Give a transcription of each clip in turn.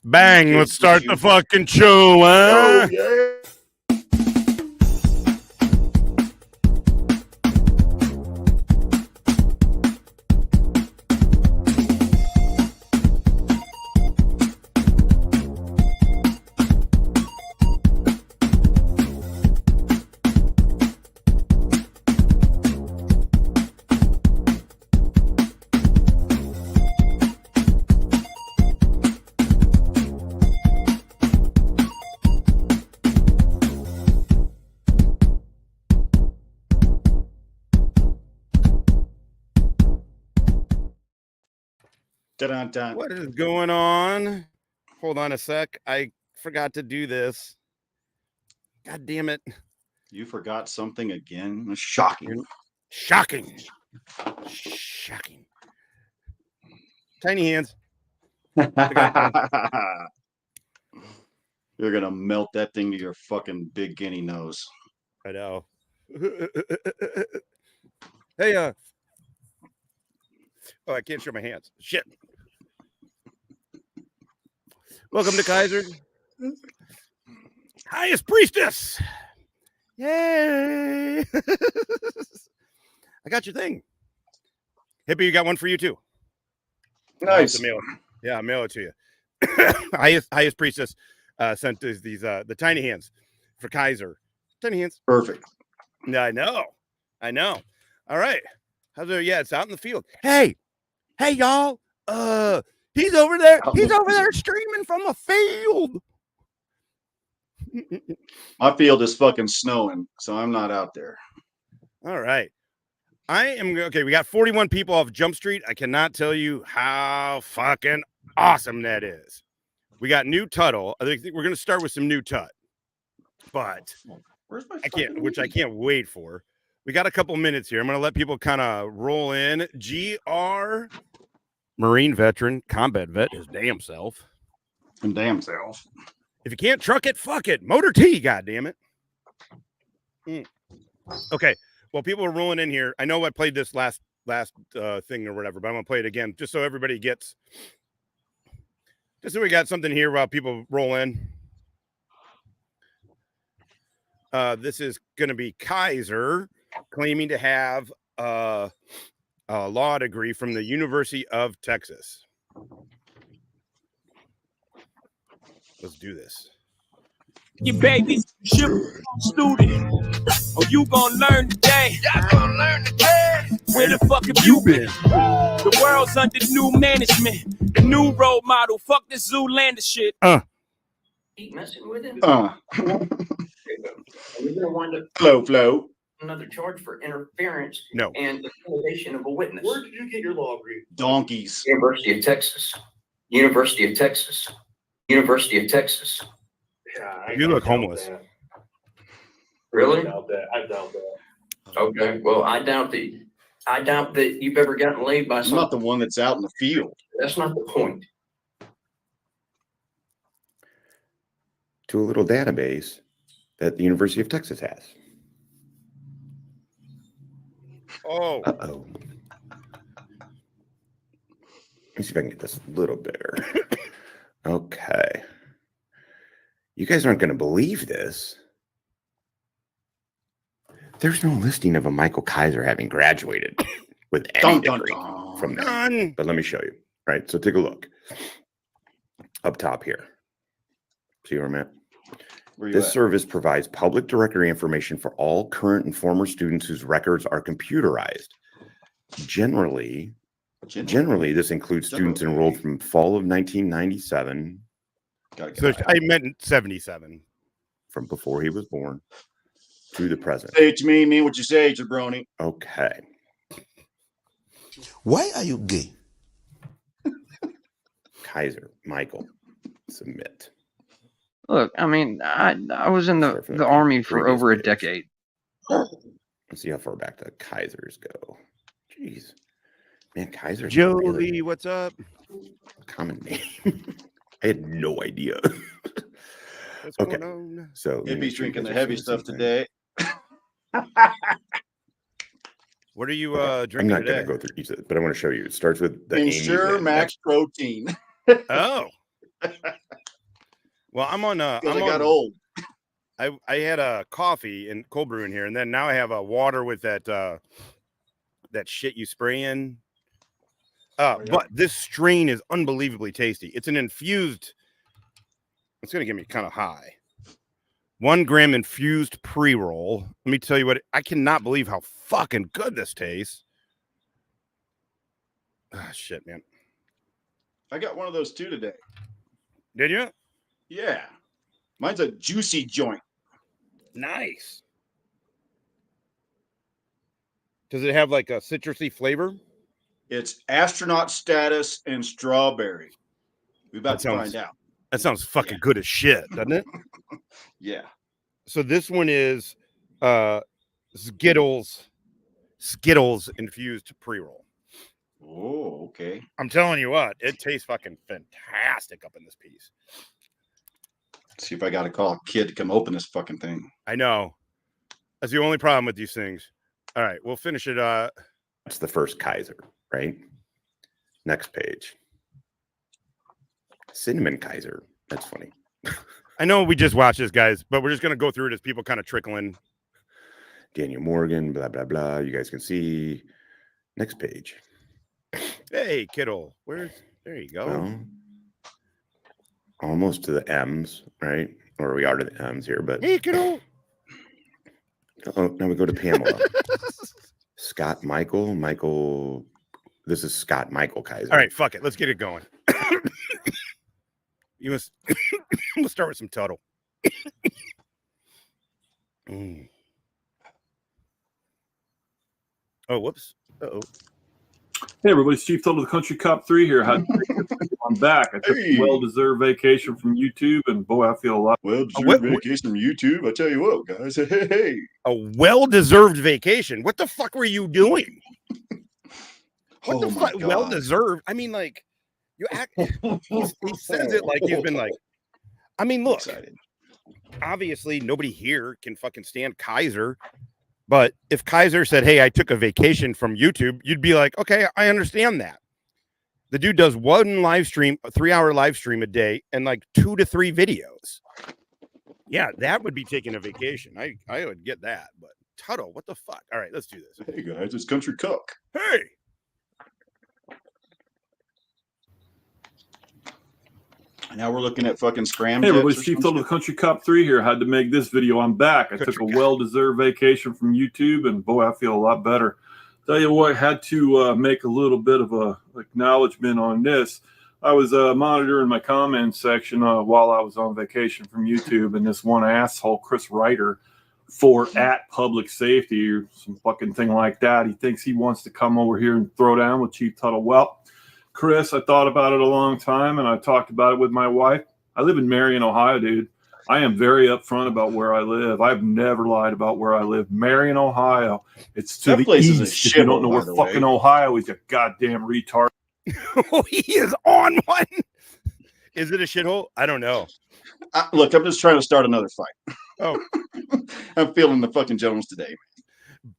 Bang, let's start the fucking show, huh? Oh, yeah. Dun-dun-dun. What is going on? Hold on a sec. I forgot to do this. God damn it. You forgot something again? Shocking. Shocking. Shocking. Tiny hands. You're going to melt that thing to your fucking big guinea nose. I know. Hey, oh, I can't show my hands. Shit. Welcome to Kiser. Highest priestess. Yay. I got your thing. Hippie, you got one for you too. Nice. Mail it. Yeah, I'll mail it to you. highest priestess sent us these the tiny hands for Kiser. Tiny hands. Perfect. I know. All right. How's it? Yeah, it's out in the field. Hey, y'all. He's over there. He's over there streaming from a field. My field is fucking snowing, so I'm not out there. All right. I am okay. We got 41 people off Jump Street. I cannot tell you how fucking awesome that is. We got new Tuttle. I think we're gonna start with some new Tut, but Where's my I can't wait for. We got a couple minutes here. I'm gonna let people kind of roll in. GR, Marine veteran, combat vet, his damn self. And damn self. If you can't truck it, fuck it. Motor T, goddammit. Okay. Well, people are rolling in here. I know I played this last thing or whatever, but I'm gonna play it again just so everybody gets. Just so we got something here while people roll in. This is gonna be Kiser claiming to have a law degree from the University of Texas. Let's do this. Your baby's student. Oh, you gonna learn today. Where the fuck have you been? The world's under new management. The new role model. Fuck this Zoolander shit. Keep messing with him. We're gonna wind up Flow. another charge for interference No. and intimidation of a witness. Where did you get your law degree? Donkeys. University of Texas. University of Texas. University of Texas. Yeah, You look homeless. Really? I doubt that. Okay. Well, I doubt that you've ever gotten laid by I'm someone. not the one that's out in the field. That's not the point. To a little database that the University of Texas has. Oh. Uh-oh. Let me see if I can get this a little bigger. Okay. You guys aren't going to believe this. There's no listing of a Michael Kiser having graduated with any degree from that. But let me show you. All right, so take a look. Up top here. See where I'm at? This service provides public directory information for all current and former students whose records are computerized. Generally, this includes students enrolled from fall of 1997. So I meant 77. From before he was born to the present. Say it to me, mean what you say, jabroni. Okay. Why are you gay? Kiser, Michael, submit. Look, I mean, I was in the Army for over a decade. Let's see how far back the Kisers go. Jeez. Man, Kiser. Jolie, what's up? Common name. I had no idea. What's Okay. going on? So Hippie's drinking the heavy stuff today. What are you I'm drinking not today? going to go through each of it, but I want to show you. It starts with the Ensure Amy max protein. Oh. Well, I'm on. I got old. I had a coffee and cold brew in here, and then now I have a water with that that shit you spray in. But this strain is unbelievably tasty. It's an infused. It's gonna get me kind of high. 1 gram infused pre-roll. Let me tell you what. I cannot believe how fucking good this tastes. Ah, shit, man. I got one of those too today. Did you? Yeah. Mine's a juicy joint. Nice. Does it have like a citrusy flavor? It's astronaut status and strawberry. We about That to sounds- find out. That sounds fucking good as shit, doesn't it? Yeah. So this one is Skittles infused pre-roll. Oh, okay. I'm telling you what, it tastes fucking fantastic up in this piece. See if I got to call a kid to come open this fucking thing. I know. That's the only problem with these things. All right, we'll finish it. That's the first Kiser, right? Next page. Cinnamon Kiser. That's funny. I know we just watched this, guys, but we're just going to go through it as people kind of trickle in. Daniel Morgan, blah, blah, blah. You guys can see. Next page. Hey, kiddo. There you go. Well, almost to the M's, right? Or we are to the M's here, but. Hey, kiddo. Oh, now we go to Pamela. Scott Michael. This is Scott Michael Kiser. All right, fuck it. Let's get it going. You must. We'll start with some Tuttle. Oh, whoops. Uh-oh. Hey, everybody. It's Chief Tuttle of the Country Cop 3 here. I'm back. I took a well-deserved vacation from YouTube, and boy, I feel a lot. Well-deserved vacation from YouTube. I tell you what, guys. Hey. A well-deserved vacation. What the fuck were you doing? What the fuck? Well-deserved. I mean, like, you act. He says it like he's been like. I mean, look. Obviously, nobody here can fucking stand Kiser. But if Kiser said, "Hey, I took a vacation from YouTube," you'd be like, "Okay, I understand that." The dude does one live stream, a 3-hour live stream a day, and like 2 to 3 videos. Yeah, that would be taking a vacation. I would get that. But Tuttle, what the fuck? All right, let's do this. Hey guys, it's Country Cook. Hey. Now we're looking at fucking scram. Hey, everybody. It's Chief Tuttle of the Country Cop 3 here. I had to make this video. I'm back. I took a well-deserved vacation from YouTube, and boy, I feel a lot better. Tell you what, I had to make a little bit of a acknowledgement on this. I was monitoring my comment section while I was on vacation from YouTube, and this one asshole, Chris Ryder, for @public safety or some fucking thing like that, he thinks he wants to come over here and throw down with Chief Tuttle. Well, Chris, I thought about it a long time, and I talked about it with my wife. I live in Marion, Ohio, dude. I am very upfront about where I live. I've never lied about where I live. Marion, Ohio. It's to the east. If you don't know where fucking Ohio is, you goddamn retard. Oh, he is on one. Is it a shithole? I don't know. Look, I'm just trying to start another fight. Oh. I'm feeling the fucking Jones today.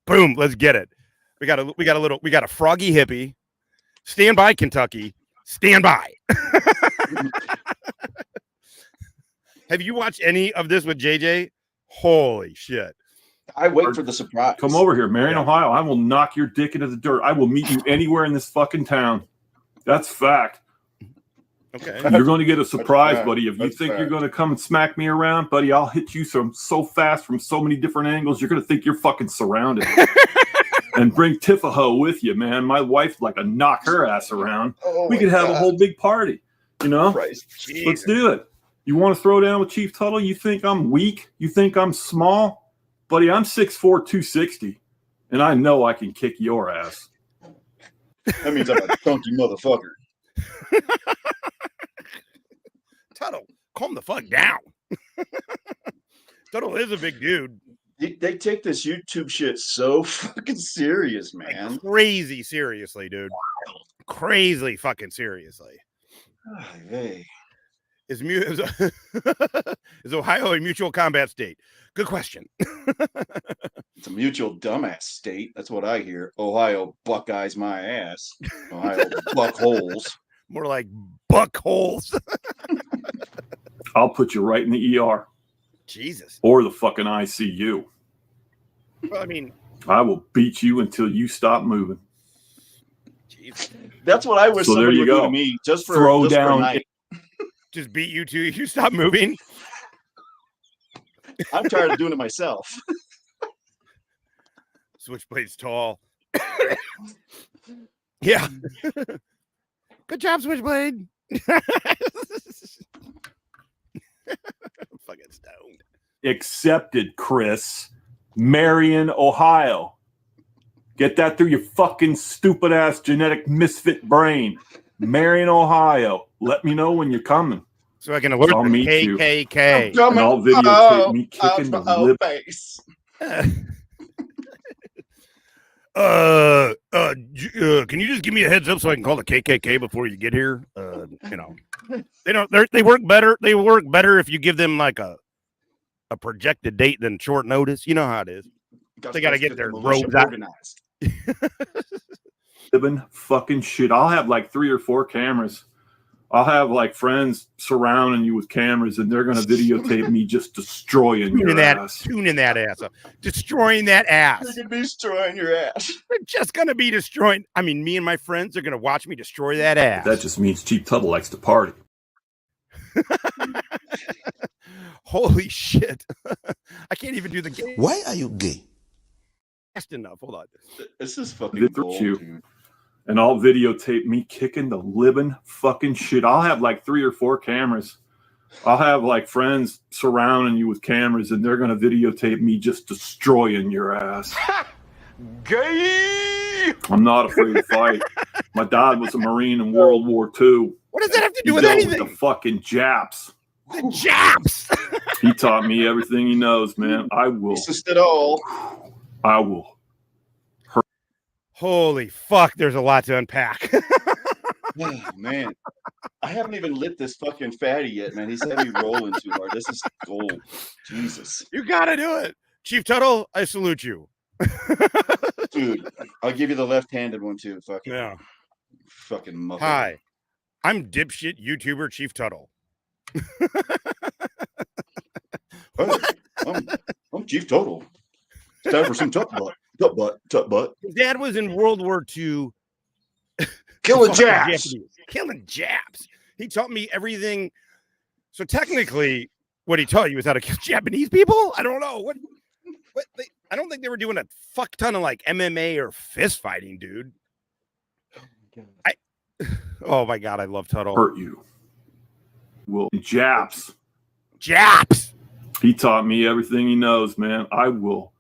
Boom, let's get it. We got a froggy hippie. Stand by, Kentucky. Stand by. Have you watched any of this with JJ? Holy shit. I wait for the surprise. Come over here, Marion, Ohio. I will knock your dick into the dirt. I will meet you anywhere in this fucking town. That's fact. Okay. You're going to get a surprise, buddy. If you think you're going to come and smack me around, buddy, I'll hit you so fast from so many different angles, you're going to think you're fucking surrounded. And bring Tifaho with you, man. My wife like to knock her ass around. Oh we could have a whole big party, you know? Christ. Let's do it. You want to throw down with Chief Tuttle? You think I'm weak? You think I'm small? Buddy, I'm 6'4", 260, and I know I can kick your ass. That means I'm a chunky motherfucker. Tuttle, calm the fuck down. Tuttle is a big dude. They take this YouTube shit so fucking serious, man. Like crazy seriously, dude. Crazy fucking seriously. Hey. Is Ohio a mutual combat state? Good question. It's a mutual dumbass state. That's what I hear. Ohio Buckeyes my ass. Ohio buckholes. More like buckholes. I'll put you right in the ER. Jesus. Or the fucking ICU. Well, I mean, I will beat you until you stop moving. Jesus. That's what I wish So there somebody you would do go. to me. Just for Throw just for a down. night. Just beat you till you stop moving. I'm tired of doing it myself. Switchblade's tall. Yeah. Good job, Switchblade. Fucking stoned. Accepted, Chris. Marion, Ohio. Get that through your fucking stupid ass genetic misfit brain. Marion, Ohio. Let me know when you're coming. So I can alert I'll the meet you. KKK. And I'll videotape me kicking the lip. face. Can you just give me a heads up so I can call the KKK before you get here? You know, they work better. They work better if you give them like a projected date than short notice. You know how it is. They got to get their robes out. Living fucking shit. I'll have like 3 or 4 cameras. I'll have like friends surrounding you with cameras, and they're gonna videotape me just destroying your ass. Tuning that ass up, destroying that ass. They're gonna be destroying your ass. They're just gonna be destroying. I mean, me and my friends are gonna watch me destroy that ass. That just means Chief Tuttle likes to party. Holy shit! I can't even do the game. Why are you gay? Fast enough. Hold on. This is fucking gold, dude. And I'll videotape me kicking the living fucking shit. I'll have like 3 or 4 cameras. I'll have like friends surrounding you with cameras, and they're gonna videotape me just destroying your ass. Gay. I'm not afraid to fight. My dad was a Marine in World War II. What does that have to do with He dealt anything? with the fucking Japs. The Japs. He taught me everything he knows, man. I will. It all. I will. Holy fuck! There's a lot to unpack. Oh, man, I haven't even lit this fucking fatty yet, man. He's heavy rolling too hard. This is gold. Jesus, you gotta do it, Chief Tuttle. I salute you, dude. I'll give you the left-handed one too. Fucking yeah. Fucking muffin. Hi, I'm dipshit YouTuber Chief Tuttle. Hey, I'm Chief Tuttle. It's time for some tut butt. Tut butt. His dad was in World War II. Killing Japs. Killing Japs. He taught me everything. So technically, what he taught you was how to kill Japanese people? I don't know. What I don't think they were doing a fuck ton of like MMA or fist fighting, dude. Oh my God, I love Tuttle. Hurt you. Well, Japs. Japs. He taught me everything he knows, man. I will.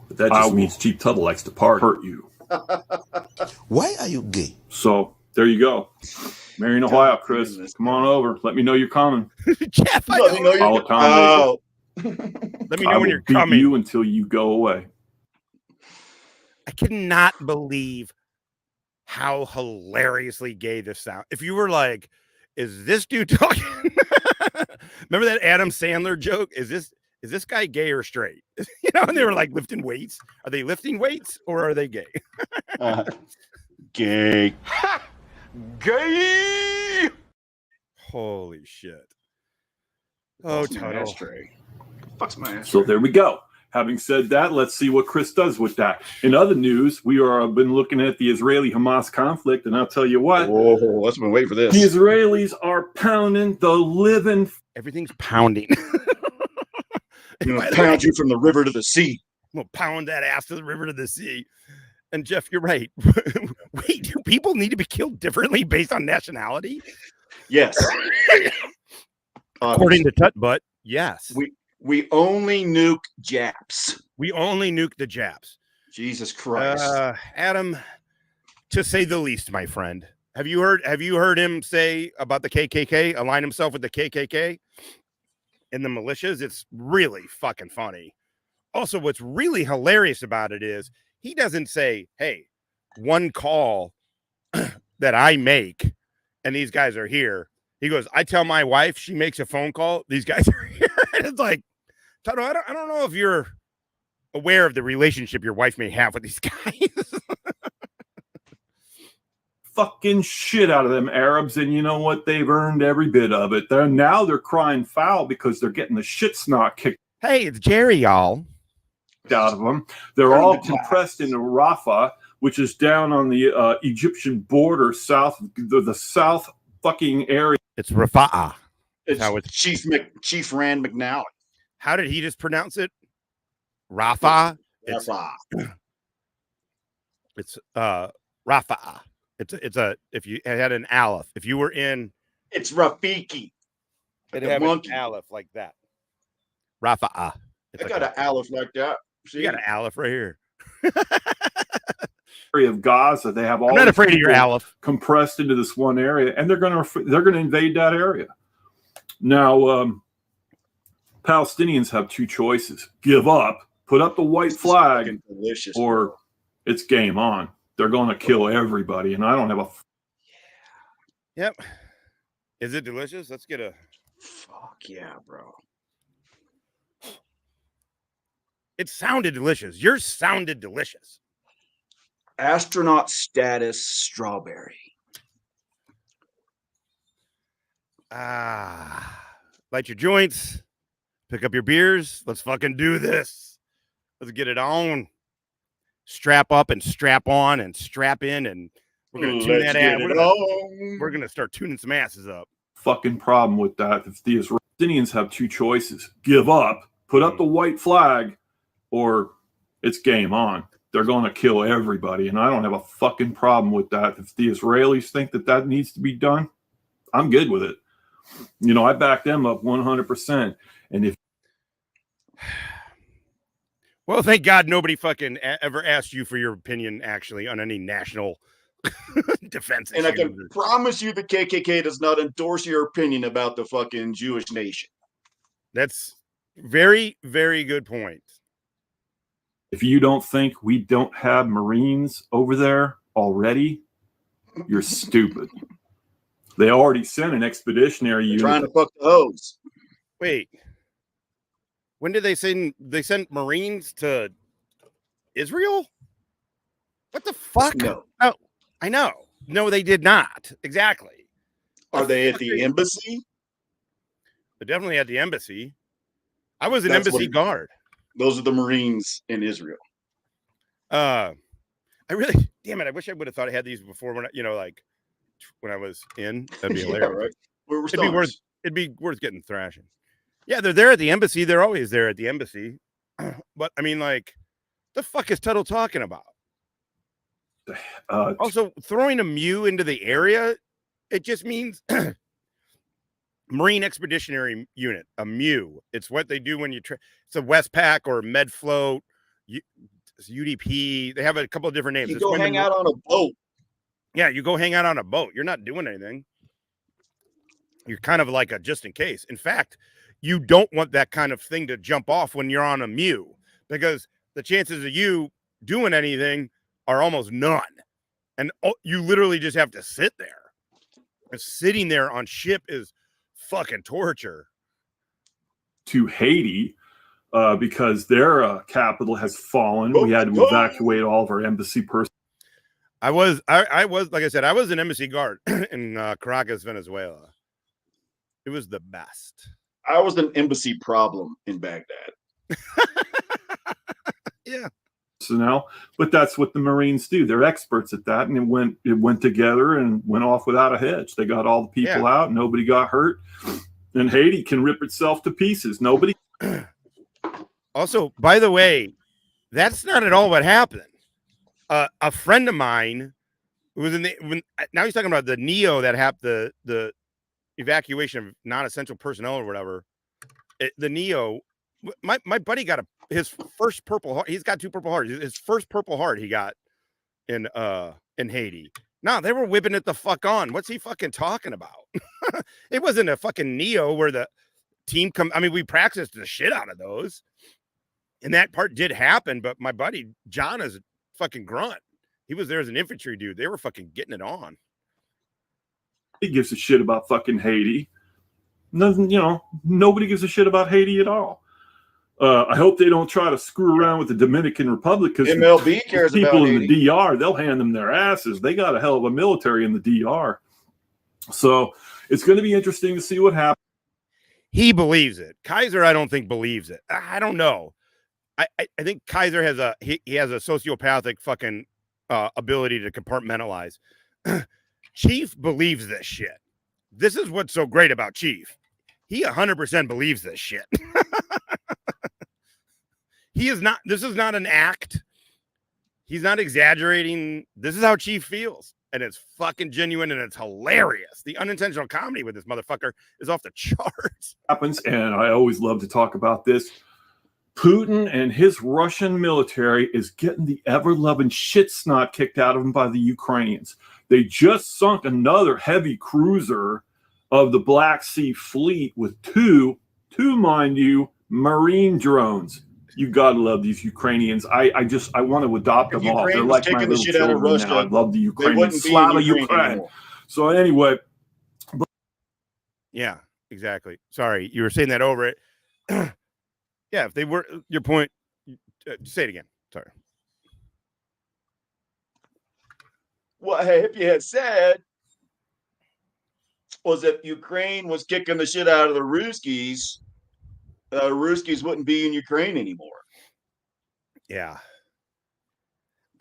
But that just means Chief Tuttle likes to party. Hurt you. Why are you gay? So there you go. Marion, Ohio, Chris. Come on over. Let me know you're coming. Jeff, I'll accommodate you. Let me know when you're beat coming. You until you go away. I cannot believe how hilariously gay this sounds. If you were like, is this dude talking? Remember that Adam Sandler joke? Is this guy gay or straight? You know, and they were like lifting weights. Are they lifting weights or are they gay? Gay. Gay. Holy shit. Oh, Tuttle. Fuck's my ass. So there we go. Having said that, let's see what Chris does with that. In other news, we are been looking at the Israeli-Hamas conflict, and I'll tell you what. Whoa, let's been waiting for this. The Israelis are pounding the living. Everything's pounding. I'm gonna pound you from the river to the sea. I'm gonna pound that ass to the river to the sea. And Jeff, you're right. Wait, do people need to be killed differently based on nationality? Yes. According to Tutbutt, yes. We only nuke Japs. We only nuke the Japs. Jesus Christ. Adam, to say the least, my friend. Have you heard him say about the KKK, align himself with the KKK and the militias? It's really fucking funny. Also, what's really hilarious about it is he doesn't say, hey, one call that I make and these guys are here. He goes, I tell my wife, she makes a phone call. These guys are here. And it's like, Tuttle, I don't know if you're aware of the relationship your wife may have with these guys. fucking shit out of them Arabs, and you know what? They've earned every bit of it. They're crying foul because they're getting the shit snot kicked. Hey, it's Jerry, y'all. Out of them. They're all compressed into Rafah, which is down on the Egyptian border, the south fucking area. It's Rafah. It's Chief Rand McNally. How did he just pronounce it? Rafah. Rafah. It's Rafah. It's a if you had an aleph. If you were in, it's Rafiki. It'd have an aleph like that. Rafah. I got an aleph like that. See? You got an aleph right here. Area of Gaza, they have all. I'm not afraid of your aleph. Compressed into this one area, and they're gonna invade that area. Now, Palestinians have two choices: give up, put up the white flag, or it's game on. They're going to kill everybody, and I don't have a. Yep. Is it delicious? Let's get a. Fuck yeah, bro. It sounded delicious. Yours sounded delicious. Astronaut status strawberry. Light your joints. Pick up your beers. Let's fucking do this. Let's get it on. Strap up and strap on and strap in, and we're gonna tune that out. We're gonna start tuning some asses up. Fucking problem with that. If the Palestinians have two choices: give up, put up the white flag, or it's game on. They're going to kill everybody, and I don't have a fucking problem with that. If the Israelis think that needs to be done, I'm good with it. You know, I back them up 100%. And if well, thank God nobody fucking ever asked you for your opinion actually on any national defense and issue. I can promise you the KKK does not endorse your opinion about the fucking Jewish nation. That's very, very good point. If you don't think we don't have Marines over there already, you're stupid. They already sent an expeditionary unit. Trying to fuck the hose. Wait. When did they send Marines to Israel? What the fuck? No. Oh, I know. No, they did not. Exactly. Are they at the embassy? They're definitely at the embassy. I was an embassy guard. Those are the Marines in Israel. I really, damn it. I wish I would have thought I had these before when I was in. That'd be hilarious. Right. It'd be worth getting thrashing. Yeah, they're there at the embassy. They're always there at the embassy. But I mean, like, the fuck is Tuttle talking about? Also, throwing a MEU into the area, it just means Marine Expeditionary Unit, a MEU. It's what they do when you it's a Westpac or MedFloat, UDP. They have a couple of different names. You go hang out on a boat. Yeah, you go hang out on a boat. You're not doing anything. You're kind of like a just in case. In fact, you don't want that kind of thing to jump off when you're on a MEU, because the chances of you doing anything are almost none. And you literally just have to sit there. And sitting there on ship is fucking torture. To Haiti, because their capital has fallen. We had to evacuate all of our embassy personnel. I was, like I said, I was an embassy guard in Caracas, Venezuela. It was the best. I was an embassy problem in Baghdad. Yeah. Personnel, but that's what the Marines do. They're experts at that, and it went together and went off without a hitch. They got all the people out, nobody got hurt, and Haiti can rip itself to pieces. Nobody. Also, by the way, that's not at all what happened. A friend of mine who was now he's talking about the NEO that happened, the evacuation of non-essential personnel or whatever. The NEO, my buddy got his first Purple Heart. He's got 2 Purple Hearts. His first Purple Heart he got in Haiti. No, they were whipping it the fuck on. What's he fucking talking about? It wasn't a fucking NEO where the team I mean, we practiced the shit out of those. And that part did happen, but my buddy John is a fucking grunt. He was there as an infantry dude. They were fucking getting it on. He gives a shit about fucking Haiti. Nothing, nobody gives a shit about Haiti at all. I hope they don't try to screw around with the Dominican Republic because MLB cares people about in the DR, they'll hand them their asses. They got a hell of a military in the DR. So it's going to be interesting to see what happens. He believes it. Kiser, I don't think believes it. I don't know. I think Kiser has he has a sociopathic fucking ability to compartmentalize. Chief believes this shit. This is what's so great about Chief. He 100% believes this shit. He is not. This is not an act. He's not exaggerating. This is how Chief feels. And it's fucking genuine and it's hilarious. The unintentional comedy with this motherfucker is off the charts. Happens, and I always love to talk about this. Putin and his Russian military is getting the ever-loving shit snot kicked out of them by the Ukrainians. They just sunk another heavy cruiser of the Black Sea Fleet with two, mind you, Marine drones. You gotta love these Ukrainians. I want to adopt them all. They're like my little children now. I love the Ukrainians. Slava Ukraine. So anyway. Yeah, exactly. Sorry, you were saying that over it. Yeah, if they were your point, say it again. Sorry. What if you had said was if Ukraine was kicking the shit out of the Ruskies wouldn't be in Ukraine anymore. Yeah.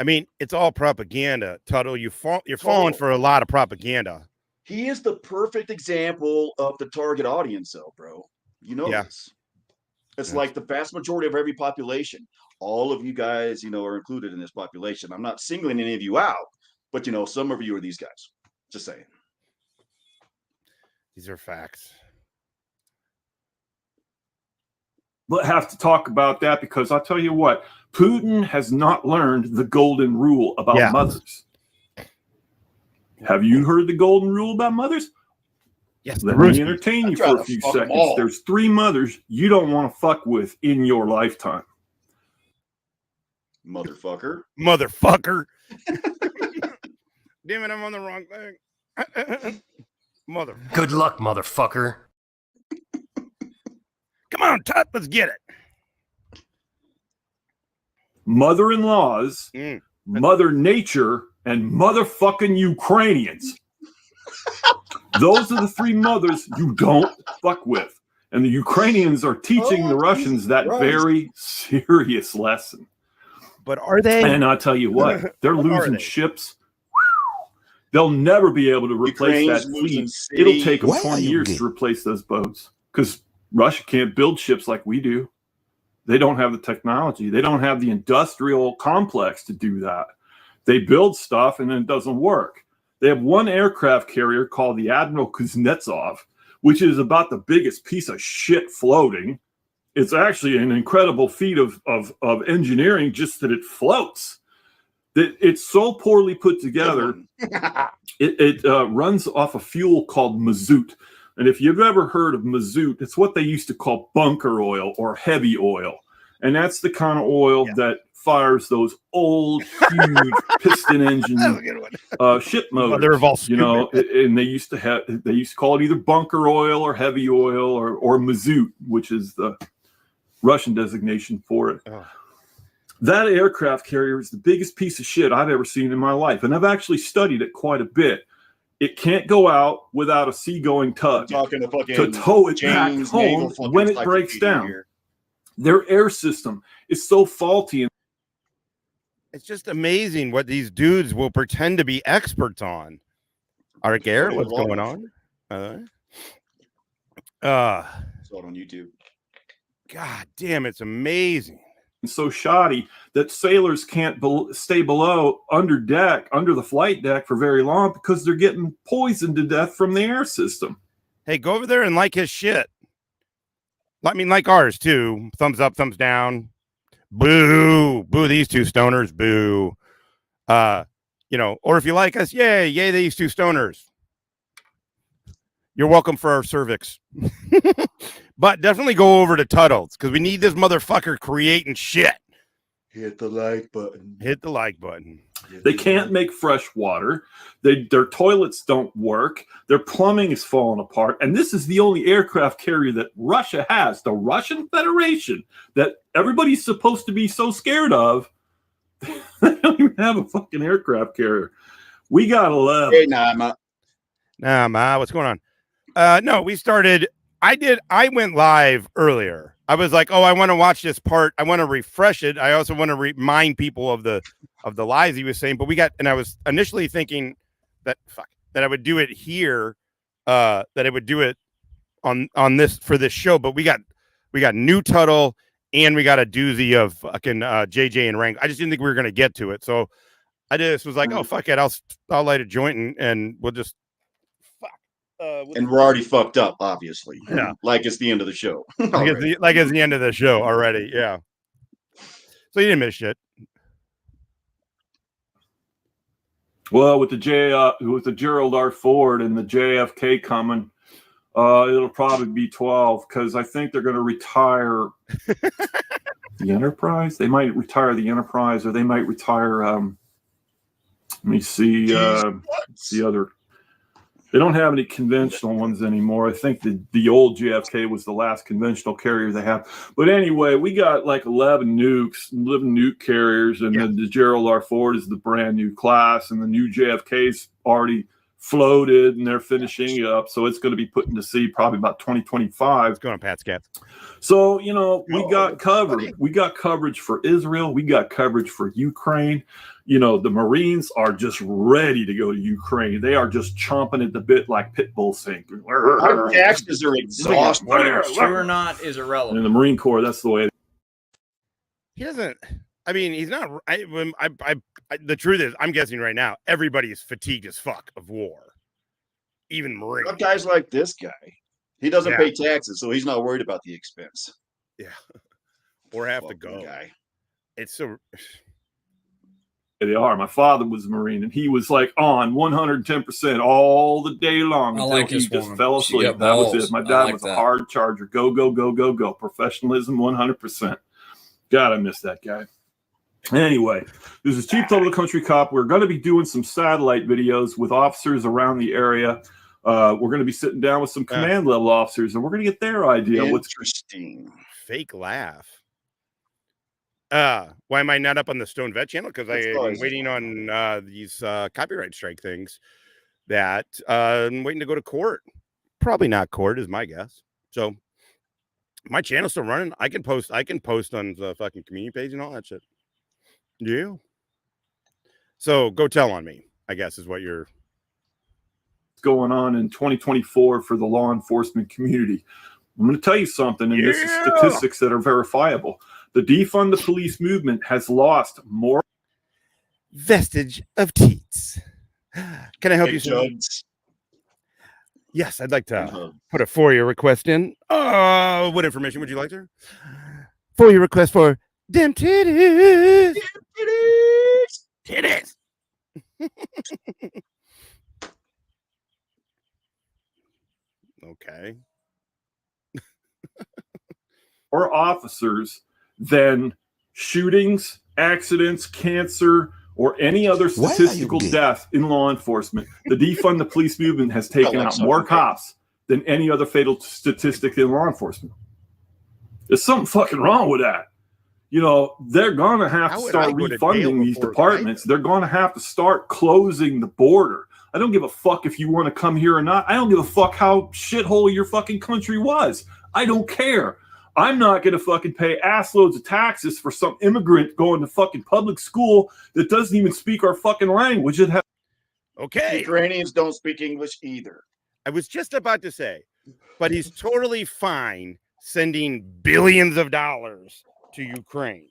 I mean, it's all propaganda, Tuttle. You're falling for a lot of propaganda. He is the perfect example of the target audience, though, bro. You know this. It's like the vast majority of every population. All of you guys, are included in this population. I'm not singling any of you out, but, some of you are these guys. Just saying. These are facts. But have to talk about that because I'll tell you what, Putin has not learned the golden rule about mothers. Have you heard the golden rule about mothers? Yes. Let me entertain you for a few seconds. There's 3 mothers you don't want to fuck with in your lifetime. Motherfucker. Damn it, I'm on the wrong thing. Mother. Good luck, motherfucker. Come on, Tut, let's get it. Mother-in-laws, Mother Nature, and motherfucking Ukrainians. Those are the 3 mothers you don't fuck with. And the Ukrainians are teaching the Russians that very serious lesson. But are they? And I'll tell you what, they're losing ships. They'll never be able to replace that fleet. It'll take them 20 years to replace those boats because Russia can't build ships like we do. They don't have the technology. They don't have the industrial complex to do that. They build stuff and it doesn't work. They have one aircraft carrier called the Admiral Kuznetsov, which is about the biggest piece of shit floating. It's actually an incredible feat of engineering just that it floats. It's so poorly put together. It runs off a fuel called mazout. And if you've ever heard of mazout, it's what they used to call bunker oil or heavy oil. And that's the kind of oil that fires those old, huge piston engine ship motors. And they used to call it either bunker oil or heavy oil or mazout, which is the Russian designation for it. Oh. That aircraft carrier is the biggest piece of shit I've ever seen in my life. And I've actually studied it quite a bit. It can't go out without a seagoing tug to tow it back home when it breaks down. Their air system is so faulty. It's just amazing what these dudes will pretend to be experts on. Arc Air, what's going on? It's on YouTube. God damn, it's amazing. So shoddy that sailors can't stay below under the flight deck for very long because they're getting poisoned to death from the air system. Hey, go over there and like his shit. I mean, like ours too. Thumbs up, thumbs down. Boo, boo these 2 stoners. Boo. Or if you like us, yay these 2 stoners. You're welcome for our cervix. But definitely go over to Tuttle's because we need this motherfucker creating shit. Hit the like button. Hit the like button. They can't make fresh water. Their toilets don't work. Their plumbing is falling apart. And this is the only aircraft carrier that Russia has, the Russian Federation, that everybody's supposed to be so scared of. They don't even have a fucking aircraft carrier. We got 11. Hey, Ma, what's going on? No, we started. I went live earlier. I was like, oh, I want to watch this part. I want to refresh it. I also want to remind people of the lies he was saying. But I was initially thinking that I would do it here, that I would do it on this for this show. But we got new Tuttle and we got a doozy of fucking JJ and Rank. I just didn't think we were gonna get to it, so I just was like, oh fuck it, I'll light a joint and we'll just and we're already fucked up, obviously. Yeah, like it's the end of the show. like it's the end of the show already. Yeah. So you didn't miss shit. Well, with the Gerald R. Ford and the JFK coming, it'll probably be 12 because I think they're going to retire the Enterprise. They might retire the Enterprise, or they might retire. Let me see the other. They don't have any conventional ones anymore. I think the old JFK was the last conventional carrier they have. But anyway, we got like 11 nuke carriers, and the Gerald R. Ford is the brand new class, and the new JFK's already floated, and they're finishing up. So it's going to be put into sea probably about 2025. It's going on Pat's Cats. So, we got covered. We got coverage for Israel. We got coverage for Ukraine. The Marines are just ready to go to Ukraine. They are just chomping at the bit like pit bulls saying, our taxes are exhausted. Whether it's true or not is irrelevant. In the Marine Corps, that's the way. He doesn't. I mean, he's not. The truth is, I'm guessing right now, everybody is fatigued as fuck of war. Even Marines. Guys like this guy, he doesn't pay taxes, so he's not worried about the expense. Yeah, or have to go. Guy. It's so. They are. My father was a Marine, and he was like on 110% all the day long until he just fell asleep. That was it. My dad was a hard charger. Go, go, go, go, go. Professionalism, 100%. God, I miss that guy. Anyway, this is Chief Tuttle, the Country Cop. We're going to be doing some satellite videos with officers around the area. We're going to be sitting down with some command level officers, and we're going to get their idea. Interesting. Fake laugh. Why am I not up on the Stone Vet channel? Because I'm waiting on these copyright strike things that I'm waiting to go to court. Probably not court is my guess. So my channel's still running. I can post on the fucking community page and all that shit. Yeah. So go tell on me, I guess, is what you're going on in 2024 for the law enforcement community. I'm going to tell you something, and this is statistics that are verifiable. The defund the police movement has lost more vestige of teats. Can I help you, sir? Yes, I'd like to put a FOIA request in. Oh, what information would you like, sir? FOIA request for them titties. Titties. Okay. Or officers than shootings, accidents, cancer, or any other statistical death in law enforcement. The defund the police movement has taken out more cops than any other fatal statistic in law enforcement. There's something fucking wrong with that. They're going to have to start refunding these departments. They're going to have to start closing the border. I don't give a fuck if you want to come here or not. I don't give a fuck how shithole your fucking country was. I don't care. I'm not going to fucking pay assloads of taxes for some immigrant going to fucking public school that doesn't even speak our fucking language. Okay. Ukrainians don't speak English either. I was just about to say, but he's totally fine sending billions of dollars to Ukraine.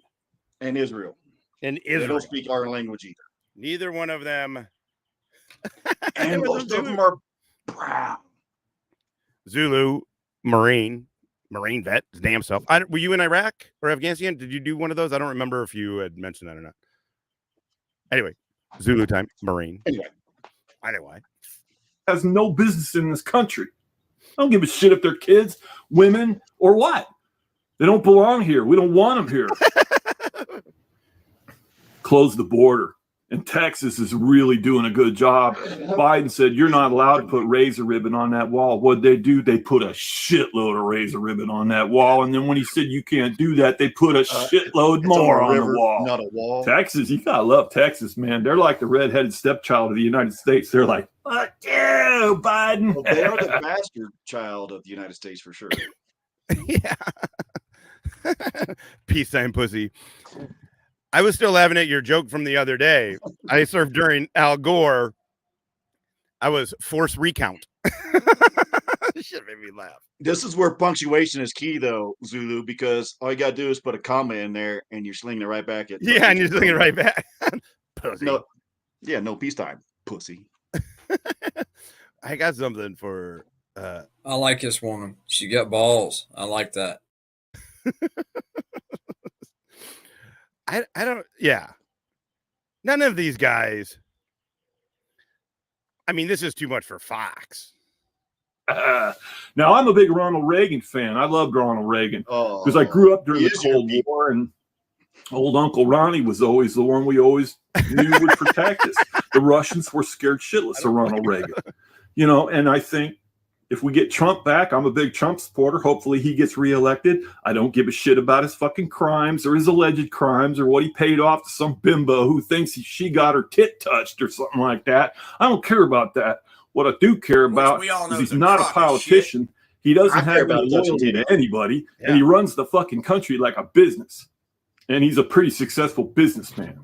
And Israel. And Israel. They don't speak our language either. Neither one of them. And most of them are brown. Zulu, Marine vet, his damn self. Were you in Iraq or Afghanistan? Did you do one of those? I don't remember if you had mentioned that or not. Anyway, Zulu time, Marine. Anyway. Has no business in this country. I don't give a shit if they're kids, women, or what. They don't belong here. We don't want them here. Close the border. And Texas is really doing a good job. Biden said, you're not allowed to put razor ribbon on that wall. What'd they do? They put a shitload of razor ribbon on that wall. And then when he said you can't do that, they put a shitload more on the wall. Not a wall. Texas, you gotta love Texas, man. They're like the redheaded stepchild of the United States. They're like, fuck you, Biden. Well, they are the bastard child of the United States for sure. Yeah. Peace sign pussy. I was still laughing at your joke from the other day. I served during Al Gore. I was forced recount. Shit made me laugh. This is where punctuation is key, though, Zulu, because all you got to do is put a comma in there and you're slinging it right back at. Yeah, and you're slinging it right back. Pussy. No, yeah, no peacetime, pussy. I got something for. I like this woman. She got balls. I like that. I don't. Yeah. None of these guys. I mean, this is too much for Fox. Now, I'm a big Ronald Reagan fan. I loved Ronald Reagan because I grew up during the Cold War, and old Uncle Ronnie was always the one we always knew would protect us. The Russians were scared shitless of Ronald Reagan, you know, and I think if we get Trump back, I'm a big Trump supporter. Hopefully he gets reelected. I don't give a shit about his fucking crimes or his alleged crimes or what he paid off to some bimbo who thinks she got her tit touched or something like that. I don't care about that. What I do care about is he's not a politician. He doesn't have any loyalty to anybody, and he runs the fucking country like a business. And he's a pretty successful businessman.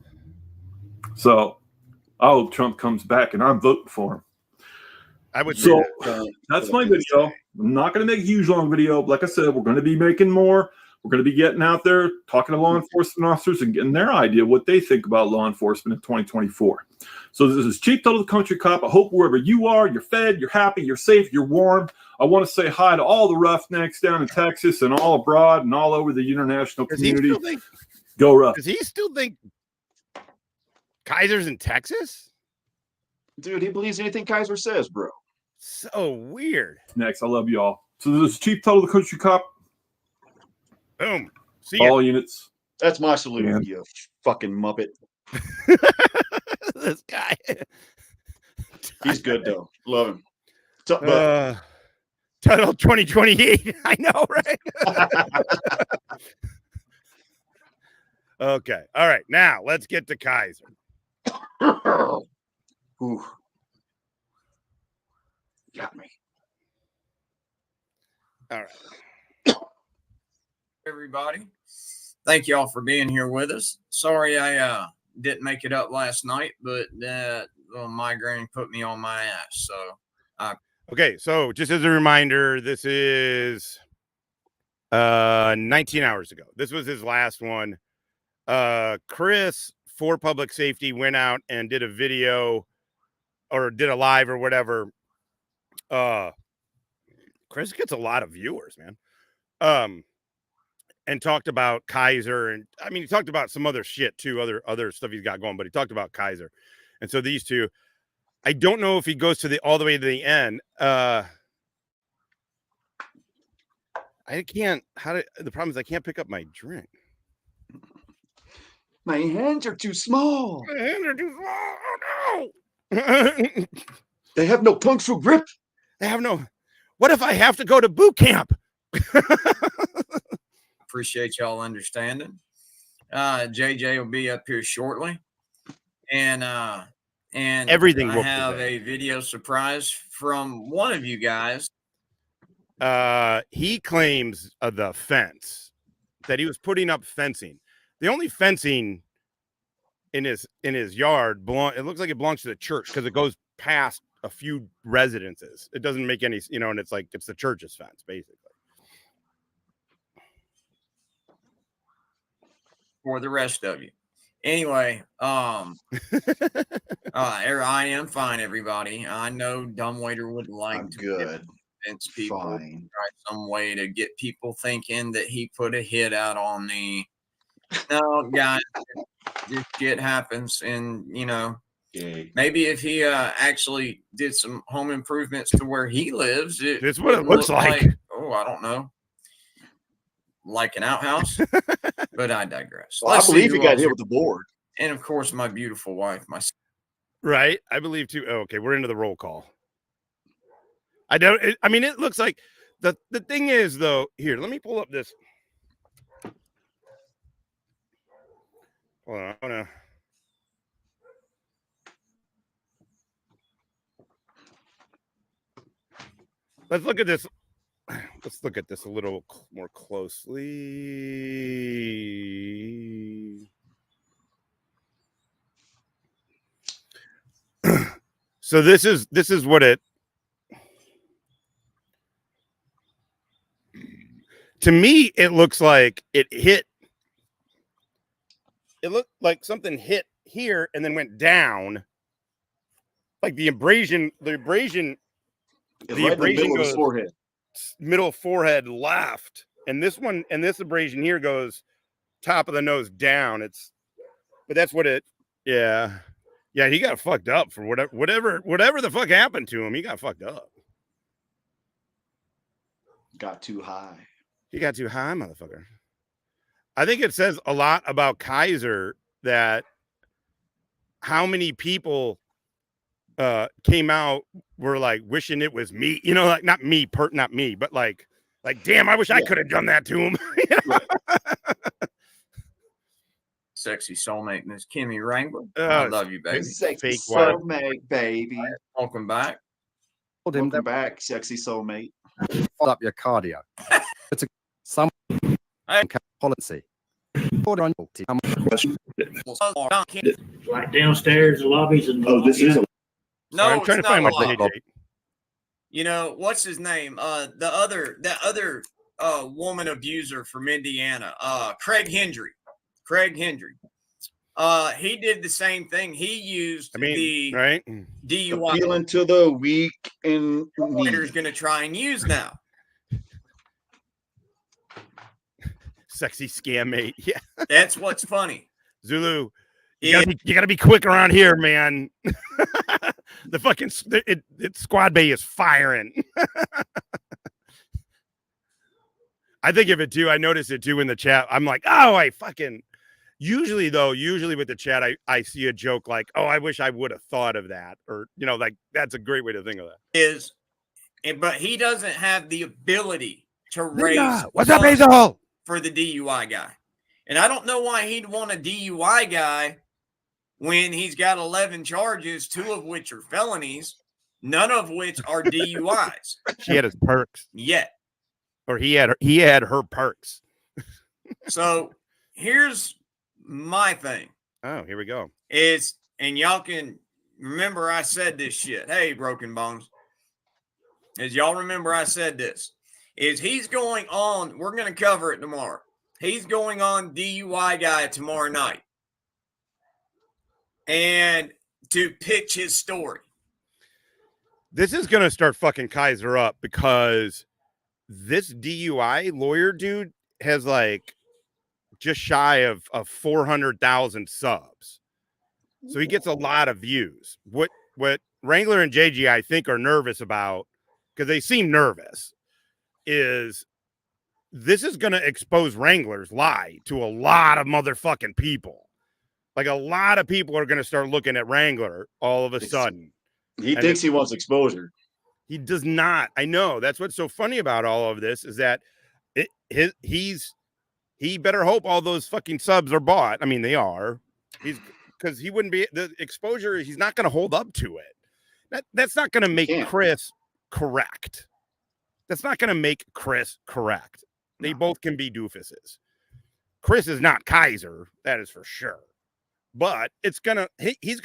So I hope Trump comes back, and I'm voting for him. I would. So that's my video. I'm not going to make a huge long video. Like I said, we're going to be making more. We're going to be getting out there, talking to law enforcement officers and getting their idea what they think about law enforcement in 2024. So this is Chief Tuttle, the Country Cop. I hope wherever you are, you're fed, you're happy, you're safe, you're warm. I want to say hi to all the roughnecks down in Texas and all abroad and all over the international community. Go Rough. Does he still think Kiser's in Texas? Dude, he believes anything Kiser says, bro. So weird. Next, I love you all. So this is Chief Tuttle, the Country Cop. Boom. See all units. That's my salute, you fucking muppet. This guy. He's good though. Love him. Tuttle 2028. I know, right? Okay. All right. Now let's get to Kiser. Ooh. Got me. All right. Everybody, thank y'all for being here with us. Sorry I didn't make it up last night, but that migraine put me on my ass. So okay, so just as a reminder, this is 19 hours ago. This was his last one. Chris for Public Safety went out and did a video or did a live or whatever. Chris gets a lot of viewers, man. And talked about Kiser, and I mean, he talked about some other shit too, other stuff he's got going, but he talked about Kiser. And so these two, I don't know if he goes to all the way to the end. I can't. The problem is I can't pick up my drink. My hands are too small. My hands are too small. Oh no! They have no kung fu grip. They have no. What if I have to go to boot camp? appreciate y'all understanding. JJ will be up here shortly, and everything. I have a video surprise from one of you guys. He claims the fence that he was putting up fencing. The only fencing in his yard it looks like it belongs to the church because it goes past a few residences. It doesn't make any, and it's like it's the church's fence basically. For the rest of you. Anyway, I am fine, everybody. I know Dumbwaiter would like to convince people, try some way to get people thinking that he put a hit out on me. No, guys, this shit happens, and maybe if he actually did some home improvements to where he lives, it's what it looks like. Oh, I don't know. Like an outhouse, but I digress. Well, I believe he got hit with the board. and of course my beautiful wife, my right. I believe too. Oh, okay, we're into the roll call. I mean, it looks like the thing is though. Here, let me pull up this. Hold on, I wanna. Let's look at this. Let's look at this a little more closely. So this is what it. To me, it looks like it hit. It looked like something hit here and then went down. Like the abrasion goes forehead. Middle forehead left, and this abrasion here goes top of the nose down. But that's what it. Yeah, he got fucked up for whatever the fuck happened to him. He got fucked up. Got too high. He got too high, motherfucker. I think it says a lot about Kiser that how many people came out were like wishing it was me, like not me, but like damn, I wish I could have done that to him. Sexy soulmate, Miss Kimmy Wrangler. I love you, baby. Sexy soulmate, baby. Welcome back. Welcome back, sexy soulmate. Hold up your cardio. It's some policy. Right downstairs, the lobbies, and this is a. No, I'm trying to find my JJ. You know what's his name? That other woman abuser from Indiana, Craig Hendry. He did the same thing. He used the right DUI. Appealing to the weak and Waiter's going to try and use now. Sexy scam mate. Yeah, that's what's funny. Zulu, you gotta be quick around here, man. The fucking squad bay is firing. I think of it too. I noticed it too in the chat. I'm like, oh, I fucking. Usually with the chat, I see a joke like, oh, I wish I would have thought of that, or like that's a great way to think of that. But he doesn't have the ability to raise. What's up, Hazel? For the DUI guy. And I don't know why he'd want a DUI guy when he's got 11 charges, 2 of which are felonies, none of which are DUIs. She had his perks. Yet. Or he had her perks. So here's my thing. Oh, here we go. And y'all can remember I said this shit. Hey, Broken Bones. As y'all remember I said this. He's going on, we're going to cover it tomorrow. He's going on DUI guy tomorrow night. And to pitch his story. This is going to start fucking Kiser up because this DUI lawyer dude has like just shy of 400,000 subs. So he gets a lot of views. What Wrangler and JJ, I think, are nervous about, because they seem nervous, is this is going to expose Wrangler's lie to a lot of motherfucking people. Like a lot of people are going to start looking at Wrangler all of a sudden. He thinks he wants exposure. He does not. I know. That's what's so funny about all of this is that he better hope all those fucking subs are bought. I mean, they are. Because he wouldn't be the exposure. He's not going to hold up to it. That's not going to make Chris correct. That's not going to make Chris correct. They both can be doofuses. Chris is not Kiser. That is for sure. But he's going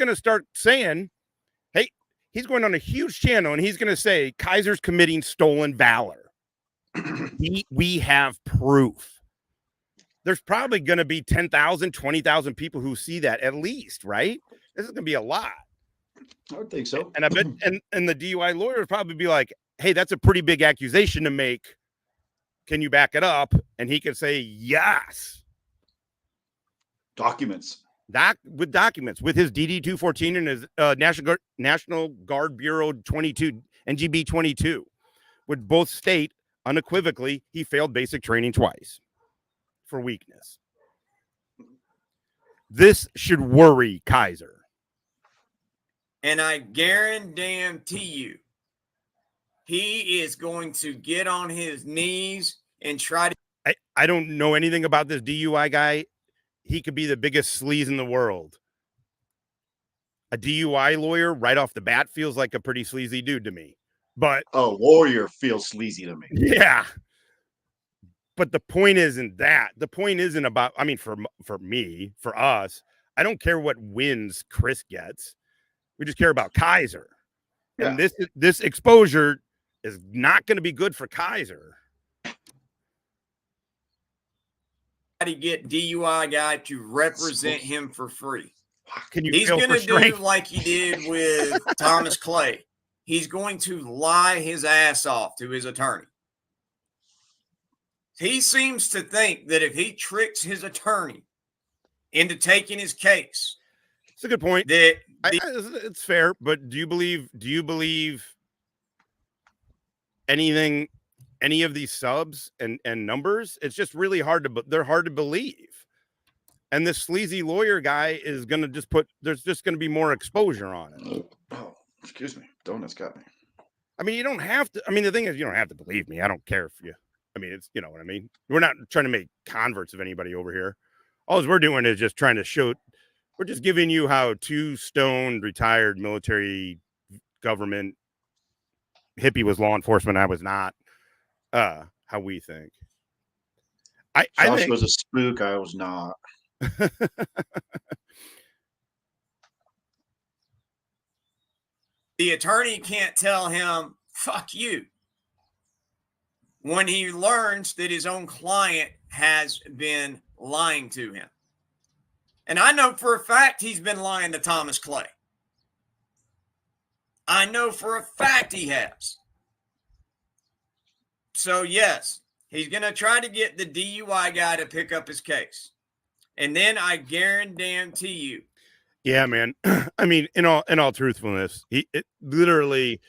to start saying, hey, he's going on a huge channel and he's going to say Kiser's committing stolen valor. we have proof. There's probably going to be 10,000, 20,000 people who see that at least, right? This is going to be a lot. I would think so. And I bet, and the DUI lawyer would probably be like, hey, that's a pretty big accusation to make. Can you back it up? And he can say, yes. Documents. With documents, with his DD-214 and his National Guard Bureau 22, NGB 22, would both state unequivocally he failed basic training twice for weakness. This should worry Kiser. And I guarantee you, he is going to get on his knees and try to. I don't know anything about this DUI guy. He could be the biggest sleaze in the world. A DUI lawyer right off the bat feels like a pretty sleazy dude to me. But a lawyer feels sleazy to me. Yeah. But the point isn't that. The point isn't about, I mean, for me, for us, I don't care what wins Chris gets. We just care about Kiser. Yeah. And this exposure is not going to be good for Kiser. To get DUI guy to represent him for free. He's going to do like he did with Thomas Clay. He's going to lie his ass off to his attorney. He seems to think that if he tricks his attorney into taking his case, it's a good point. That it's fair, but do you believe anything? Any of these subs and numbers? It's just really hard they're hard to believe. And this sleazy lawyer guy is going to just there's just going to be more exposure on it. Oh, excuse me. Donuts got me. I mean, you don't have to. I mean, the thing is, you don't have to believe me. I don't care if you, I mean, it's, you know what I mean? We're not trying to make converts of anybody over here. All we're doing is just trying to show, we're just giving you how two stoned, retired military government hippie was law enforcement. I was not. How we think. I think was a spook. I was not. The attorney can't tell him, fuck you, when he learns that his own client has been lying to him. And I know for a fact he's been lying to Thomas Clay. I know for a fact he has. So, yes, he's going to try to get the DUI guy to pick up his case. And then I guarantee you. Yeah, man. I mean, in all truthfulness, it literally,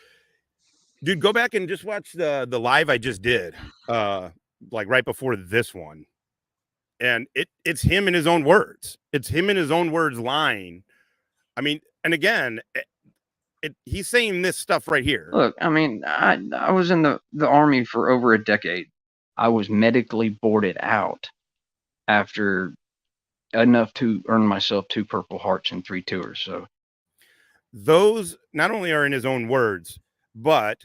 dude, go back and just watch the live I just did, like right before this one. And it's him in his own words. It's him in his own words lying. I mean, and again, he's saying this stuff right here. Look, I mean, I was in the Army for over a decade. I was medically boarded out after enough to earn myself 2 Purple Hearts and 3 tours. So those not only are in his own words, but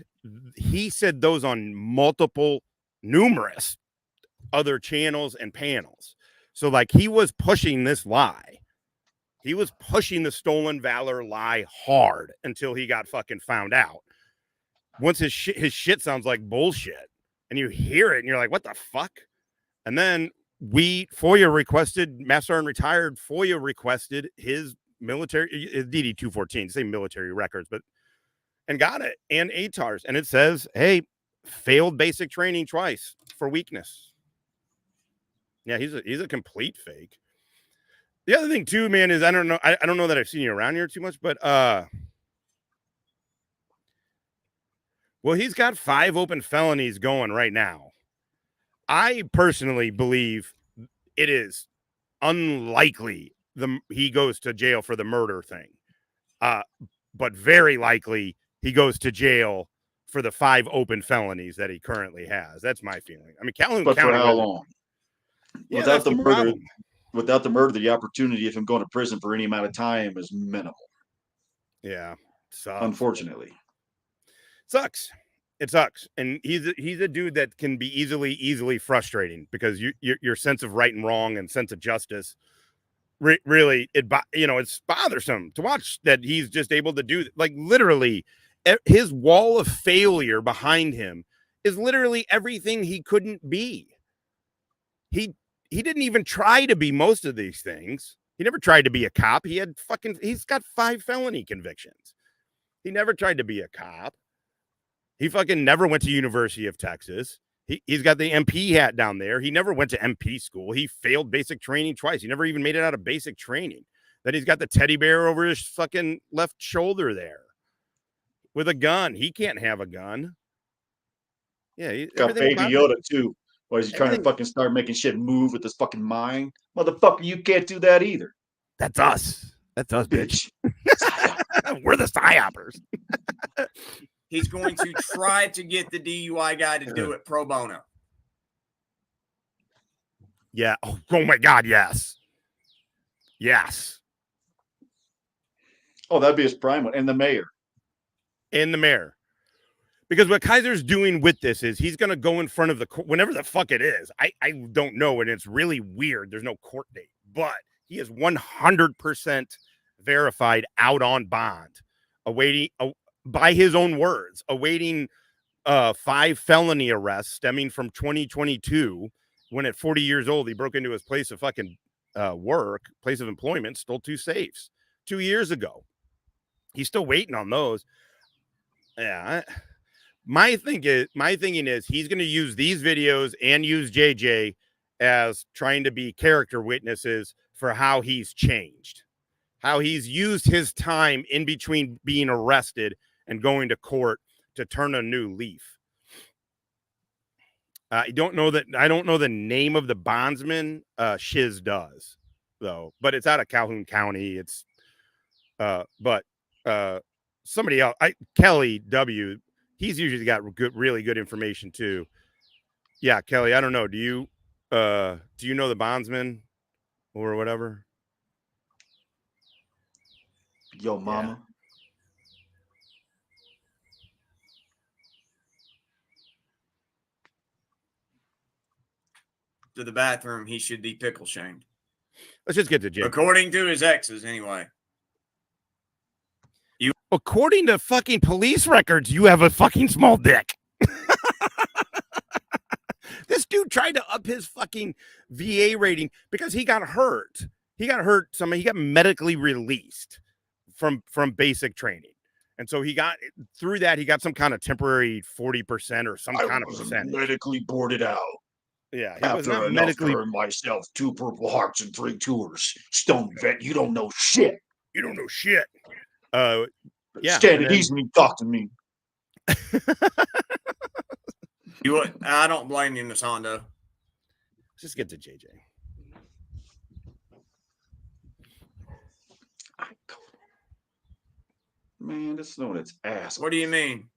he said those on numerous other channels and panels. So like he was pushing this lie. He was pushing the stolen valor lie hard until he got fucking found out. Once his shit sounds like bullshit and you hear it and you're like, what the fuck? And then FOIA requested, Master and Retired FOIA requested his military, DD 214, say military records, and got it, and ATARs. And it says, hey, failed basic training twice for weakness. Yeah, he's a complete fake. The other thing too, man, is I don't know that I've seen you around here too much, but well, he's got 5 open felonies going right now. I personally believe it is unlikely he goes to jail for the murder thing, but very likely he goes to jail for the 5 open felonies that he currently has. That's my feeling. I mean, Calhoun County. For how long? Yeah, without the murder, the opportunity of him going to prison for any amount of time is minimal. Yeah, unfortunately, sucks. It sucks, and he's a dude that can be easily frustrating because your sense of right and wrong and sense of justice really it's bothersome to watch that he's just able to do, like, literally his wall of failure behind him is literally everything he couldn't be. He didn't even try to be most of these things. He never tried to be a cop. He's got 5 felony convictions. He never tried to be a cop. He fucking never went to University of Texas. He's got the MP hat down there. He never went to MP school. He failed basic training twice. He never even made it out of basic training. Then he's got the teddy bear over his fucking left shoulder there with a gun. He can't have a gun. Yeah. Got Baby Yoda too. Or is he trying to fucking start making shit move with his fucking mind? Motherfucker, you can't do that either. That's us. That's us, bitch. We're the psyopers. He's going to try to get the DUI guy to do it pro bono. Yeah. Oh my God. Yes. Yes. Oh, that'd be his prime one. And the mayor. Because what Kiser's doing with this is he's going to go in front of the court, whenever the fuck it is. I don't know. And it's really weird. There's no court date, but he is 100% verified out on bond, awaiting, by his own words, awaiting 5 felony arrests stemming from 2022, when at 40 years old, he broke into his place of fucking place of employment, stole 2 safes 2 years ago. He's still waiting on those. Yeah. My thinking is he's going to use these videos and use JJ as trying to be character witnesses for how he's changed, how he's used his time in between being arrested and going to court to turn a new leaf. I don't know the name of the bondsman. Shiz does, though, but it's out of Calhoun County. It's somebody else. Kelly W. He's usually got really good information too. Yeah, Kelly. I don't know. Do you know the bondsman or whatever? Yo, mama. Yeah. To the bathroom, he should be pickle shamed. Let's just get to JJ. According to his exes, anyway. According to fucking police records, you have a fucking small dick. This dude tried to up his fucking VA rating because he got hurt. He got medically released from basic training. And so he got through that. He got some kind of temporary 40% or some kind of percentage. Medically boarded out. Yeah. He was not medically myself 2 Purple Hearts and 3 tours. Stone vet, you don't know shit. You don't know shit. Yeah. Stand at ease and talk to me. I don't blame you, Miss Hondo. Let's just get to JJ. Man, this is on its ass. What do you mean?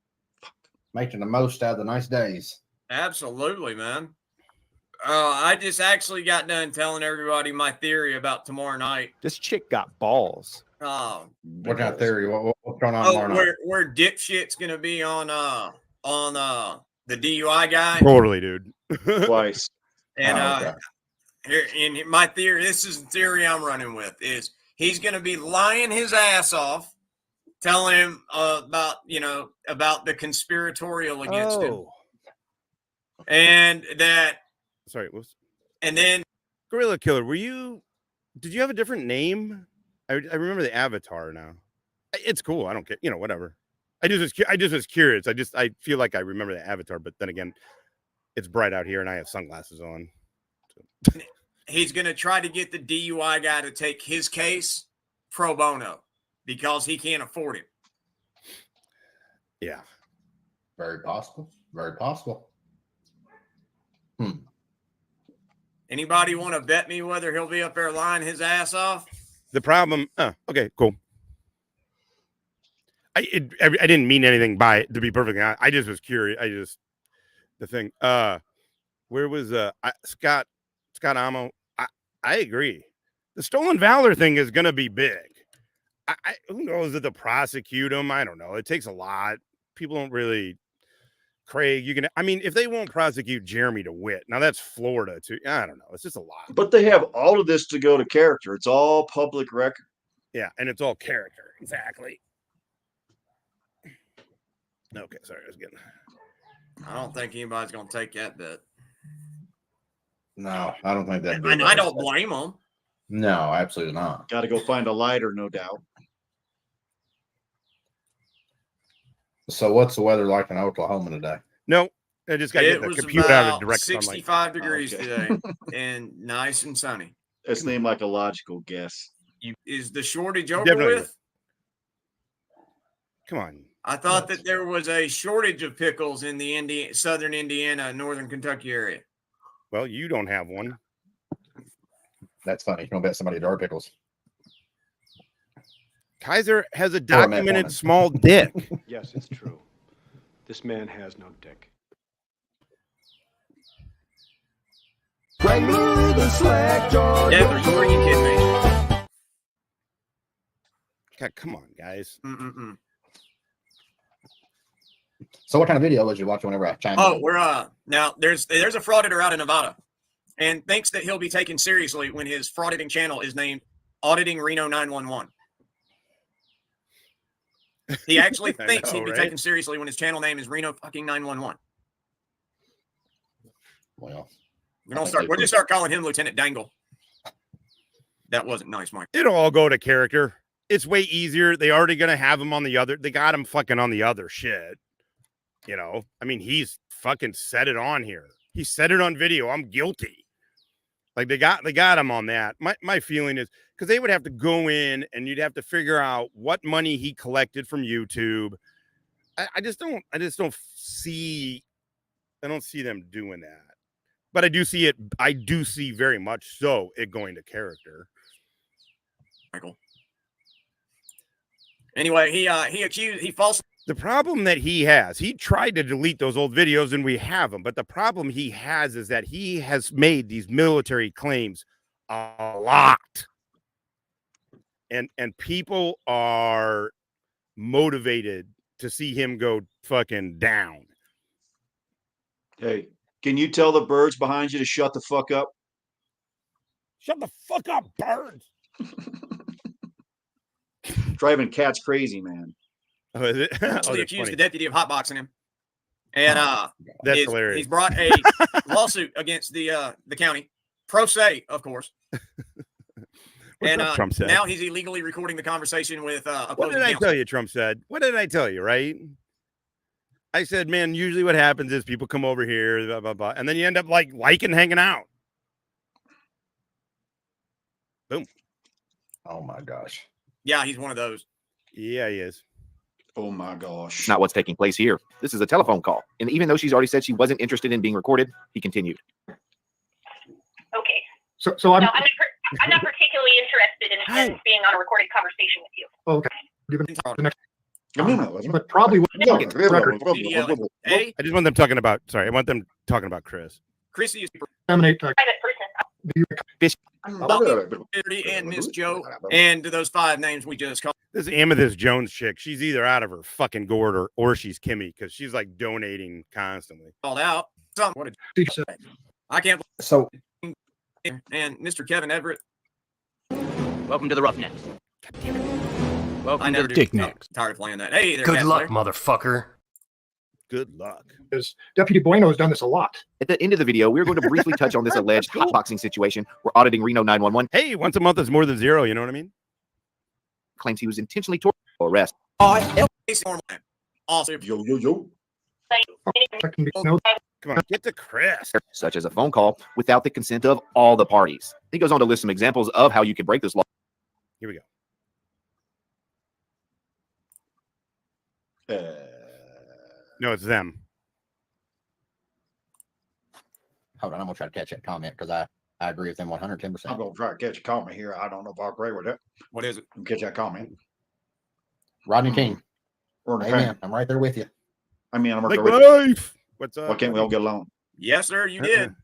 Making the most out of the nice days. Absolutely, man. I just actually got done telling everybody my theory about tomorrow night. This chick got balls. Oh, what kind of theory? What's going on tomorrow night? Where dipshit's gonna be on the DUI guy? Totally, dude. Twice. And in my theory, this is the theory I'm running with, is he's gonna be lying his ass off, telling him about the conspiratorial against him, and that. Sorry, and then Gorilla Killer, did you have a different name? I remember the avatar now. It's cool. I don't care. Whatever. I just was curious. I feel like I remember the avatar, but then again, it's bright out here and I have sunglasses on. So. He's going to try to get the DUI guy to take his case pro bono because he can't afford him. Yeah. Very possible. Very possible. Anybody want to bet me whether he'll be up there lying his ass off? The problem. Okay, cool. I didn't mean anything by it, to be perfectly honest. I just was curious. The thing. Where was Scott Amo? I agree. The stolen valor thing is going to be big. Who knows if they'll prosecute him? I don't know. It takes a lot. People don't really. Craig, if they won't prosecute Jeremy DeWitt, now that's Florida too. I don't know. It's just a lot. But they have all of this to go to character. It's all public record. Yeah, and it's all character. Exactly. Okay, sorry, I was getting. I don't think anybody's going to take that bet. No, I don't think that. And I don't blame them. No, absolutely not. Got to go find a lighter, no doubt. So what's the weather like in Oklahoma today? No, I just got to get the computer out of direct 65 sunlight. degrees today and nice and sunny. It seemed like a logical guess. Is the shortage over Definitely. with? Come on. I thought that there was a shortage of pickles in the southern Indiana, northern Kentucky area. Well, you don't have one. That's funny. You don't bet somebody there are pickles. Kiser has a documented small dick. Yes, it's true. This man has no dick. Wrangler the slack jaw. Yeah, are you freaking kidding me? God, come on, guys. So what kind of video was you watching whenever I chimed in? Oh, we're now there's a frauditor out in Nevada and thinks that he'll be taken seriously when his frauditing channel is named Auditing Reno 911. He actually thinks he'd be taken seriously when his channel name is Reno fucking 911. Well, we're gonna start calling him Lieutenant Dangle. That wasn't nice, Mike. It'll all go to character. It's way easier. They already gonna have him on the other. They got him fucking on the other shit. You know, I mean, he's fucking said it on here. He said it on video. I'm guilty. Like they got him on that. My feeling is because they would have to go in and you'd have to figure out what money he collected from YouTube. I don't see them doing that. But I do see it. I do see very much so it going to character. Michael. Anyway, he falsely. The problem that he tried to delete those old videos and we have them. But the problem he has is that he has made these military claims a lot. And people are motivated to see him go fucking down. Hey, can you tell the birds behind you to shut the fuck up? Shut the fuck up, birds. Driving cats crazy, man. Oh, is it? Actually accused the deputy of hotboxing him. And that's hilarious. He's brought a lawsuit against the county. Pro se, of course. And Trump said? Now he's illegally recording the conversation with What did I tell you, Trump said? What did I tell you, right? I said, man, usually what happens is people come over here, blah, blah, blah, and then you end up liking hanging out. Boom. Oh, my gosh. Yeah, he's one of those. Yeah, he is. Oh, my gosh. It's not what's taking place here. This is a telephone call. And even though she's already said she wasn't interested in being recorded, he continued. Okay. So I'm... No, I'm not particularly interested in being on a recorded conversation with you. Okay. But probably I just want them talking about. Sorry, I want them talking about Chris. Chrissy is Private person. And Miss Joe and those 5 names we just called. This Amethyst Jones chick, she's either out of her fucking gourd or she's Kimmy because she's like donating constantly. Called out. What I can't. So. And Mr. Kevin Everett. Welcome to the Roughnecks. Welcome to the Dick Necks. Tired of playing that. Hey there. Good luck, motherfucker. Good luck. Because Deputy Bueno has done this a lot. At the end of the video, we're going to briefly touch on this alleged hotboxing situation. We're auditing Reno 911. Hey, once a month is more than 0. You know what I mean? Claims he was intentionally tortured or arrested. Awesome. Yo. Come on, get to Chris. Such as a phone call without the consent of all the parties. He goes on to list some examples of how you could break this law. Here we go. No, it's them. Hold on, I'm gonna try to catch that comment because I agree with them 110%. I'm gonna try to catch a comment here. I don't know if I agree with it. What is it? Catch that comment. Rodney King. Rodney Amen. King. I'm right there with you. I mean, I'm Like right there with you. life. What's up? Why can't we all get along? Yes, sir. You did.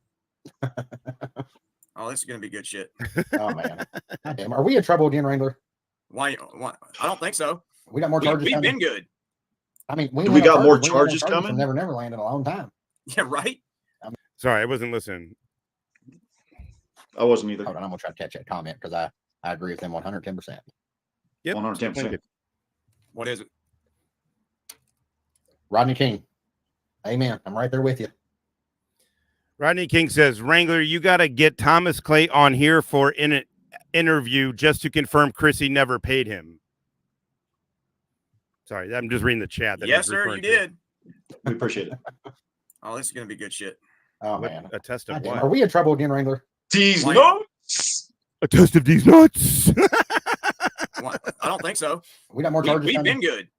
Oh, this is gonna be good shit. Oh man. God damn. Are we in trouble again, Wrangler? Why? I don't think so. We got more charges. We've been good. I mean, we got more charges coming from Never Land in a long time. Yeah, right. Sorry, I wasn't listening. I wasn't either. Hold on, I'm gonna try to catch that comment because I agree with them 110%. Yep, 110%. What is it? Rodney King. Amen. I'm right there with you. Rodney King says, Wrangler, you got to get Thomas Clay on here for an interview just to confirm Chrissy never paid him. Sorry, I'm just reading the chat. That Yes, sir, you did. We appreciate it. Oh, this is gonna be good shit. Oh man, a test of God damn. what? Are we in trouble again, Wrangler? These nuts. A test of these nuts. I don't think so. We got more charges. We've coming. been good.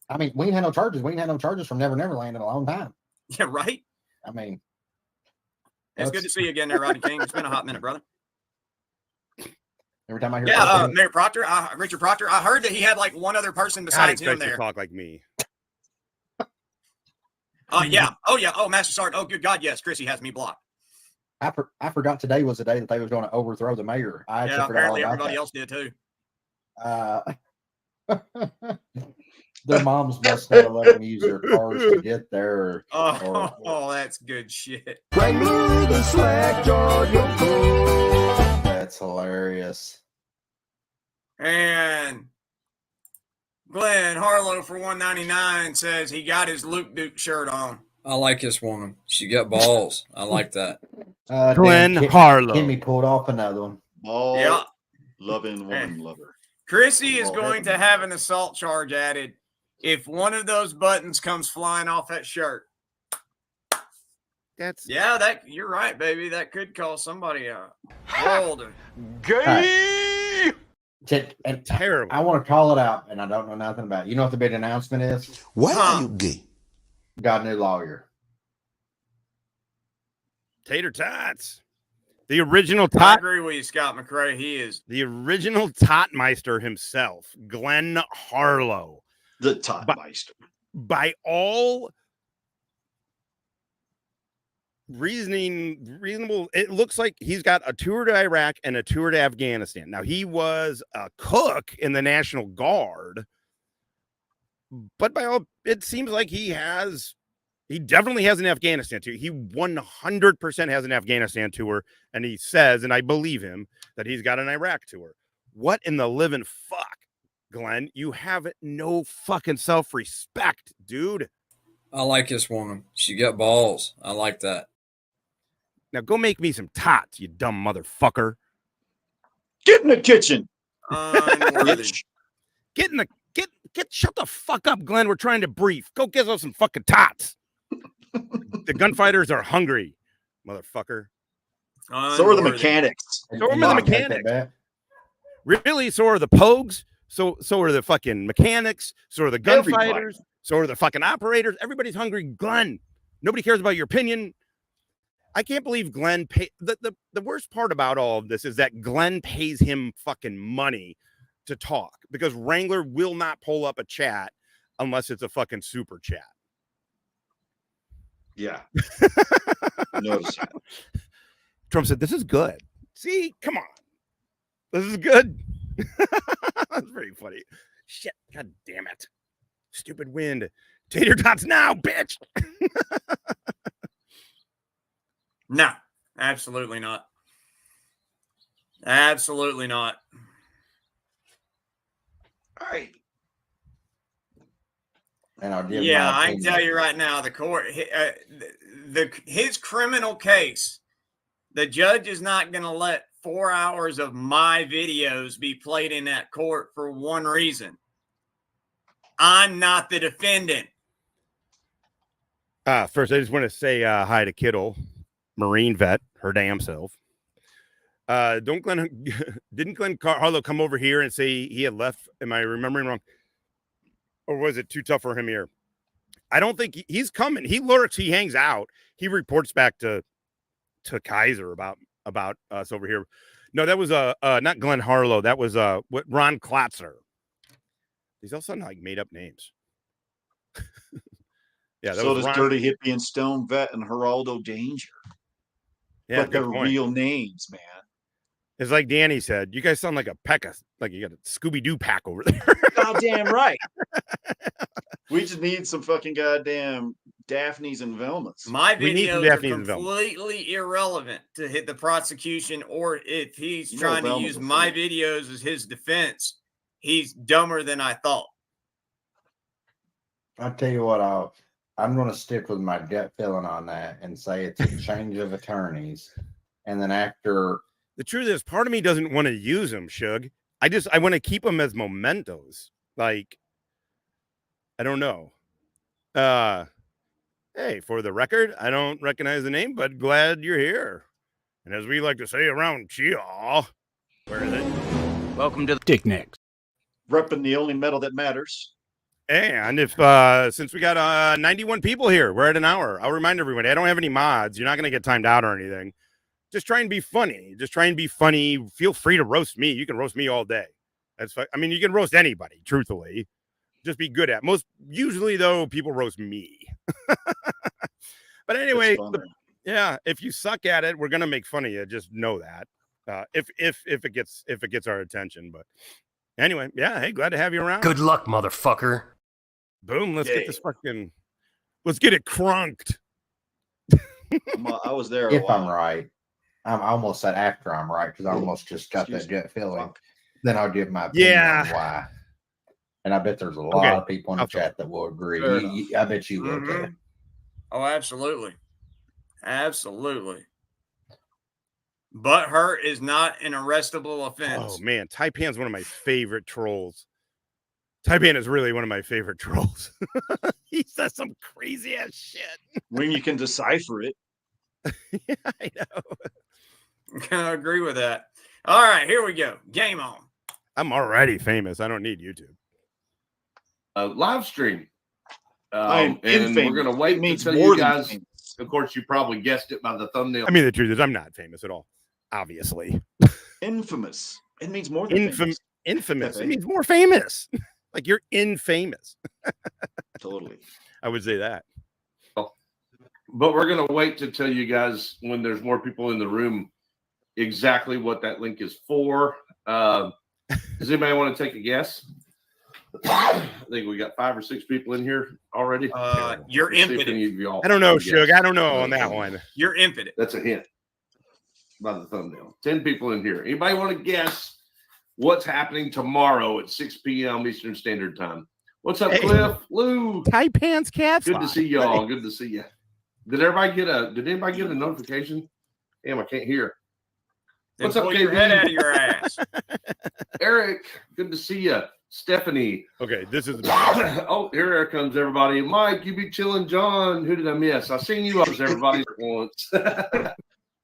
I mean, we ain't had no charges. We ain't had no charges from Never Land in a long time. Yeah, right. I mean, it's good to see you again there, Rodney King. It's been a hot minute, brother. Every time I hear Mayor Proctor, Richard Proctor, I heard that he had like one other person besides him there. Talk like me. Yeah. Oh, yeah. Oh, Master Sergeant. Oh, good God. Yes. Chrissy has me blocked. I forgot today was the day that they was going to overthrow the mayor. Apparently everybody else did too. Their moms must have let them use their cars to get there. Oh, that's good shit. That's hilarious. And Glenn Harlow for $1.99 says he got his Luke Duke shirt on. I like this woman. She got balls. I like that. Glenn Harlow. Kimmy pulled off another one. Yeah. Loving woman lover. Chrissy is going to have an assault charge added if one of those buttons comes flying off that shirt. You're right, baby. That could cause somebody a world of gay. And terrible. I want to call it out, and I don't know nothing about it. You know what the big announcement is? Why are you gay? Got a new lawyer. Tater Tots. The original I tot. agree with you, Scott McRae. He is the original Totmeister himself, Glenn Harlow. The Totmeister. By all reasonable, it looks like he's got a tour to Iraq and a tour to Afghanistan. Now, he was a cook in the National Guard, but by all, it seems like he definitely has an Afghanistan tour. He 100% has an Afghanistan tour, and he says, and I believe him, that he's got an Iraq tour. What in the living fuck, Glenn? You have no fucking self-respect, dude. I like this woman. She got balls. I like that. Now go make me some tots, you dumb motherfucker. Get in the kitchen. Shut the fuck up, Glenn. We're trying to brief. Go get us some fucking tots. The gunfighters are hungry, motherfucker. So are the mechanics. So are the mechanics. Really? So are the pogues. So are the fucking mechanics. So are the gunfighters. So are the fucking operators. Everybody's hungry, Glenn. Nobody cares about your opinion. I can't believe Glenn the worst part about all of this is that Glenn pays him fucking money to talk, because Wrangler will not pull up a chat unless it's a fucking super chat. Yeah. Notice that. Trump said, "This is good." See, come on. This is good. That's very funny. Shit. God damn it. Stupid wind. Tater tots now, bitch. No, absolutely not. Absolutely not. All right. And I'll give I can tell you right now, the court, his criminal case, the judge is not going to let 4 hours of my videos be played in that court for one reason. I'm not the defendant. First, I just want to say hi to Kittle, Marine vet, her damn self. Didn't Glenn Harlow come over here and say he had left? Am I remembering wrong? Or was it too tough for him here? I don't think he's coming. He lurks. He hangs out. He reports back to Kiser about us over here. No, that was not Glenn Harlow. That was what Ron Klatzer. These all sound like made up names. Yeah. So does Dirty Hippie and Stone Vet and Geraldo Danger. Yeah, but they're real names, man. It's like Danny said. You guys sound like a pack of, like you got a Scooby-Doo pack over there. Goddamn right. We just need some fucking goddamn Daphnes and Velmas. My videos are completely irrelevant to hit the prosecution, or if he's trying to use my videos as his defense, he's dumber than I thought. I'll tell you what, I'm going to stick with my gut feeling on that and say it's a change of attorneys. And then after... The truth is, part of me doesn't want to use them, Shug. I want to keep them as mementos. Like, I don't know. Hey, for the record, I don't recognize the name, but glad you're here. And as we like to say around Chia, where is it? Welcome to the Dick Nicks. Repping the only metal that matters. And if since we got 91 people here, we're at an hour. I'll remind everybody, I don't have any mods. You're not going to get timed out or anything. Just try and be funny. Just try and be funny. Feel free to roast me. You can roast me all day. That's I mean, you can roast anybody, truthfully. Just be good at usually though, people roast me. But anyway, yeah, if you suck at it, we're gonna make fun of you. Just know that. If it gets our attention. But anyway, yeah, hey, glad to have you around. Good luck, motherfucker. Boom, let's get it crunked. I was there. If I'm right. I almost said after I'm right, because I almost just got that gut feeling. Then I'll give my opinion on why. And I bet there's a lot of people in the chat that will agree. I bet you will too. Oh, absolutely. Absolutely. Butt hurt is not an arrestable offense. Oh man, Taipan's one of my favorite trolls. Taipan is really one of my favorite trolls. He says some crazy ass shit. When you can decipher it. Yeah, I know. I agree with that. All right, here we go. Game on. I'm already famous. I don't need YouTube. Live stream. I'm and infamous. We're going to wait until you guys, of course, you probably guessed it by the thumbnail. I mean, the truth is I'm not famous at all, obviously. Infamous. It means more than famous. Infamous. It means more famous. Like you're infamous. Totally. I would say that. But we're going to wait to tell you guys when there's more people in the room exactly what that link is for. Does anybody want to take a guess? I think we got 5 or 6 people in here already. You're impotent. I don't know, Suge. I don't know on that one. You're impotent. That's a hint by the thumbnail. 10 people in here. Anybody want to guess what's happening tomorrow at 6 p.m. Eastern Standard Time? What's up, Cliff? Lou? Taipan's cats. Good to see y'all. Good to see you. Did anybody get a notification? Damn, I can't hear. What's up, your head out of your ass. Eric, good to see you. Stephanie. Okay, this is oh, here comes everybody. Mike, you be chilling. John, who did I miss? I seen you up everybody at once.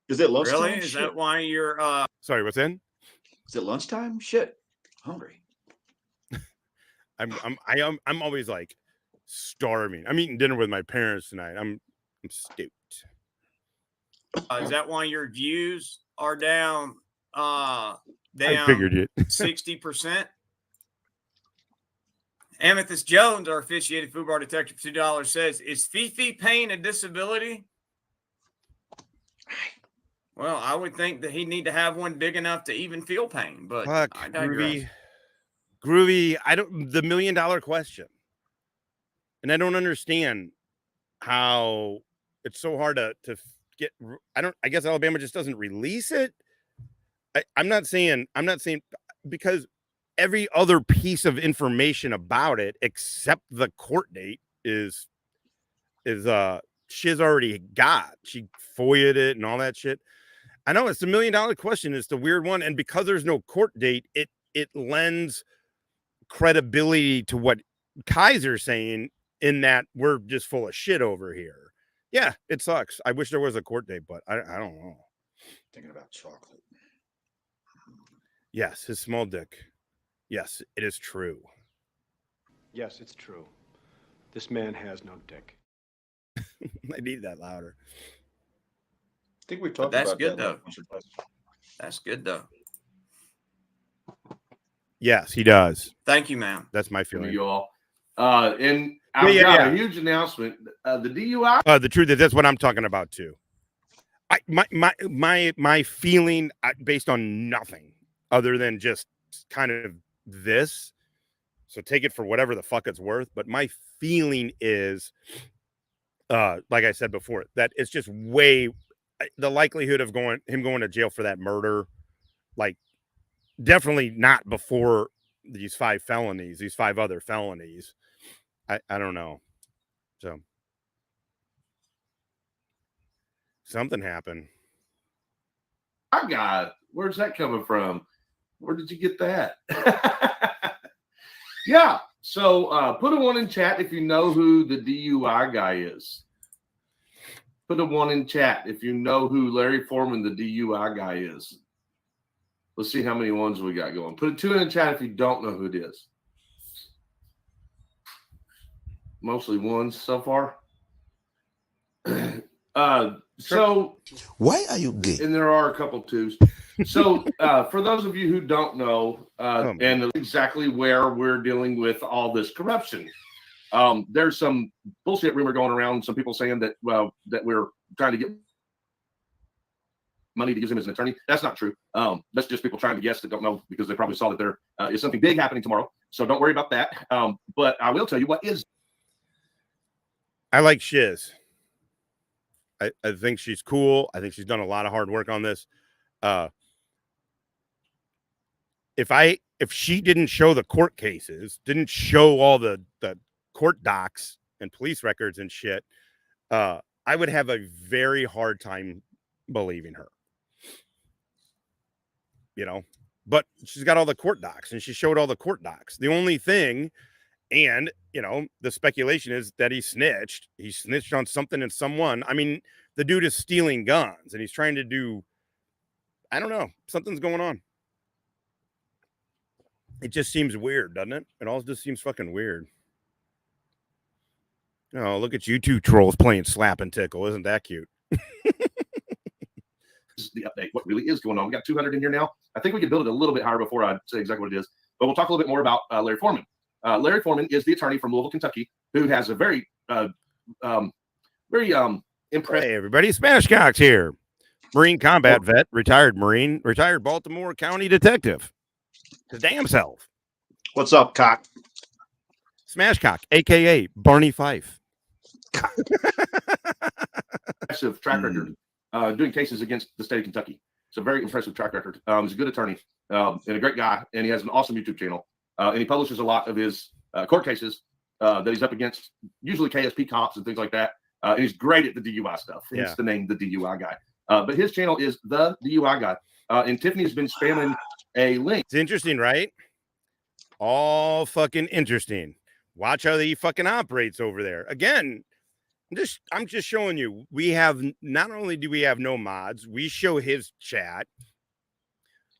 Is it lunchtime? Really? Is that why you're sorry, what's in? Is it lunchtime? Shit. Hungry. I'm always like starving. I'm eating dinner with my parents tonight. I'm stoked. Is that why your views are down? I figured it. 60%. Amethyst Jones, our officiated food bar detective, $2 says, "Is Fifi pain a disability?" Well, I would think that he'd need to have one big enough to even feel pain, but I digress. Groovy. The $1 million question. And I don't understand how it's so hard to get. I guess Alabama just doesn't release it. I'm not saying because every other piece of information about it except the court date is she's already got. She FOIA'd it and all that shit. I know it's the $1 million question. It's the weird one. And because there's no court date, it lends credibility to what Kiser's saying in that we're just full of shit over here. Yeah, it sucks. I wish there was a court date, but I don't know. Thinking about chocolate. Yes, his small dick. Yes, it is true. Yes, it's true. This man has no dick. I need that louder. I think we've talked That's about good, that. though. That's good, though. Yes, he does. Thank you, ma'am. That's my feeling. You all. And I've got a huge announcement. The DUI. The truth is, that's what I'm talking about too. My feeling based on nothing other than just kind of this. So take it for whatever the fuck it's worth. But my feeling is, like I said before, that it's just the likelihood of him going to jail for that murder, like definitely not before these 5 other felonies. I don't know. So something happened. I got it. Where's that coming from? Where did you get that? Yeah. So put a 1 in chat if you know who the DUI guy is. Put a 1 in chat if you know who Larry Foreman, the DUI guy, is. Let's see how many ones we got going. Put a 2 in the chat if you don't know who it is. Mostly 1s so far. So why are you gay? And there are a couple twos. So for those of you who don't know, and exactly where we're dealing with all this corruption, there's some bullshit rumor going around. Some people saying that that we're trying to get money to use him as an attorney. That's not true. That's just people trying to guess that don't know because they probably saw that there is something big happening tomorrow. So don't worry about that. But I will tell you what is. I like Shiz. I think she's cool. I think she's done a lot of hard work on this. If she didn't show the court cases, didn't show all the court docs and police records and shit, I would have a very hard time believing her. You know, but she's got all the court docs and she showed all the court docs. The only thing, and you know, the speculation is that he snitched. He snitched on something and someone. I mean, the dude is stealing guns and he's trying to do, I don't know, something's going on. It just seems weird, doesn't it? It all just seems fucking weird. Oh, look at you two trolls playing slap-n-tickle. Isn't that cute? This is the update. What really is going on? We got 200 in here now. I think we could build it a little bit higher before I say exactly what it is. But we'll talk a little bit more about Larry Foreman. Larry Foreman is the attorney from Louisville, Kentucky, who has a very impressive. Hey, everybody. Smash Cox here. Marine combat vet, retired Marine, retired Baltimore County detective. His damn self. What's up, Cock? Smash Cock, a.k.a. Barney Fife. Impressive track record doing cases against the state of Kentucky. It's a very impressive track record. He's a good attorney and a great guy, and he has an awesome YouTube channel. And he publishes a lot of his court cases that he's up against, usually KSP cops and things like that. And he's great at the DUI stuff. Hence the name, the DUI guy. But his channel is the DUI guy. And Tiffany's been spamming a link. It's interesting, right? All fucking interesting. Watch how he fucking operates over there. Again, I'm just showing you. We have, not only do we have no mods, we show his chat.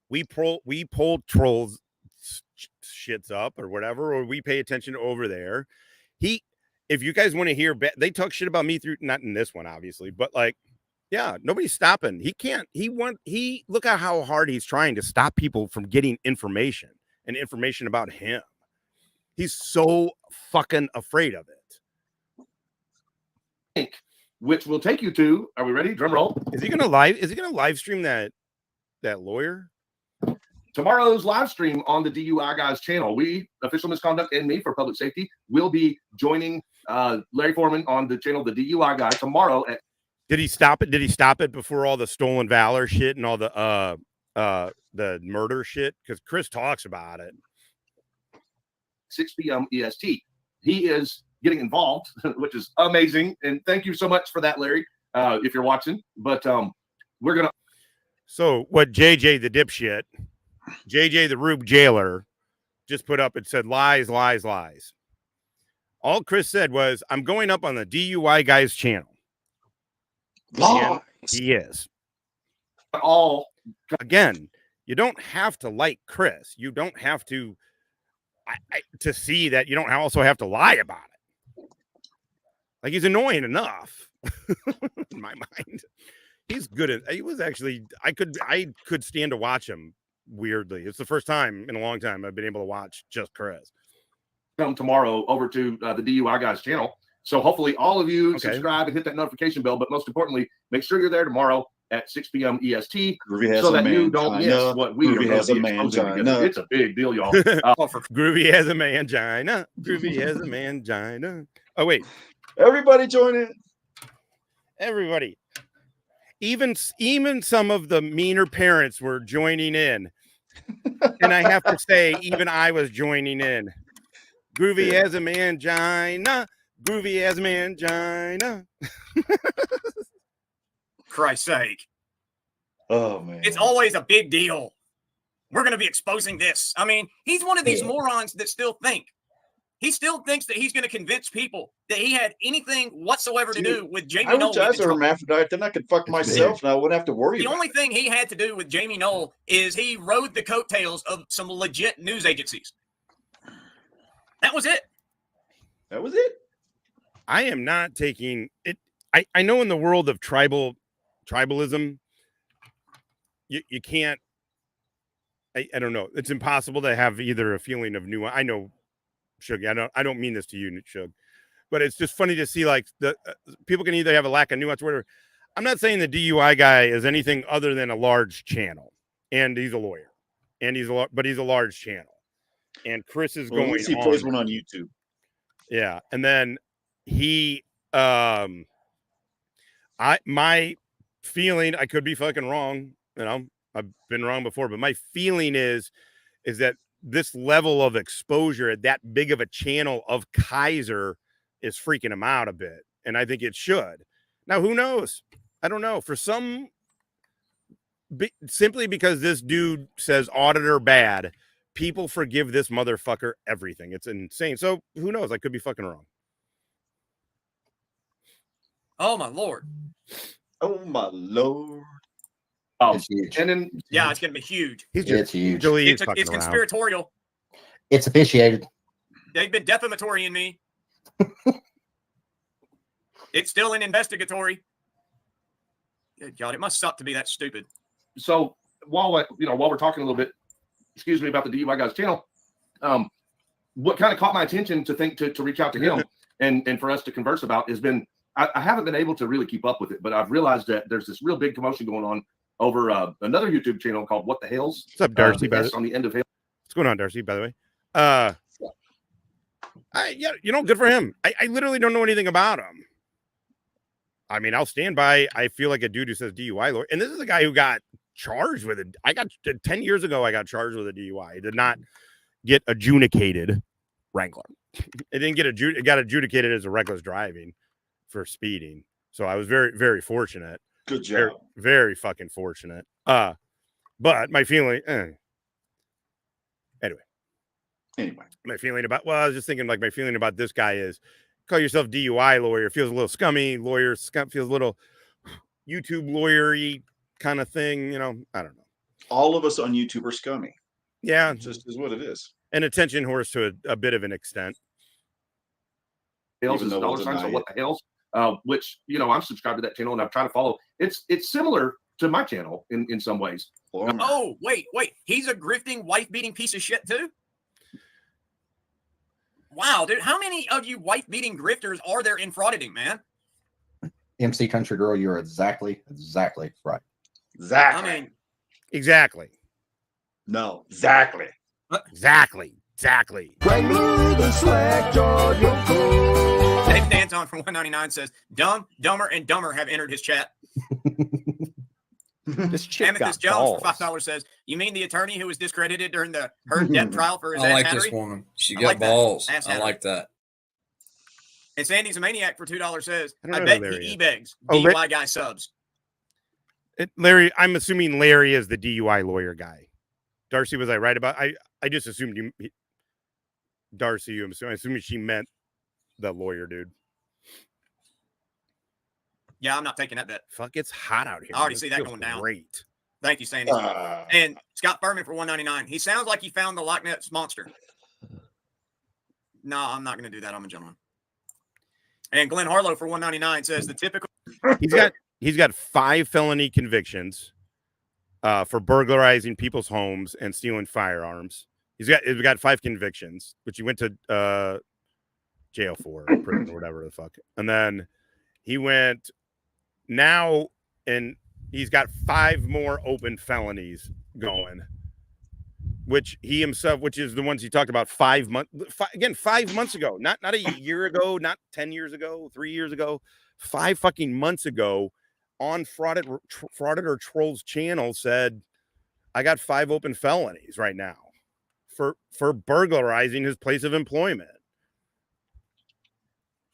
We pull trolls shits up or whatever, or we pay attention over there. If you guys want to hear, they talk shit about me through, not in this one, obviously, but like, yeah, nobody's stopping. Look at how hard he's trying to stop people from getting information and information about him. He's so fucking afraid of it. Which will take you to, are we ready? Drum roll. Is he gonna live stream that lawyer? Tomorrow's live stream on the DUI guys channel. We, Official Misconduct and me for Public Safety, will be joining Larry Foreman on the channel, the DUI guy, tomorrow at. Did he stop it? Did he stop it before all the stolen valor shit and all the murder shit? Because Chris talks about it. 6 p.m. EST. He is getting involved, which is amazing. And thank you so much for that, Larry, if you're watching. But we're going to. So what JJ the dipshit, JJ the Rube jailer, just put up, it said lies, lies, lies. All Chris said was, I'm going up on the DUI guy's channel. Lies. He is. All again, you don't have to like Chris. You don't have to to see that you don't also have to lie about it. Like, he's annoying enough in my mind. He's good at, he was actually, I could stand to watch him weirdly. It's the first time in a long time I've been able to watch just Chris. Come tomorrow over to the DUI guys channel. So hopefully all of you subscribe and hit that notification bell. But most importantly, make sure you're there tomorrow at 6 p.m. EST so that you don't miss what we are going to be exposing. It's a big deal, y'all. Groovy has a mangina. Groovy has a mangina. Oh, wait. Everybody join in. Everybody. Even some of the meaner parents were joining in. And I have to say, even I was joining in. Groovy has a mangina. Groovy has a mangina. Christ's sake. Oh, man. It's always a big deal. We're going to be exposing this. I mean, he's one of these morons that still think. He still thinks that he's going to convince people that he had anything whatsoever to do with Jamie Knoll. I wish I was a hermaphrodite, then I could fuck myself and I wouldn't have to worry about it. The only thing he had to do with Jamie Knoll is he rode the coattails of some legit news agencies. That was it. That was it. I am not taking it. I know in the world of tribalism, you can't. I don't know. It's impossible to have either a feeling of nuance. I know, Shug. I don't mean this to you, Shug, but it's just funny to see like the people can either have a lack of nuance or whatever. I'm not saying the DUI guy is anything other than a large channel, and he's a lawyer, and but he's a large channel, and Chris is going. At least he plays one on YouTube. Yeah, and then he, my feeling, I could be fucking wrong, you know. I've been wrong before, but my feeling is that this level of exposure at that big of a channel of Kiser is freaking him out a bit, and I think it should. Now, who knows? I don't know. For some, simply because this dude says auditor bad, people forgive this motherfucker everything. It's insane. So who knows? I could be fucking wrong. Oh my lord. Oh my lord. Oh, It's huge. and then Yeah, it's gonna be huge. It's huge. It's conspiratorial. It's officiated. They've been defamatory in me. It's still an investigatory. Good God, it must suck to be that stupid. So while we're talking a little bit, excuse me, about the DUI guy's channel, what kind of caught my attention to think to reach out to him and for us to converse about has been I haven't been able to really keep up with it, but I've realized that there's this real big commotion going on over another YouTube channel called What the Hells. What's up, Darcy? On the end of hell. What's going on, Darcy? By the way, good for him. I literally don't know anything about him. I mean, I'll stand by. I feel like a dude who says DUI lawyer, and this is a guy who got charged with it. 10 years ago. I got charged with a DUI. It did not get adjudicated. Wrangler. It didn't get adjudicated. It got adjudicated as a reckless driving for speeding. So I was very, very fortunate. Good job. Very, very fucking fortunate. But my feeling. Anyway, my feeling about. Well, I was just thinking like my feeling about this guy is. Call yourself DUI lawyer. Feels a little scummy. Lawyer feels a little YouTube lawyery kind of thing. You know, I don't know. All of us on YouTube are scummy. Yeah, it just is what it is. An attention horse to a bit of an extent. Hells is dollar signs or What the Hells, which I'm subscribed to that channel and I've tried to follow. It's similar to my channel in some ways. Oh wait, he's a grifting, wife-beating piece of shit too. Wow, dude, how many of you wife-beating grifters are there in frauditing, man? MC Country Girl, you're exactly right. Exactly. I mean, exactly. No, exactly. Exactly. Dave Danton from 199 says, Dumb, Dumber, and Dumber have entered his chat. This chick Amethyst got Jones balls. for $5 says, you mean the attorney who was discredited during the Heard death trial for his I ass like hattery? this woman. She I got like that. balls. Ass I hattery. like that. And Sandy's a Maniac for $2 says, I don't I know bet who Larry he is. e-begs Oh, DUI guy subs. Larry, I'm assuming Larry is the DUI lawyer guy. Darcy, was I right about? I just assumed you. Darcy, I'm assuming she meant the lawyer dude. Yeah, I'm not taking that bet. Fuck, it's hot out here. I already This see that feels going down. Great. Thank you, Sandy. And Scott Furman for $1.99. He sounds like he found the Loch Ness monster. No, I'm not going to do that. I'm a gentleman. And Glenn Harlow for $1.99 says the typical. He's got 5 felony convictions for burglarizing people's homes and stealing firearms. He's got 5 convictions, which he went to jail for, or prison, or whatever the fuck. And then he went now, and he's got 5 more open felonies going, which he himself, which is the ones he talked about 5 months ago, not a year ago, not 10 years ago, 3 years ago, 5 fucking months ago, on Frauded or Trolls channel said, I got 5 open felonies right now for burglarizing his place of employment.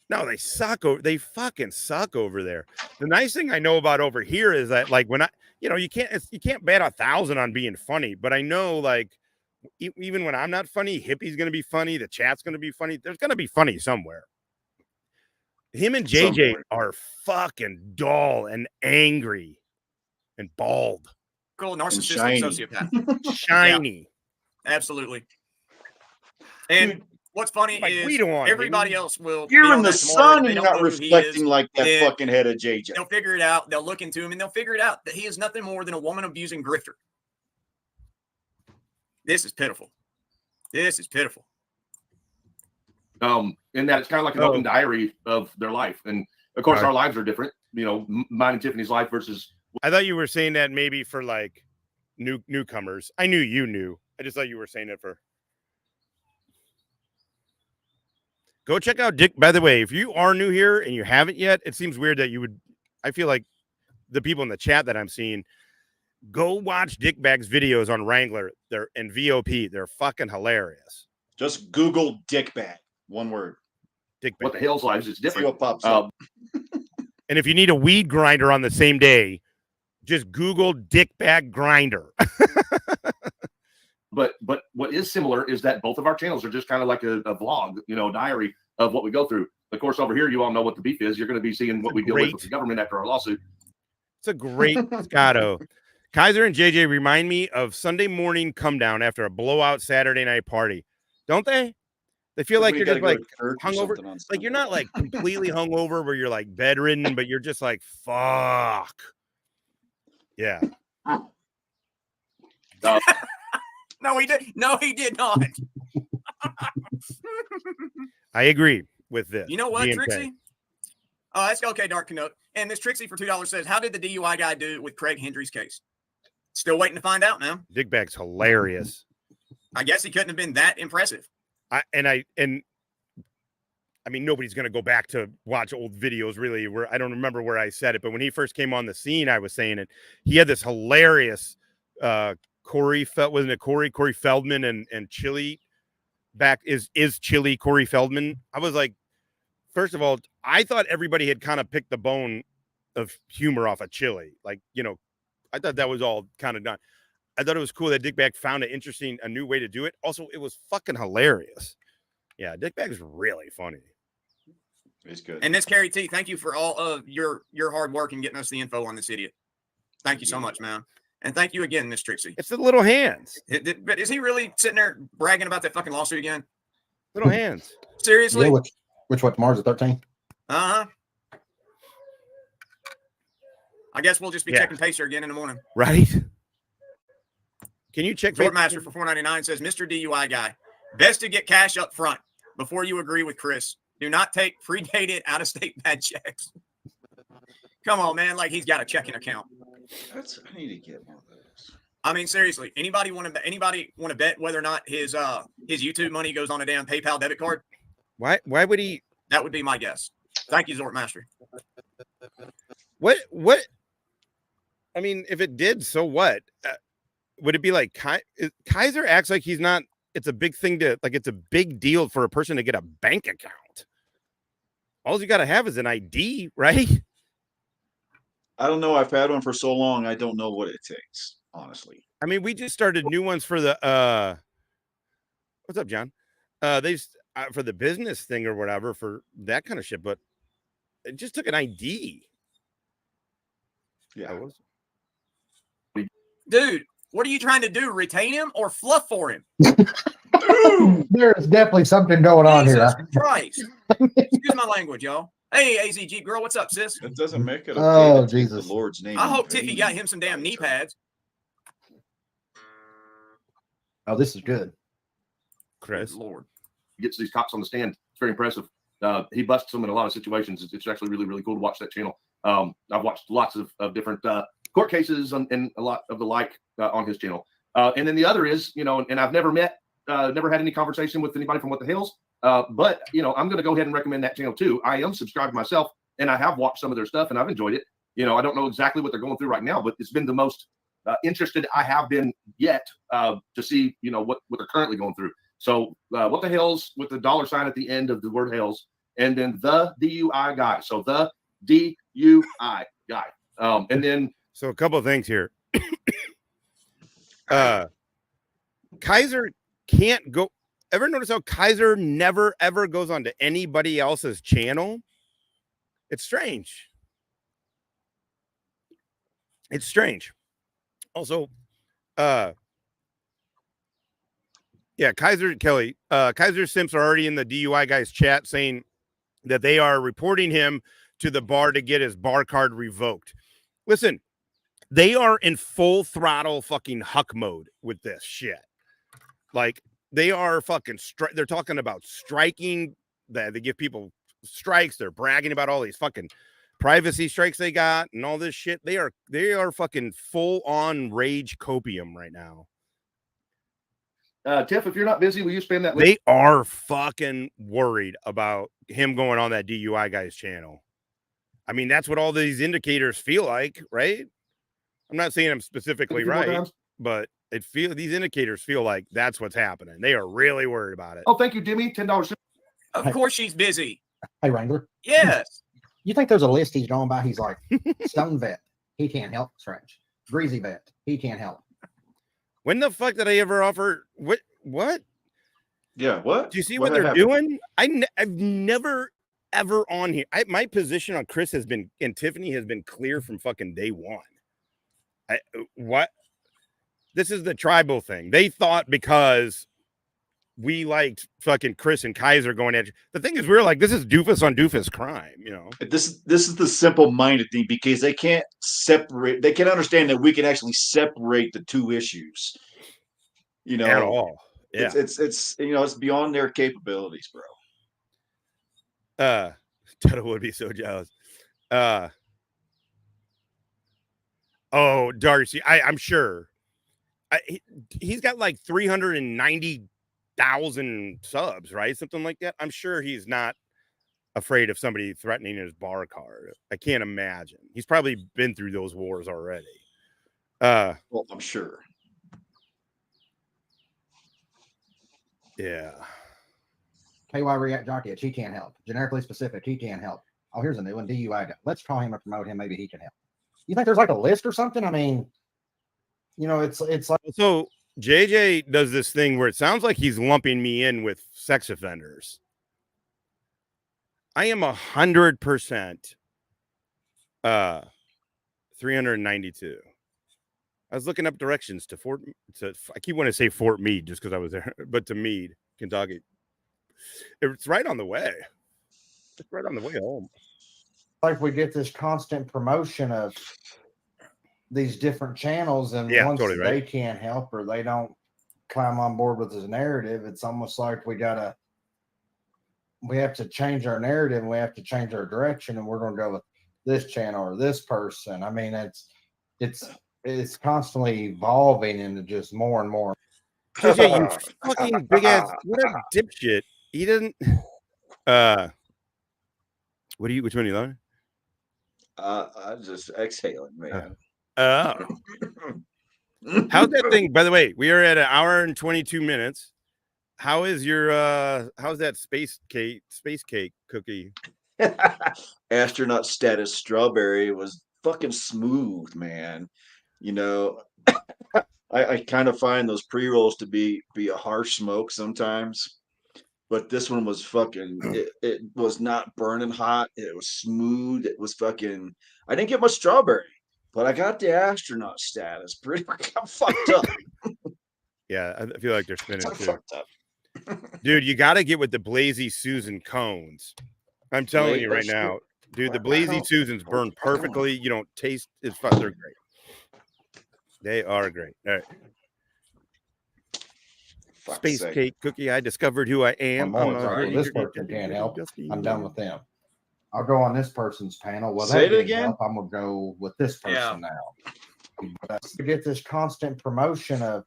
No, they suck. They fucking suck over there. The nice thing I know about over here is that, like, when you can't bet 1,000 on being funny, but I know, like, even when I'm not funny, Hippie's going to be funny. The chat's going to be funny. There's going to be funny somewhere. Him and JJ are fucking dull and angry and bald. Cool, narcissistic sociopath. Shiny. Yeah, absolutely. And What's funny Like, is we don't want everybody him. else will. You're be in on the that tomorrow. sun If and they you're don't not know who he reflecting is, like that then fucking head of JJ. they'll figure it out. They'll look into him and they'll figure it out that he is nothing more than a woman abusing grifter. This is pitiful. This is pitiful. In that it's kind of like an open diary of their life, and of course our lives are different. You know, mine and Tiffany's life versus. I thought you were saying that maybe for like newcomers. I knew you knew. I just thought you were saying it for. Go check out Dick. By the way, if you are new here and you haven't yet, it seems weird that you would. I feel like the people in the chat that I'm seeing, go watch Dick Bag's videos on Wrangler. They're and VOP. They're fucking hilarious. Just Google Dick Bag. One word. Dick Bag. What the hell's lives? It's different. See what pops up. And if you need a weed grinder on the same day, just Google Dick Bag Grinder. But what is similar is that both of our channels are just kind of like a vlog, you know, diary of what we go through. Of course, over here, you all know what the beef is. You're going to be seeing what we deal with the government after our lawsuit. It's a great Scotto. Kiser and JJ remind me of Sunday morning come down after a blowout Saturday night party. Don't they? They feel like you're just like hungover. Like you're not like completely hungover where you're like bedridden, but you're just like, fuck. Yeah. No, he did. No, he did not. I agree with this. You know what, DMK. Trixie? Oh, that's okay, Dark Canoe. And this Trixie for $2 says, how did the DUI guy do with Craig Hendry's case? Still waiting to find out, man. Dick Bag's hilarious. I guess he couldn't have been that impressive. I mean, nobody's going to go back to watch old videos, really. Where I don't remember where I said it, but when he first came on the scene, I was saying it. He had this hilarious Corey Feldman and Chili back is Chili Corey Feldman. I was like, first of all, I thought everybody had kind of picked the bone of humor off of Chili. Like, you know, I thought that was all kind of done. I thought it was cool that Dick Bag found a new way to do it. Also, it was fucking hilarious. Yeah, Dick Bag's really funny. It's good. And Miss Carrie T, thank you for all of your hard work in getting us the info on this idiot. Thank you so much, man. And thank you again, Miss Trixie. It's the little hands. But is he really sitting there bragging about that fucking lawsuit again? Little hands. Seriously? Yeah, which what, tomorrow's the 13th? Uh-huh. I guess we'll just be checking Pacer again in the morning. Right? Can you check? Swordmaster for $4.99 says, Mr. DUI guy, best to get cash up front before you agree with Chris. Do not take predated out-of-state bad checks. Come on, man. Like he's got a checking account. I need to get one of those. I mean, seriously, anybody want to bet whether or not his YouTube money goes on a damn PayPal debit card? Why would he? That would be my guess. Thank you, Zortmaster. What? I mean, if it did, so what? Would it be like Kiser acts like he's not? It's a big thing it's a big deal for a person to get a bank account. All you got to have is an ID, right? I don't know. I've had one for so long. I don't know what it takes, honestly. I mean, we just started new ones for the what's up, John? For the business thing or whatever, for that kind of shit, but it just took an ID. Yeah. Dude, what are you trying to do? Retain him or fluff for him? There's definitely something going on here. Jesus Christ. Excuse my language, y'all. Hey, AZG girl, what's up, sis? It doesn't make it. Oh, Jesus. The Lord's name. I hope Tiffy got him some damn knee pads. Oh, this is good. Chris. Lord. He gets these cops on the stand. It's very impressive. He busts them in a lot of situations. It's actually really, really cool to watch that channel. I've watched lots of different court cases and a lot of the like on his channel. And then the other is, you know, and I've never had any conversation with anybody from What the Hills. But, you know, I'm going to go ahead and recommend that channel too. I am subscribed myself and I have watched some of their stuff and I've enjoyed it. You know, I don't know exactly what they're going through right now, but it's been the most interested I have been yet to see, you know, what they're currently going through. So What the Hills with the $ at the end of the word Hills, and then the DUI guy. So the DUI guy. And then. So a couple of things here. Kiser can't go. Ever notice how Kiser never ever goes on to anybody else's channel? It's strange. It's strange. Also, yeah, Yeah, Kiser Simps are already in the DUI guys chat saying that they are reporting him to the bar to get his bar card revoked. Listen, they are in full throttle fucking huck mode with this shit. Like, they are fucking they're talking about striking. They give people strikes. They're bragging about all these fucking privacy strikes they got and all this shit. They are fucking full on rage copium right now. Tiff, if you're not busy, will you spend that? They are fucking worried about him going on that DUI guy's channel. I mean, that's what all these indicators feel like, right? I'm not saying I'm specifically right, but these indicators feel like that's what's happening. They are really worried about it. Oh, thank you, Jimmy. $10. Of course she's busy. Hey, Wrangler. Yes. You think there's a list he's drawn by? He's like, Stone Vet, he can't help. Strange. Greasy Vet, he can't help. When the fuck did I ever offer? What? Yeah, what? Do you see what they're doing? I've never, ever on here. My position on Chris has been, and Tiffany has been clear from fucking day one. What? This is the tribal thing. They thought because we liked fucking Chris and Kiser going at you. The thing is, we're like, this is doofus on doofus crime, you know. This is the simple-minded thing because they can't separate. They can't understand that we can actually separate the two issues. You know, at all. Yeah, it's you know, it's beyond their capabilities, bro. Tuttle would be so jealous. Oh, Darcy, I'm sure. He's got like 390,000 subs, right? Something like that. I'm sure he's not afraid of somebody threatening his bar card. I can't imagine. He's probably been through those wars already. Well, I'm sure. Yeah. KY React Jockey, he can't help. Generically specific, he can't help. Oh, here's a new one. DUI guy. Let's call him and promote him. Maybe he can help. You think there's like a list or something? I mean, you know, it's like. So JJ does this thing where it sounds like he's lumping me in with sex offenders. I am 100% 392. I was looking up directions to I keep wanting to say Fort Meade just because I was there, but to Meade, Kentucky. It's right on the way. It's right on the way home. Like we get this constant promotion of these different channels, and once totally right. They can't help or they don't climb on board with this narrative, it's almost like we have to change our narrative and we have to change our direction, and we're going to go with this channel or this person. I mean, it's constantly evolving into just more and more. JJ, you fucking big ass, what a dipshit. He doesn't. Which one are you learning? I'm just exhaling, man. How's that thing? By the way, we are at 1 hour and 22 minutes. How is your how's that space cake cookie? Astronaut status strawberry was fucking smooth, man. You know, I kind of find those pre-rolls to be a harsh smoke sometimes. But this one was fucking, it was not burning hot. It was smooth. It was fucking, I didn't get much strawberry, but I got the astronaut status. Pretty got fucked up. Yeah, I feel like they're spinning too. Fucked up. Dude, you got to get with the Blazy Susan cones. I'm telling you right now, dude, the Blazy Susans burn perfectly. You don't taste it's fun. They're great. They are great. All right. Space cake cookie. I discovered who I am. This person can't help. I'm done with them. I'll go on this person's panel. Well, say it again. Help, I'm gonna go with this person now. To get this constant promotion of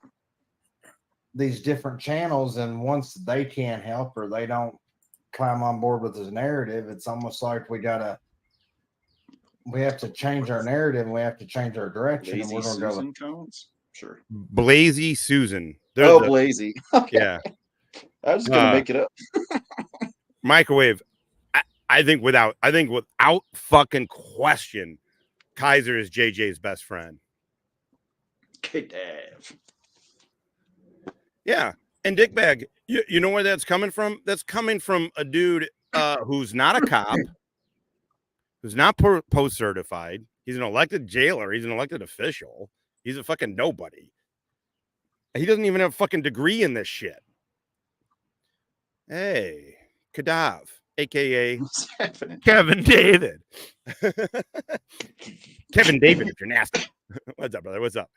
these different channels, and once they can't help or they don't climb on board with this narrative, it's almost like we have to change our narrative and we have to change our direction. Lazy and we're gonna Susan go with cones? Sure. Blazy Susan. Blazy. Okay. Yeah. I was gonna make it up. Microwave. I think without fucking question, Kiser is JJ's best friend. Dave. Yeah. And Dickbag, you know where that's coming from? That's coming from a dude who's not a cop, who's not post certified. He's an elected jailer. He's an elected official. He's a fucking nobody. He doesn't even have a fucking degree in this shit. Hey, Kadav, aka Kevin David. Kevin David, if you're nasty. What's up, brother? What's up?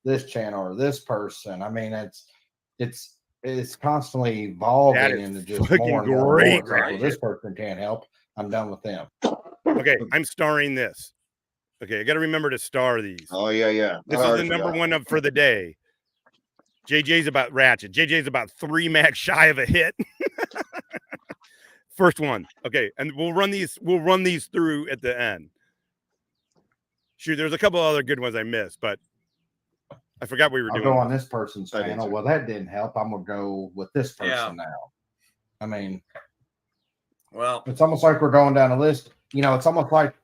This channel or this person. I mean, it's constantly evolving into just more and more. Great, It's like, well, this person can't help. I'm done with them. Okay, I'm starring this. Okay, I got to remember to star these. Oh yeah. This is the number one up for the day. JJ's about ratchet. JJ's about 3 max shy of a hit. First one. Okay, and we'll run these through at the end. Shoot, there's a couple other good ones I missed, but I forgot we were doing. I'll go on this person's channel. Well, that didn't help. I'm gonna go with this person now. I mean, well, it's almost like we're going down a list. You know, it's almost like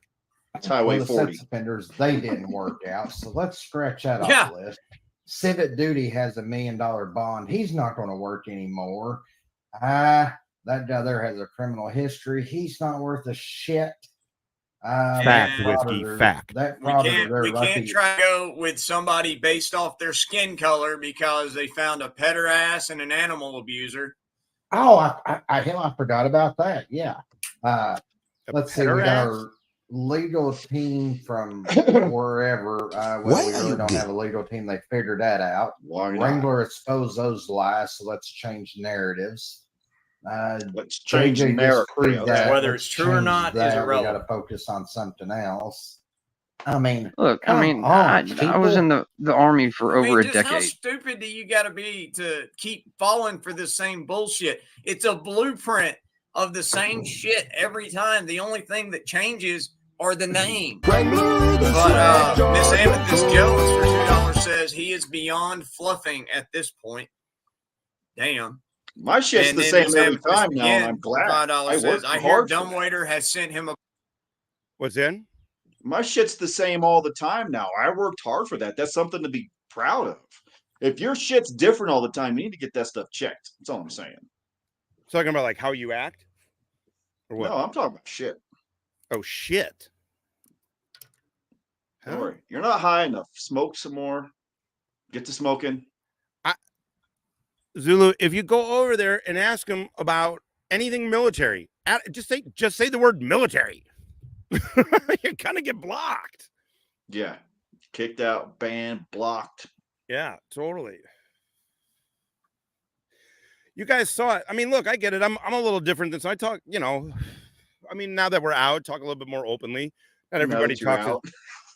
Highway the 40 sex offenders. They didn't work out, so let's scratch that off the list. Civic Duty has $1 million bond. He's not going to work anymore. That guy there has a criminal history. He's not worth a shit. Fact, whiskey, fact. We can't try to go with somebody based off their skin color because they found a petter ass and an animal abuser. Oh, I forgot about that. Yeah. Let's see. We got our legal team from wherever. Well, we really don't have a legal team. They figured that out. Wrangler exposed those lies, so let's change narratives. Let's change the narrative. Whether it's true or not is irrelevant. We got to focus on something else. I mean, look, I was in the army for over a decade. How stupid do you got to be to keep falling for the same bullshit? It's a blueprint of the same shit every time. The only thing that changes are the name. But Miss Amethyst Jones for $2 says he is beyond fluffing at this point. Damn. My shit's the same every time now, and I'm glad. I hear Dumbwaiter has sent him a. What's in? My shit's the same all the time now. I worked hard for that. That's something to be proud of. If your shit's different all the time, you need to get that stuff checked. That's all I'm saying. Talking about like how you act? Or what? No, I'm talking about shit. Oh, shit. Don't worry. You're not high enough. Smoke some more. Get to smoking. Zulu, if you go over there and ask him about anything military, just say the word military. You kind of get blocked. Yeah. Kicked out, banned, blocked. Yeah, totally. You guys saw it. I mean, look, I get it. I'm a little different than so I talk, you know. I mean, now that we're out, talk a little bit more openly. Not everybody talks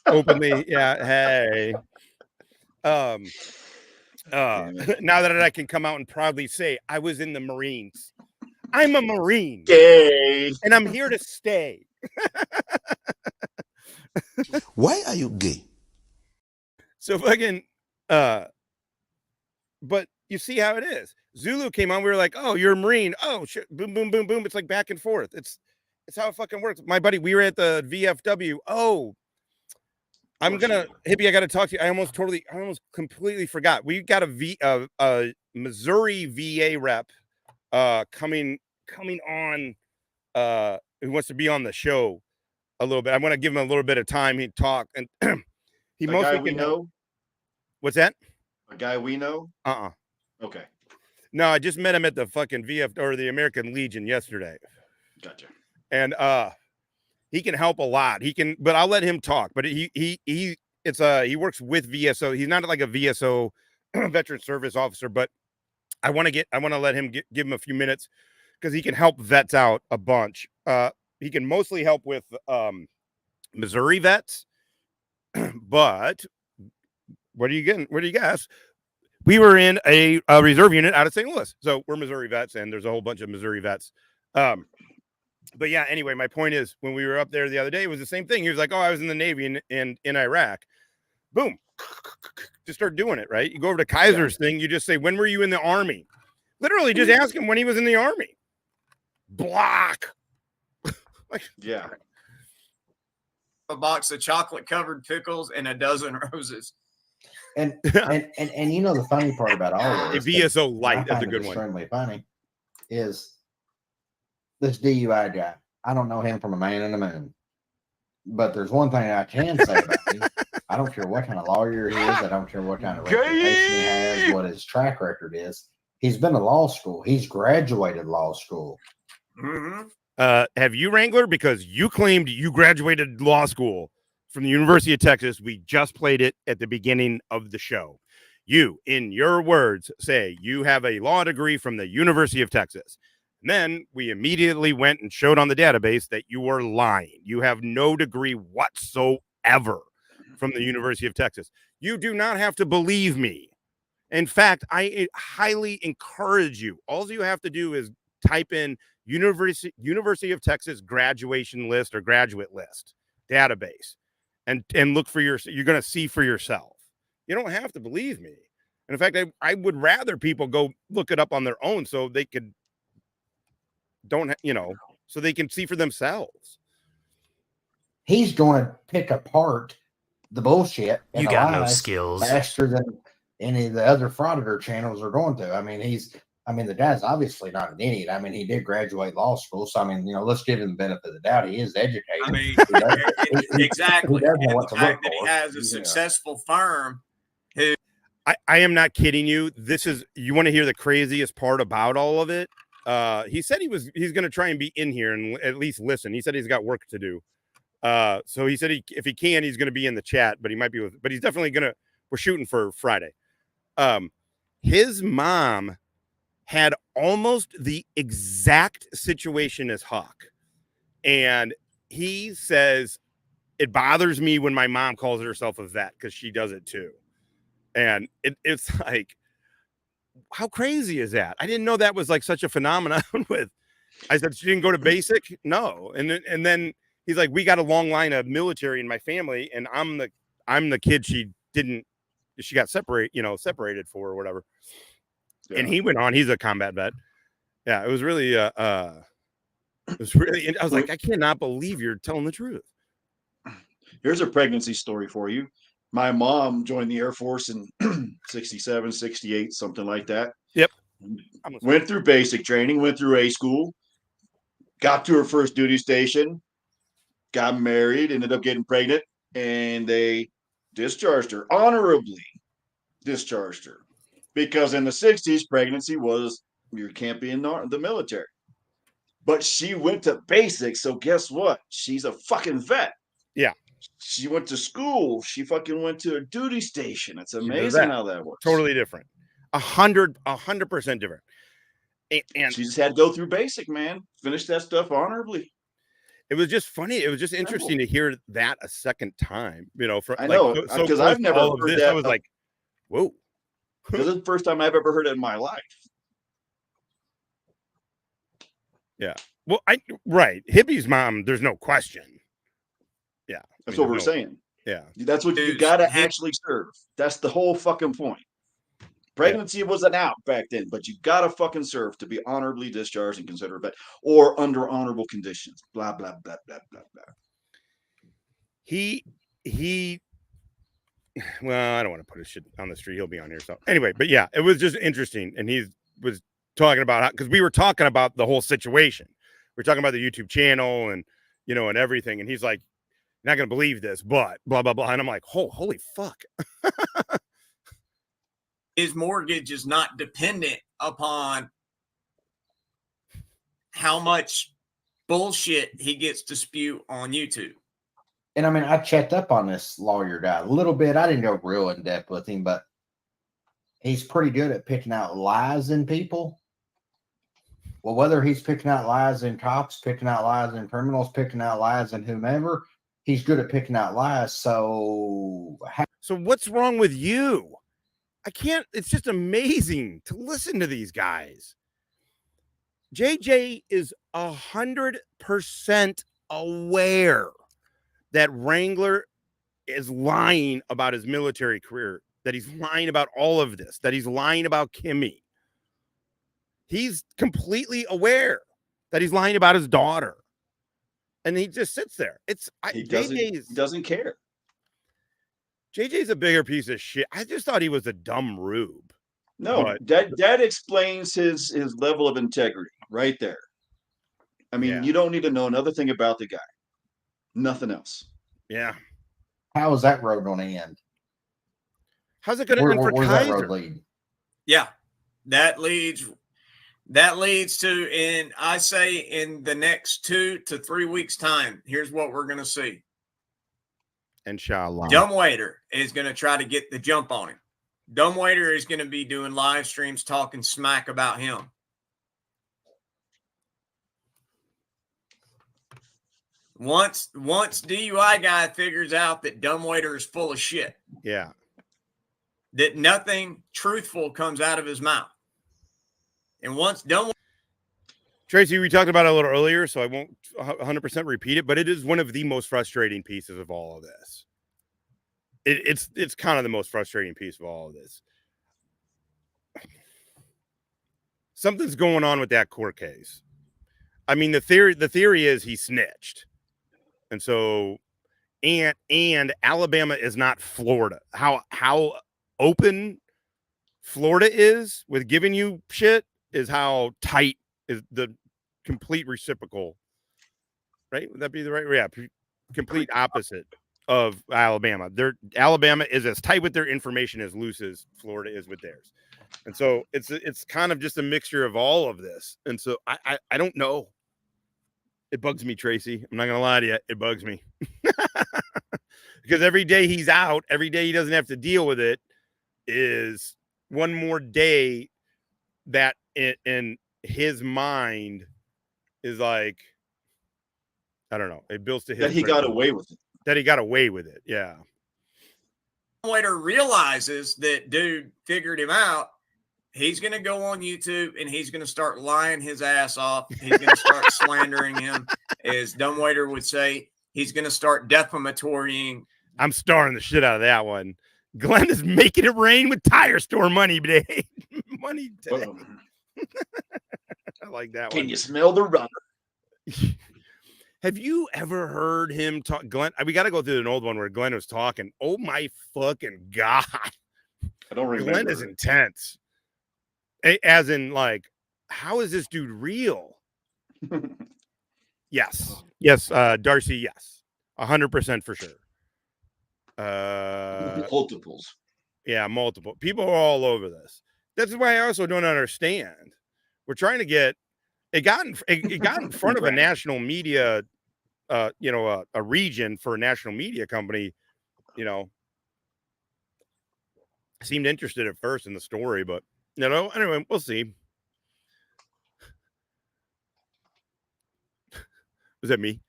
openly. Yeah. Hey. Now that I can come out and proudly say I was in the Marines. I'm a Marine. Gay. And I'm here to stay. Why are you gay? So fucking but you see how it is. Zulu came on, we were like, oh, you're a Marine. Oh shit, boom, boom, boom, boom. It's like back and forth. It's how it fucking works. My buddy, we were at the VFW. Oh, I'm gonna Hippie, I gotta talk to you. I almost completely forgot. We got a Missouri VA rep coming on who wants to be on the show a little bit. I want to give him a little bit of time. He'd talk and he a mostly guy we know. What's that? A guy we know? Okay. No, I just met him at the fucking VF or the American Legion yesterday. Gotcha. And he can help a lot. He can, but I'll let him talk. But he works with VSO. He's not like a VSO veteran service officer, but I want to let him give him a few minutes because he can help vets out a bunch. He can mostly help with Missouri vets, but what are you getting? What do you guess? We were in a reserve unit out of St. Louis, so we're Missouri vets, and there's a whole bunch of Missouri vets. But yeah, anyway, my point is, when we were up there the other day, it was the same thing. He was like, "Oh, I was in the Navy in Iraq." Boom, just start doing it, right? You go over to Kiser's thing. You just say, "When were you in the Army?" Literally, just ask him when he was in the Army. Block. Yeah. A box of chocolate-covered pickles and a dozen roses. And you know the funny part about all of this, VSO light, that's a good one. Extremely funny is this DUI guy. I don't know him from a man in the moon, but there's one thing I can say about him. I don't care what kind of lawyer he is. I don't care what kind of reputation he has, what his track record is. He's been to law school. He's graduated law school. Have you, Wrangler? Because you claimed you graduated law school from the University of Texas. We just played it at the beginning of the show. You, in your words, say you have a law degree from the University of Texas. And then we immediately went and showed on the database that you were lying. You have no degree whatsoever from the University of Texas. You do not have to believe me. In fact, I highly encourage you. All you have to do is type in University of Texas graduation list or graduate list database and look for you're going to see for yourself. You don't have to believe me. And in fact, I would rather people go look it up on their own so they could so they can see for themselves. He's going to pick apart the bullshit. You got no skills faster than any of the other frauditor channels are going to. I mean, the guy's obviously not an idiot. I mean, he did graduate law school. So, I mean, let's give him the benefit of the doubt. He is educated. I mean, exactly. The fact that he has a successful firm who. I am not kidding you. You want to hear the craziest part about all of it? He said he's going to try and be in here and at least listen. He said he's got work to do. So he said if he can, he's going to be in the chat, but he might be but he's definitely we're shooting for Friday. His mom had almost the exact situation as Huck. And he says, it bothers me when my mom calls herself a vet because she does it too. And it's like, how crazy is that? I didn't know that was like such a phenomenon I said, she didn't go to basic? No. And then he's like, we got a long line of military in my family. And I'm the kid she got separated for or whatever. Yeah. And he went on, he's a combat vet. Yeah. It was really, I was like, I cannot believe you're telling the truth. Here's a pregnancy story for you. My mom joined the Air Force in 67, 68, something like that. Yep. Went through basic training, went through A school, got to her first duty station, got married, ended up getting pregnant, and they discharged her, honorably discharged her. Because in the 60s, pregnancy was, you can't be in the military. But she went to basic, so guess what? She's a fucking vet. Yeah. She went to school. She fucking went to a duty station. It's amazing how that works. Totally different. 100% different. And she just had to go through basic, man. Finish that stuff honorably. It was just funny. It was just interesting to hear that a second time. I know, because I've never heard that. I was like, whoa. This is the first time I've ever heard it in my life. Yeah. Well, right. Hippie's mom, there's no question. Yeah. That's what we're saying. Yeah. That's what you got to actually serve. That's the whole fucking point. Pregnancy was an out back then, but you got to fucking serve to be honorably discharged and considered a vet or under honorable conditions. Blah, blah, blah, blah, blah, blah. He, well, I don't want to put his shit on the street. He'll be on here. So anyway, but yeah, it was just interesting. And he was talking about because we were talking about the whole situation. We're talking about the YouTube channel and, and everything. And he's like, you're not going to believe this, but blah, blah, blah. And I'm like, holy fuck. His mortgage is not dependent upon how much bullshit he gets to spew on YouTube. And I mean, I checked up on this lawyer guy a little bit. I didn't go real in depth with him, but he's pretty good at picking out lies in people. Well, whether he's picking out lies in cops, picking out lies in criminals, picking out lies in whomever, he's good at picking out lies. So what's wrong with you? I can't. It's just amazing to listen to these guys. JJ is 100% aware that Wrangler is lying about his military career, that he's lying about all of this, that he's lying about Kimmy. He's completely aware that he's lying about his daughter. And he just sits there. He doesn't care. JJ's a bigger piece of shit. I just thought he was a dumb rube. No, that explains his level of integrity right there. I mean, you don't need to know another thing about the guy. Nothing else. Yeah. How is that road going to end? How's it going to end for Where's that road Kiser? lead? Yeah. that leads to, and I say in the next 2 to 3 weeks time, here's what we're going to see. Inshallah. Dumbwaiter is going to try to get the jump on him. Dumbwaiter is going to be doing live streams talking smack about him. Once DUI guy figures out that Dumbwaiter is full of shit. Yeah. That nothing truthful comes out of his mouth. And once Dumbwaiter. Tracy, we talked about it a little earlier, so I won't 100% repeat it, but it is one of the most frustrating pieces of all of this. It's kind of the most frustrating piece of all of this. Something's going on with that court case. I mean, the theory is he snitched. And so, and Alabama is not Florida. How open Florida is with giving you shit is how tight is the complete reciprocal, right? Would that be the right? Yeah, complete opposite of Alabama. Alabama is as tight with their information as loose as Florida is with theirs. And so it's kind of just a mixture of all of this. And so I don't know. It bugs me, Tracy. I'm not going to lie to you. It bugs me. Because every day he's out, every day he doesn't have to deal with it is one more day that in his mind is like, I don't know. It builds to his. That he got away with it. That he got away with it. Yeah. Waiter realizes that dude figured him out. He's going to go on YouTube and he's going to start lying his ass off. He's going to start slandering him. As Dumbwaiter would say, he's going to start defamatorying. I'm starring the shit out of that one. Glenn is making it rain with tire store money today. Money today. I like that one. Can you smell the rubber? Have you ever heard him talk? Glenn, we got to go through an old one where Glenn was talking. Oh my fucking God. I don't remember. Glenn is intense. As in, like, how is this dude real? Yes. Darcy, yes. 100% for sure. Multiples. Yeah, multiple. People are all over this. That's why I also don't understand. We're trying to get it got in front of a national media, a region for a national media company, seemed interested at first in the story, but anyway, we'll see. Was that me?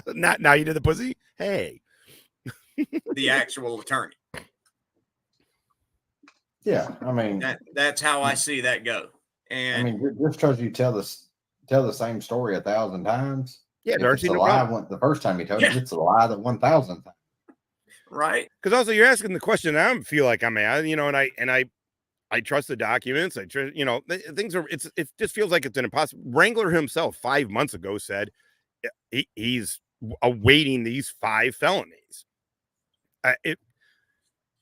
Not now you did the pussy? Hey. The actual attorney. Yeah, I mean that's how I see that go. And I mean, just because you tell the same story 1,000 times. Yeah, Darcy, the lie went the first time you told it, it's a lie the 1,000th time. Right. Because also you're asking the question I feel like I'm at, and I trust the documents. I trust, things are, it just feels like it's an impossible. Wrangler himself 5 months ago said he's awaiting these 5 felonies. It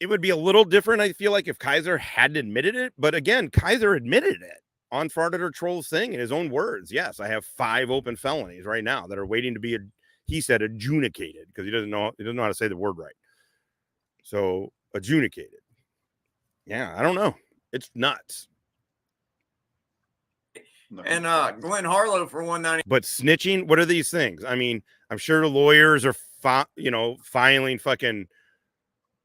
would be a little different, I feel like, if Kiser hadn't admitted it. But again, Kiser admitted it on Frauded or Trolls thing in his own words. Yes, I have 5 open felonies right now that are waiting to be, he said, adjudicated, because he doesn't know how to say the word right. So adjudicated. Yeah, I don't know. It's nuts. And Glenn Harlow for 190. But snitching, what are these things? I mean, I'm sure the lawyers are filing fucking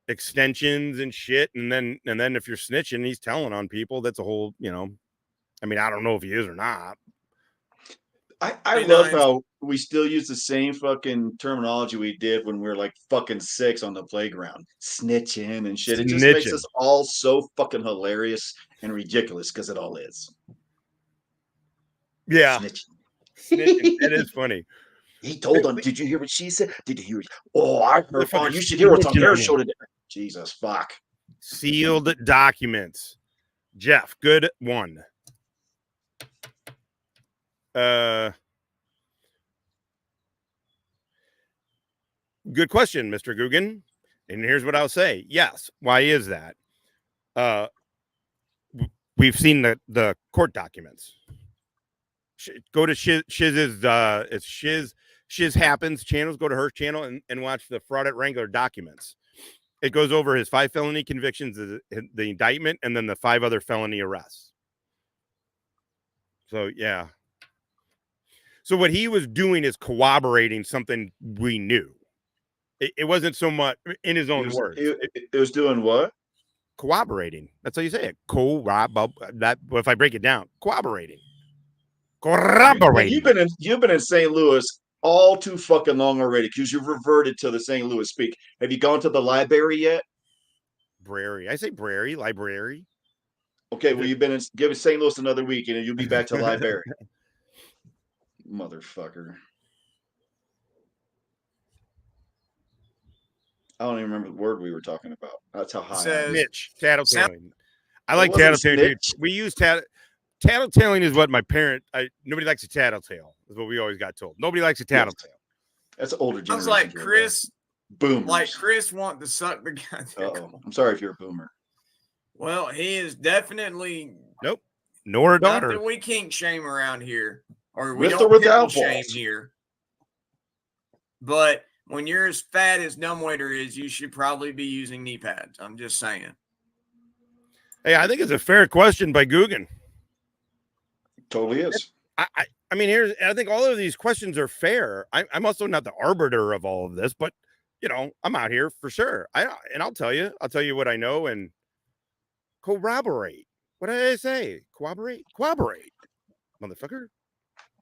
extensions and shit, and then if you're snitching, he's telling on people. That's a whole, I mean, I don't know if he is or not. I love how we still use the same fucking terminology we did when we were like fucking 6 on the playground, snitching and shit. It just makes us all so fucking hilarious and ridiculous because it all is. Yeah, snitching. It is funny. He told them, "Did you hear what she said? Did you hear it? Oh, I heard. Oh, you should hear what's on their show today." Jesus, fuck. Sealed documents. Jeff, good one. Good question, Mr. Guggen. And here's what I'll say. Yes. Why is that? We've seen the court documents. Go to Shiz's it's Shiz Happens channels. Go to her channel and watch the Fraud at Wrangler documents. It goes over his 5 felony convictions, the indictment, and then the 5 other felony arrests. So, yeah. So what he was doing is corroborating something we knew. It wasn't so much in his own words. It was doing what? Corroborating. That's how you say it. That. If I break it down, corroborating. Corroborating. You've been in St. Louis all too fucking long already because you've reverted to the St. Louis speak. Have you gone to the library yet? Brary. I say brary, library. Okay, well, give St. Louis another week and you'll be back to library. Motherfucker. I don't even remember the word we were talking about. That's how high I am. Mitch, tattletaling. I like tattletaling, dude. We use tattletaling is what my parent. Nobody likes a tattletale. Is what we always got told. Nobody likes a tattletale. That's older generation. Sounds like Chris. Boom. Like Chris wanting to suck the guy. I'm sorry if you're a boomer. Well, he is definitely. Nope. Nor a daughter. Not that we kink shame around here, or we With don't or without shame balls. here. But when you're as fat as Dumbwaiter is, you should probably be using knee pads. I'm just saying. Hey, I think it's a fair question by Guggen. Totally is. I mean, I think all of these questions are fair. I'm also not the arbiter of all of this, but I'm out here for sure. I'll tell you what I know and corroborate. What did I say? Corroborate, motherfucker.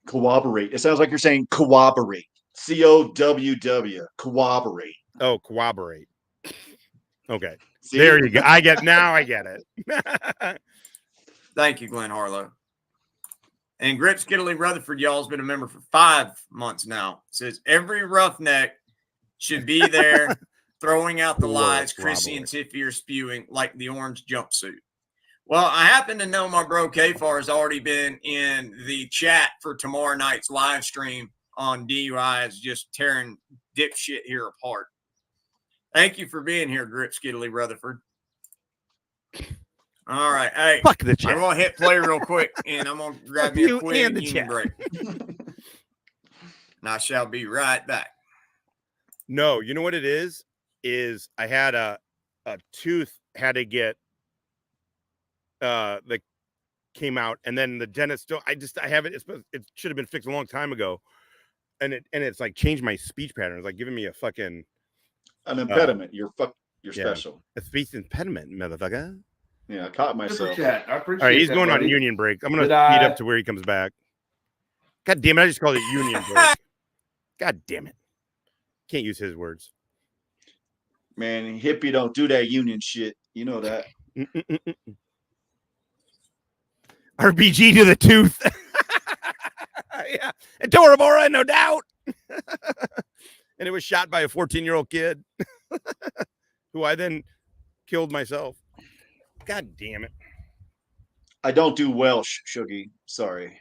Corroborate. It sounds like you're saying corroborate. COWW. Corroborate. Oh, corroborate. Okay. See? There you go. I get it. Thank you, Glenn Harlow. And Grit Skiddly Rutherford, y'all, has been a member for 5 months now. Says every roughneck should be there throwing out the lies Chrissy and Tiffy are spewing like the orange jumpsuit. Well, I happen to know my bro Kfar has already been in the chat for tomorrow night's live stream on DUIs, just tearing dipshit here apart. Thank you for being here, Grit Skiddly Rutherford. All right. Hey, fuck the chat. I'm going to hit play real quick, and I'm going to grab me a quick union break. And I shall be right back. No, you know what it is? I had a tooth had to get that came out, and then the dentist still I have it. It should have been fixed a long time ago. And it's like changed my speech pattern. It's like giving me a fucking an impediment. You're special. A speech impediment, motherfucker. Yeah, I caught myself. Chat. I appreciate All right, he's that, going buddy. on union break. I'm gonna speed up to where he comes back. God damn it! I just called it union break. God damn it! Can't use his words. Man, hippie don't do that union shit. You know that. RBG to the tooth. Yeah, and Tora Bora, no doubt. And it was shot by a 14-year-old kid who I then killed myself. God damn it. I don't do Welsh, Shuggy. Sorry.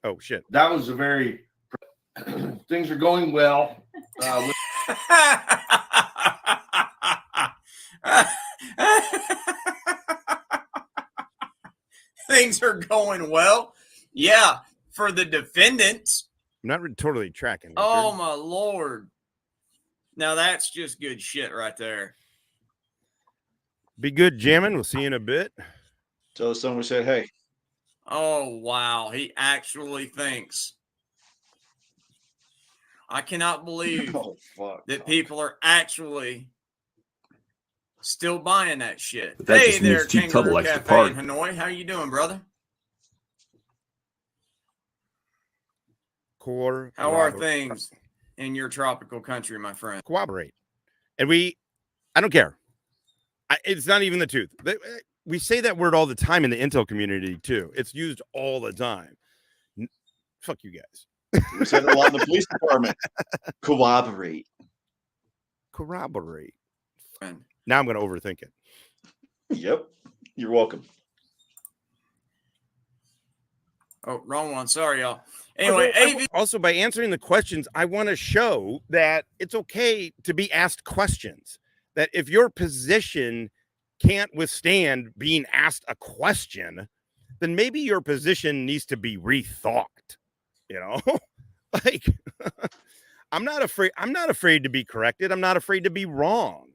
Oh, shit. That was a very... Things are going well. Things are going well. Yeah, for the defendants. I'm not totally tracking. Richard. Oh, my Lord. Now, that's just good shit right there. Be good, jamming. We'll see you in a bit. So someone said, hey. Oh, wow. He actually thinks. I cannot believe that people are actually still buying that shit. That hey just there, means Chief Kangaroo Tuttle likes to Cafe party. in Hanoi. How you doing, brother? How are things in your tropical country, my friend? Cooperate. And I don't care. It's not even the tooth. We say that word all the time in the intel community, too. It's used all the time. Fuck you guys. We said it a lot in the police department. Corroborate. Corroborate. Now I'm going to overthink it. Yep. You're welcome. Oh, wrong one. Sorry, y'all. Anyway, also by answering the questions, I want to show that it's okay to be asked questions. That if your position can't withstand being asked a question, then maybe your position needs to be rethought. You know, like I'm not afraid to be corrected. I'm not afraid to be wrong.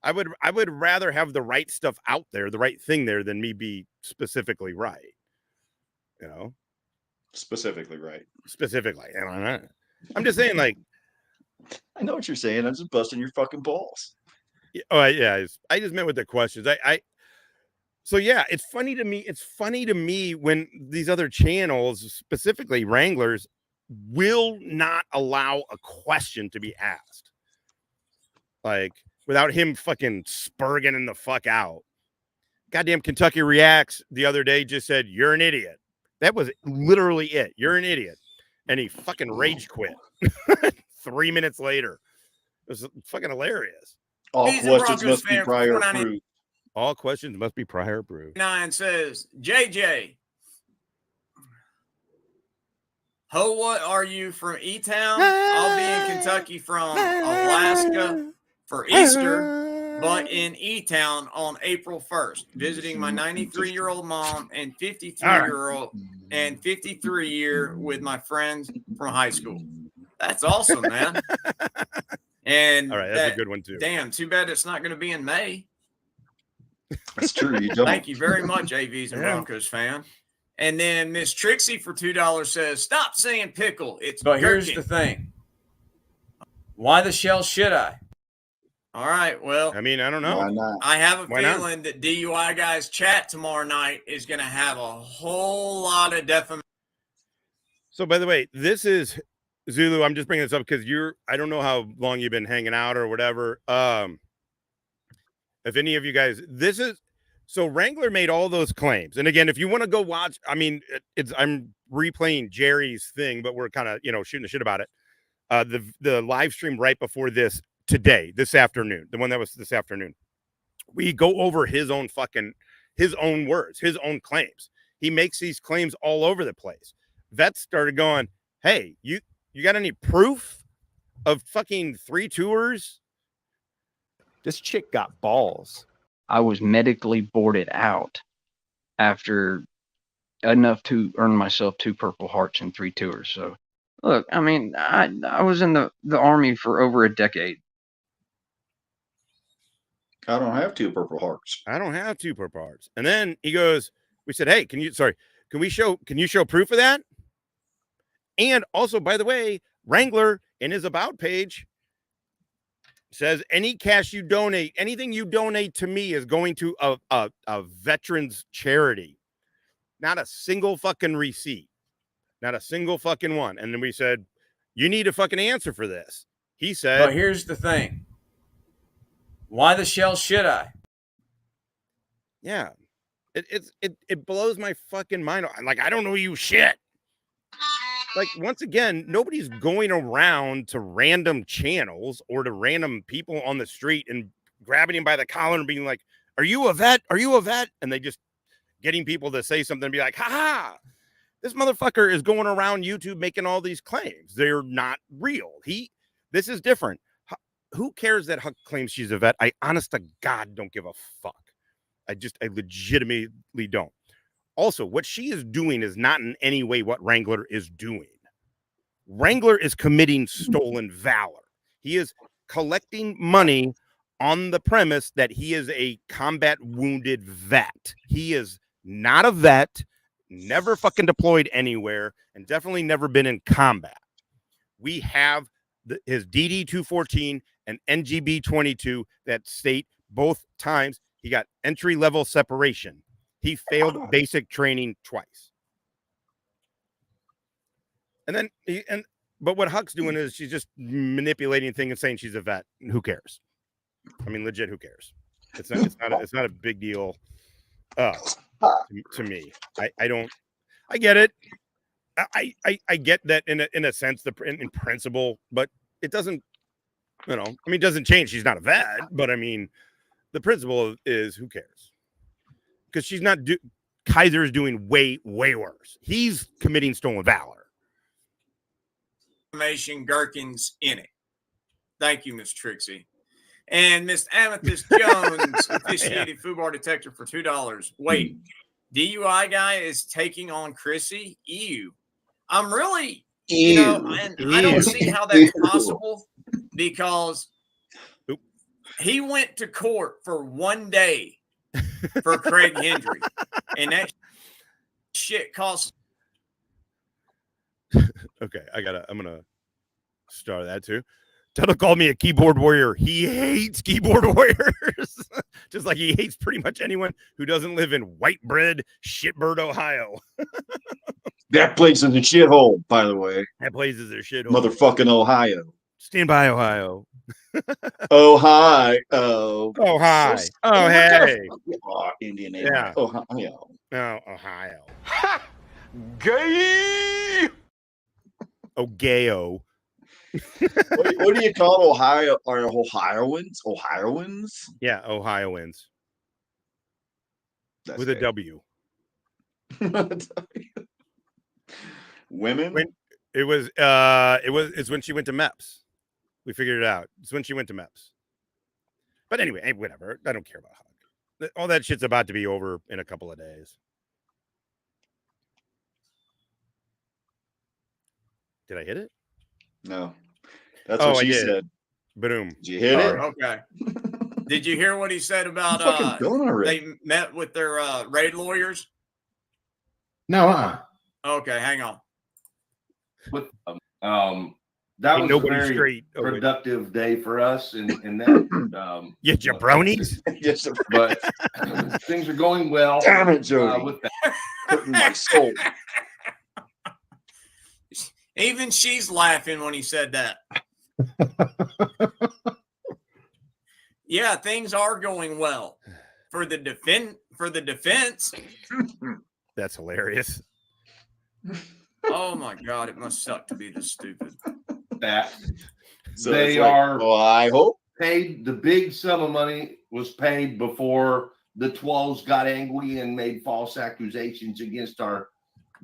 I would rather have the right stuff out there, the right thing there, than me be specifically right. You know, specifically right. Specifically, I'm just saying, like, I know what you're saying. I'm just busting your fucking balls. Yeah. I just meant with the questions. So yeah, it's funny to me. It's funny to me when these other channels, specifically Wranglers, will not allow a question to be asked. Like, without him fucking spurging the fuck out. Goddamn Kentucky Reacts the other day just said, "You're an idiot." That was literally it. "You're an idiot." And he fucking rage quit 3 minutes later. It was fucking hilarious. All questions must be prior approved. All questions must be prior approved. 9 says, JJ, ho, what are you from E-Town? I'll be in Kentucky from Alaska for Easter, but in E-Town on April 1st, visiting my 93-year-old mom and 53-year with my friends from high school. That's awesome, man. And all right, that's a good one too. Damn, too bad it's not going to be in May. That's true. You don't. Thank you very much, AVs and Broncos fan. And then Miss Trixie for $2 says, "Stop saying pickle. It's but here's the thing. Why the hell should I?" All right. Well, I mean, I don't know. Why not? I have a feeling that DUI guys chat tomorrow night is going to have a whole lot of defamation. So, by the way, this is Zulu. I'm just bringing this up because I don't know how long you've been hanging out or whatever. If any of you guys, so Wrangler made all those claims. And again, if you want to go watch, I mean, I'm replaying Jerry's thing, but we're kind of, shooting the shit about it. The live stream right before this this afternoon, the one that was this afternoon, we go over his own words, his own claims. He makes these claims all over the place. Vets started going, "Hey, you got any proof of fucking 3 tours?" This chick got balls. I was medically boarded out after enough to earn myself 2 Purple Hearts and 3 tours. So, look, I mean, I was in the Army for over a decade. I don't have 2 Purple Hearts. I don't have 2 Purple Hearts. And then he goes, we said, "Hey, can you show proof of that?" And also, by the way, Wrangler in his about page says, "Any cash you donate, anything you donate to me is going to a veterans charity." Not a single fucking receipt. Not a single fucking one. And then we said, "You need a fucking answer for this." He said, But here's the thing. Why the hell should I? Yeah. It blows my fucking mind. Like, I don't know you shit. Like, once again, nobody's going around to random channels or to random people on the street and grabbing him by the collar and being like, "Are you a vet? Are you a vet?" And they just getting people to say something and be like, "Ha ha, this motherfucker is going around YouTube making all these claims. They're not real. This is different." Who cares that Huck claims she's a vet? I honest to God don't give a fuck. I legitimately don't. Also, what she is doing is not in any way what Wrangler is doing. Wrangler is committing stolen valor. He is collecting money on the premise that he is a combat wounded vet. He is not a vet, never fucking deployed anywhere, and definitely never been in combat. We have his DD-214 and NGB-22 that state both times he got entry-level separation. He failed basic training twice. And then but what Huck's doing is she's just manipulating things and saying she's a vet. Who cares? I mean, legit, who cares? It's not a big deal to me. I get it. I get that in a sense, in principle, but it doesn't, it doesn't change. She's not a vet, but I mean, the principle is who cares? Because she's not Kiser is doing way, way worse. He's committing stolen valor. Gherkins in it. Thank you, Miss Trixie. And Miss Amethyst Jones officiated FUBAR detector for $2. Wait, DUI guy is taking on Chrissy? Ew. I'm really You know, and I don't see how that's possible because he went to court for 1 day for Craig Hendry, and that shit costs. Okay, I'm gonna star that too. Tuttle called me a keyboard warrior. He hates keyboard warriors, just like he hates pretty much anyone who doesn't live in white bread shitbird, Ohio. That place is a shithole, by the way. That place is a shithole. Motherfucking Ohio. Stand by, Ohio. Oh hi. Oh. Oh hi. So, Oh hey. Indianapolis. Yeah. Ohio. Oh Ohio. Ha! Gay! Oh gayo. What do you call Ohio? Are Ohioans? Ohioans? Yeah, Ohioans. That's with gay. a W. Women? It's when she went to MEPS. We figured it out. It's when she went to MEPS. But anyway, hey, whatever. I don't care about Hug. All that shit's about to be over in a couple of days. Did I hit it? No. That's what she said. Boom. Did you hit it? Okay. Did you hear what he said about they met with their raid lawyers? No, Okay, hang on. With that was a very productive day for us, and that yeah, jabronis. Yes, but things are going well. Damn it, Jody. With that. Hurting my soul. Even she's laughing when he said that. Yeah, things are going well for the defense. That's hilarious. Oh my God, it must suck to be this stupid. That So they like, are. well, I hope paid. The big sum of money was paid before the Twelves got angry and made false accusations against our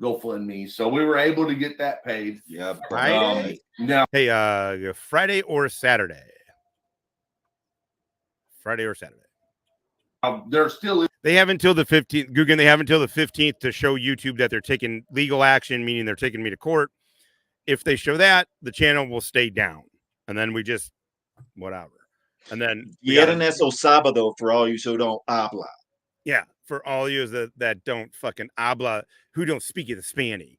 GoFundMe. So we were able to get that paid. Yeah. Friday. Now, hey, Friday or Saturday. Friday or Saturday. They're still. They have until the 15th. Guggen, they have until the 15th to show YouTube that they're taking legal action, meaning they're taking me to court. If they show that, the channel will stay down, and then we just whatever. And then Viernes o sábado for all you who don't habla. Yeah, for all you that don't fucking habla, who don't speak the Spanish.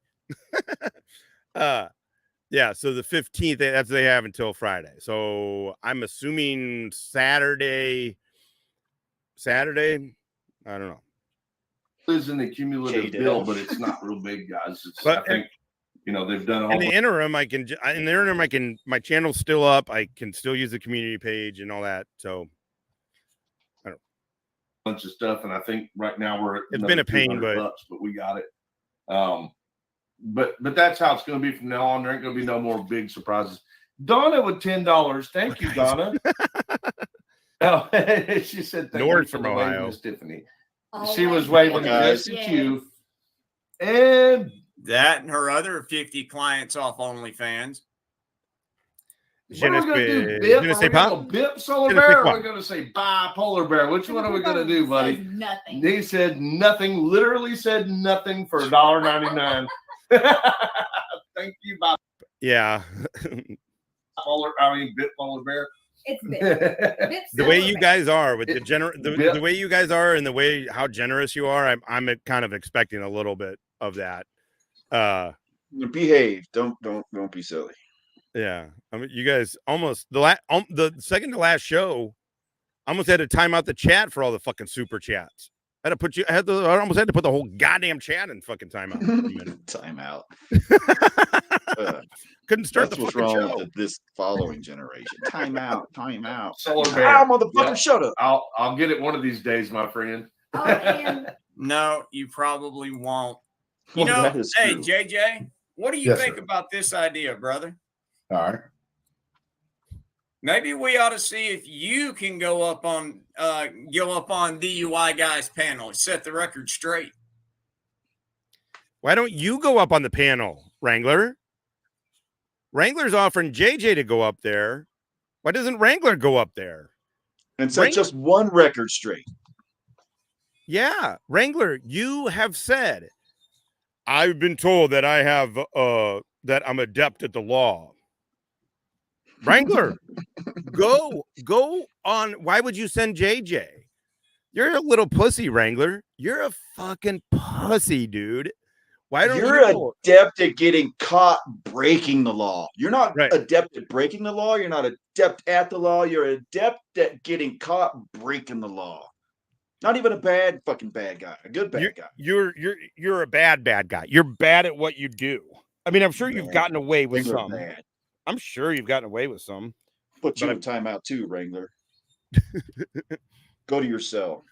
Yeah, so the 15th, that's they have until Friday. So I'm assuming Saturday. I don't know. Is in the cumulative bill, but it's not real big, guys. It's, But, I think they've done all in the interim. My channel's still up. I can still use the community page and all that. So I don't know. Bunch of stuff, and I think right now we're at It's been a pain, $200, but we got it. But that's how it's going to be from now on. There ain't going to be no more big surprises. Donna with $10. Thank you, Donna. Oh, she said thank Nord you for from the wave, Ohio. Miss Tiffany. She was waving just at you. And That and her other 50 clients off OnlyFans. what are we going to do? Bip? Are we going to go Bip Solar Bear? Or are we going to say bye Polar Bear? Which one are we going to do, buddy? Nothing. He said nothing, literally said nothing for $1.99. Thank you, bye. Yeah. Bip Polar Bear. It's Bip. The way you guys are with the way you guys are and the way how generous you are, I'm kind of expecting a little bit of that. Behave. Don't be silly. Yeah, I mean, you guys almost the second to last show, I almost had to time out the chat for all the fucking super chats. I almost had to put the whole goddamn chat in fucking timeout. Timeout. Couldn't start That's the what's fucking wrong show. with this following generation. Timeout. Solar Bear. Ah, motherfucker, shut up. I'll get it one of these days, my friend. No, you probably won't. Well, that is Hey, true. JJ, what do you Yes, think sir. about this idea, brother? All right. Maybe we ought to see if you can go up on DUI guys panel, set the record straight. Why don't you go up on the panel, Wrangler? Wrangler's offering JJ to go up there. Why doesn't Wrangler go up there? And set just one record straight. Yeah, Wrangler, you have said, I've been told that I have that I'm adept at the law. Wrangler, go on. Why would you send JJ? You're a little pussy, Wrangler. You're a fucking pussy, dude. Why don't You're you adept at getting caught breaking the law. You're not Right. adept at breaking the law. You're not adept at the law. You're adept at getting caught breaking the law. Not even a bad guy. A good bad guy. You're a bad guy. You're bad at what you do. I mean, I'm sure you've gotten away with Wrangler some. bad. I'm sure you've gotten away with some. Put you in timeout too, Wrangler. Go to your cell.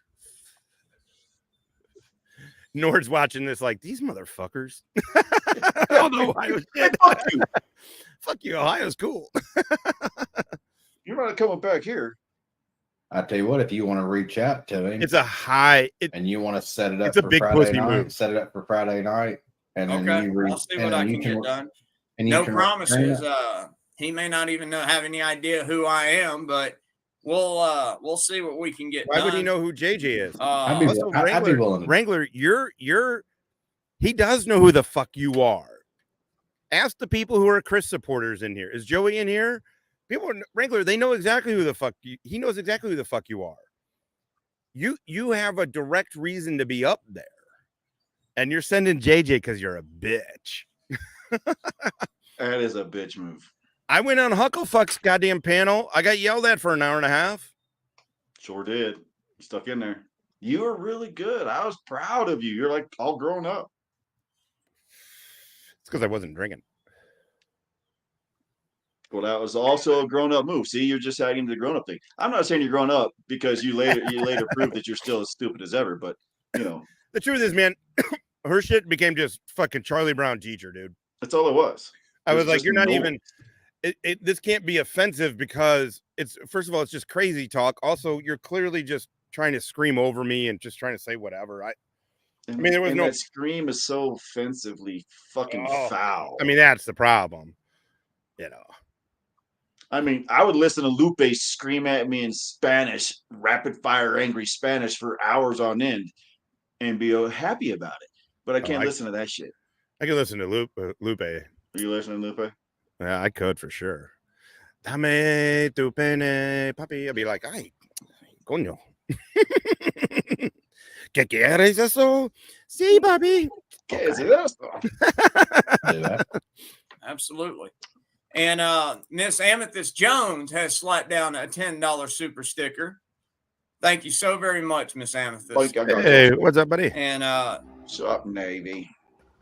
Nord's watching this like, these motherfuckers. Oh, no, Ohio shit. Fuck you. Fuck you. Ohio's cool. You're not coming back here. I tell you what, if you want to reach out to him, It's a high. and you want to set it up It's a for big Friday pussy night, move. set it up for Friday night, and then Okay, you I'll see what I can get done. No promises. He may not even have any idea who I am, but we'll see what we can get Why done. would he know who JJ is? I'd be willing to. Wrangler, he does know who the fuck you are. Ask the people who are Chris supporters in here. Is Joey in here? Wrangler, they know exactly who the fuck he knows exactly who the fuck you are. You have a direct reason to be up there, and you're sending JJ because you're a bitch. That is a bitch move. I went on Hucklefuck's goddamn panel. I got yelled at for an hour and a half. Sure did. You stuck in there. You were really good. I was proud of you. You're like all grown up. It's because I wasn't drinking. Well, that was also a grown-up move. See, you're just adding the grown-up thing. I'm not saying you're grown up because you later proved that you're still as stupid as ever. But you know, the truth is, man, her shit became just fucking Charlie Brown teacher, dude. That's all it was. I was like, you're not even. This can't be offensive because it's, first of all, it's just crazy talk. Also, you're clearly just trying to scream over me and just trying to say whatever. I mean, there was no that scream is so offensively fucking foul. I mean, that's the problem. You know. I mean, I would listen to Lupe scream at me in Spanish, rapid fire, angry Spanish for hours on end, and be happy about it. But I can't listen to that shit. I can listen to Lupe. Are you listening to Lupe? Yeah, I could for sure. Dame tu pene, papi. I'd be like, ay, coño. ¿Qué quieres eso? Sí, papi. ¿Qué es eso? Absolutely. And Miss Amethyst Jones has slapped down a $10 super sticker. Thank you so very much, Miss Amethyst. Hey, what's up, buddy? And what's up, Navy?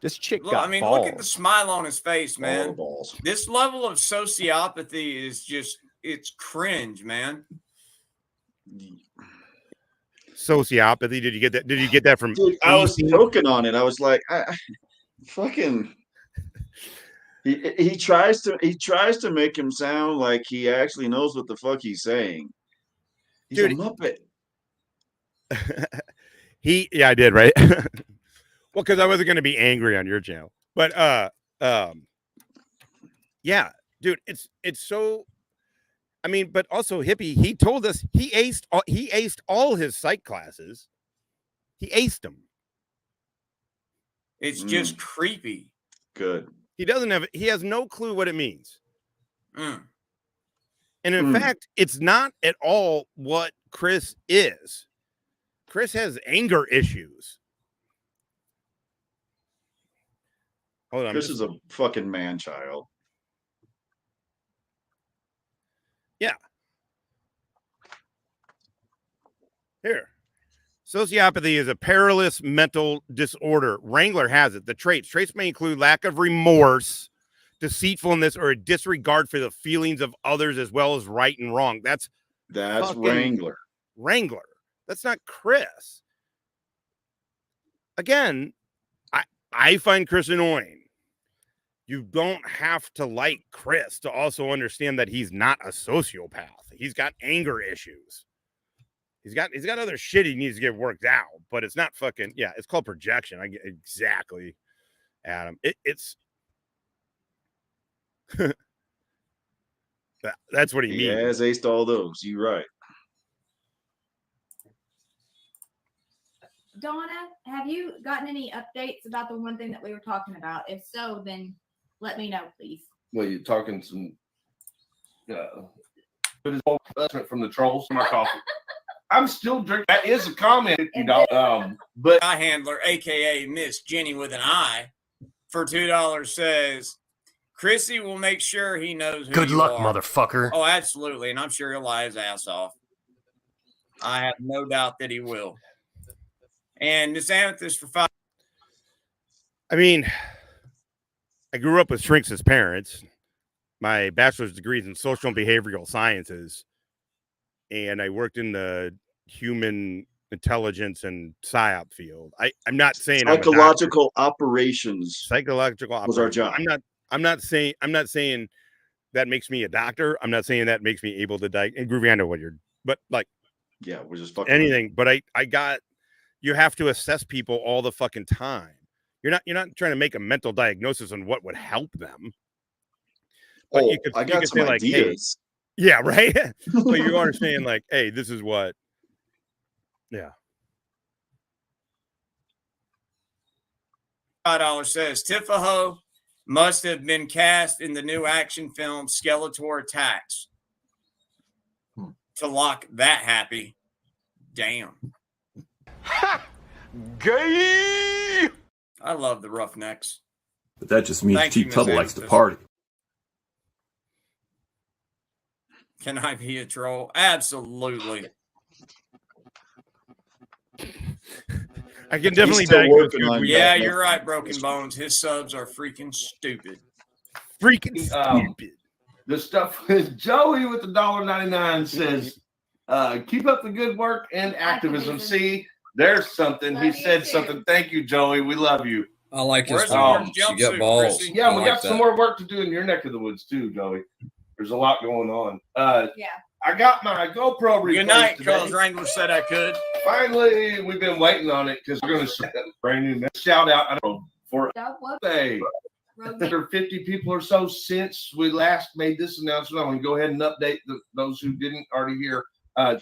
This chick look, got I mean, balls. look at the smile on his face, man. Balls. This level of sociopathy is just, it's cringe, man. Sociopathy. Did you get that? Did you get that from? Dude, I was joking on it. I was like, I fucking. He tries to make him sound like he actually knows what the fuck he's saying. He's a Muppet. Yeah, I did, right? Well, because I wasn't going to be angry on your channel, but yeah, dude, it's so. I mean, but also Hippie. He told us he aced all his psych classes. He aced them. It's just creepy. Good. He has no clue what it means. And in fact, it's not at all what Chris is. Chris has anger issues. Hold on. Chris is a fucking man-child. Yeah. Here. Sociopathy is a perilous mental disorder. Wrangler has it. The traits may include lack of remorse, deceitfulness, or a disregard for the feelings of others as well as right and wrong. That's Wrangler. Wrangler. That's not Chris. Again, I find Chris annoying. You don't have to like Chris to also understand that he's not a sociopath. He's got anger issues. He's got other shit he needs to get worked out, but it's not fucking, yeah, it's called projection. I get exactly, Adam. It's that's what he means. He has aced all those. You're right. Donna, have you gotten any updates about the one thing that we were talking about? If so, then let me know, please. Well, you're talking some. But it's all investment from the trolls to my coffee. I'm still drinking. That is a comment, $50. But my handler, aka Miss Jenny with an I, for $2 says, Chrissy will make sure he knows who Good you luck, are. motherfucker. Oh, absolutely. And I'm sure he'll lie his ass off. I have no doubt that he will. And Miss Amethyst for 5. I mean, I grew up with shrinks as parents. My bachelor's degree is in social and behavioral sciences. And I worked in the human intelligence and PSYOP field. I'm not saying psychological operations. Psychological operations was our job. I'm not saying that makes me a doctor. I'm not saying that makes me able to diagnose. And Groovy, I know what you're, but like, yeah, we're just fucking anything. But you have to assess people all the fucking time. You're not trying to make a mental diagnosis on what would help them. But I got some like, ideas. hey, yeah, right. But you are saying like, hey, this is what. Yeah. $5 says Tifaho must have been cast in the new action film Skeletor Attacks to lock that happy. Damn. Gay. I love the Roughnecks. But that just means Thank you, Miss Tuttle likes to Amethyst. party. Can I be a troll? Absolutely. I can definitely still diagnose working you. on Yeah, that. you're right, Broken Bones. His subs are freaking stupid. Freaking stupid. The stuff with Joey with the $1.99 says, keep up the good work and activism. See, there's something. He said something. Thank you, Joey. We love you. I like his Where's the balls. orange You got jumpsuit, balls. Chrissy? Yeah, I we like got some that. more work to do in your neck of the woods too, Joey. There's a lot going on. Yeah. I got my GoPro replaced Good night, today. because Wrangler said I could. Finally, we've been waiting on it because we're going to set a brand new shout out. I don't know for hey, there are 50 people or so since we last made this announcement. I'm going to go ahead and update those who didn't already hear.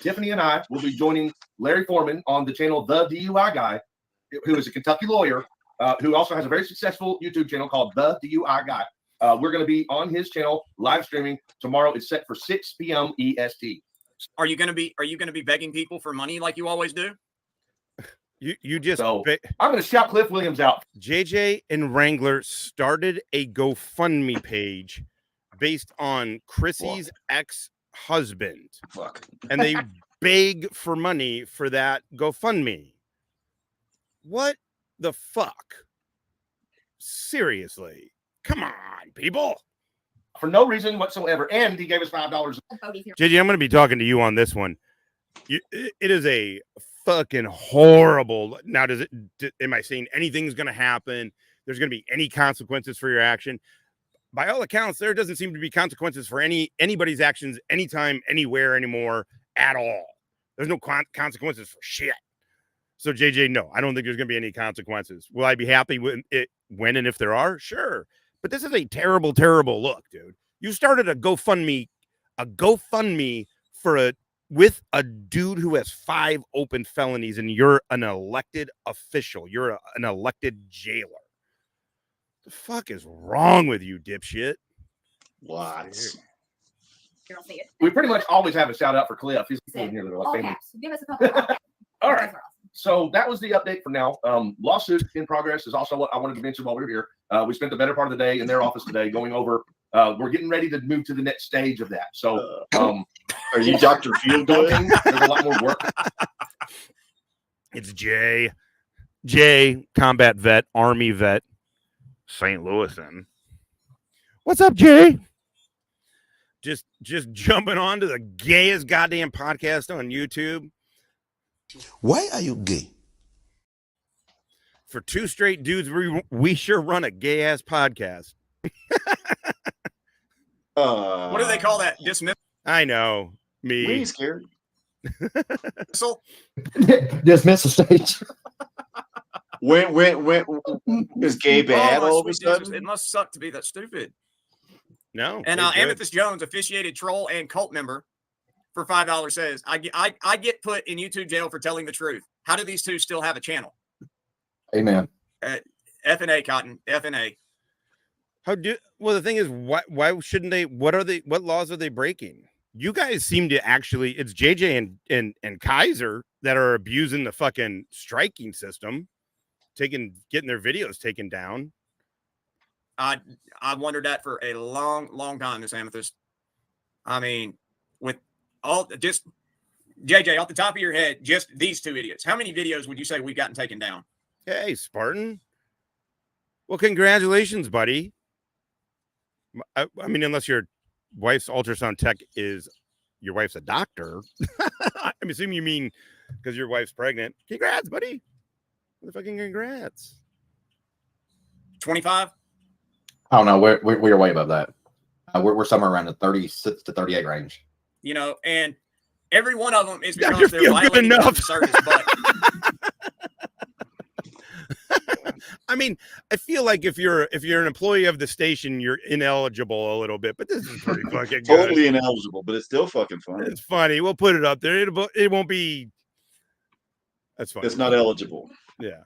Tiffany and I will be joining Larry Foreman on the channel The DUI Guy, who is a Kentucky lawyer who also has a very successful YouTube channel called The DUI Guy. We're going to be on his channel live streaming tomorrow. It's set for 6 p.m. EST. Are you gonna be begging people for money like you always do? You just I'm going to shout Cliff Williams out. JJ and Wrangler started a GoFundMe page based on Chrissy's ex-husband. Fuck. And they beg for money for that GoFundMe. What the fuck? Seriously. Come on, people. For no reason whatsoever. And he gave us $5. JJ, I'm going to be talking to you on this one. It is a fucking horrible. Now, am I saying anything's going to happen? There's going to be any consequences for your action? By all accounts, there doesn't seem to be consequences for anybody's actions anytime, anywhere anymore at all. There's no consequences for shit. So, JJ, no, I don't think there's going to be any consequences. Will I be happy with it when and if there are? Sure. But this is a terrible, terrible look, dude. You started a GoFundMe with a dude who has 5 open felonies, and you're an elected official. You're an elected jailer. The fuck is wrong with you, dipshit? Lots. We pretty much always have a shout out for Cliff. He's in here. Like family. Give us a couple. All right. So that was the update for now. Lawsuit in progress is also what I wanted to mention while we were here. We spent the better part of the day in their office today going over. We're getting ready to move to the next stage of that. So, are you Dr. Feelgood? There's a lot more work. It's Jay, combat vet, Army vet, St. Louisan. What's up, Jay? Just jumping on to the gayest goddamn podcast on YouTube. Why are you gay? For 2 straight dudes, we sure run a gay ass podcast. What do they call that? Dismissal? I know. Me. We ain't scared. Dismissal stage. When is gay bad all of a sudden? It must suck to be that stupid. No. And Amethyst Jones, officiated troll and cult member, for $5 says, I get put in YouTube jail for telling the truth. How do these two still have a channel? Amen. F&A, Cotton. F&A. Well, the thing is, why shouldn't they? What laws are they breaking? You guys seem to actually, it's JJ and Kiser that are abusing the fucking striking system, getting their videos taken down. I wondered that for a long time, Miss Amethyst. I mean, with just JJ off the top of your head, just these two idiots. How many videos would you say we've gotten taken down? Hey, Spartan. Well, congratulations, buddy. I mean, unless your wife's ultrasound tech is your wife's a doctor. I'm assuming you mean because your wife's pregnant. Congrats, buddy. Fucking congrats. 25? Oh no, we're way above that. We're somewhere around the 36 to 38 range. You know, and every one of them is because they're violating the service. But I mean, I feel like if you're an employee of the station, you're ineligible a little bit, but this is pretty fucking good. Totally ineligible, but it's still fucking funny. It's funny. We'll put it up there. It won't be. That's funny. It's not eligible. Yeah.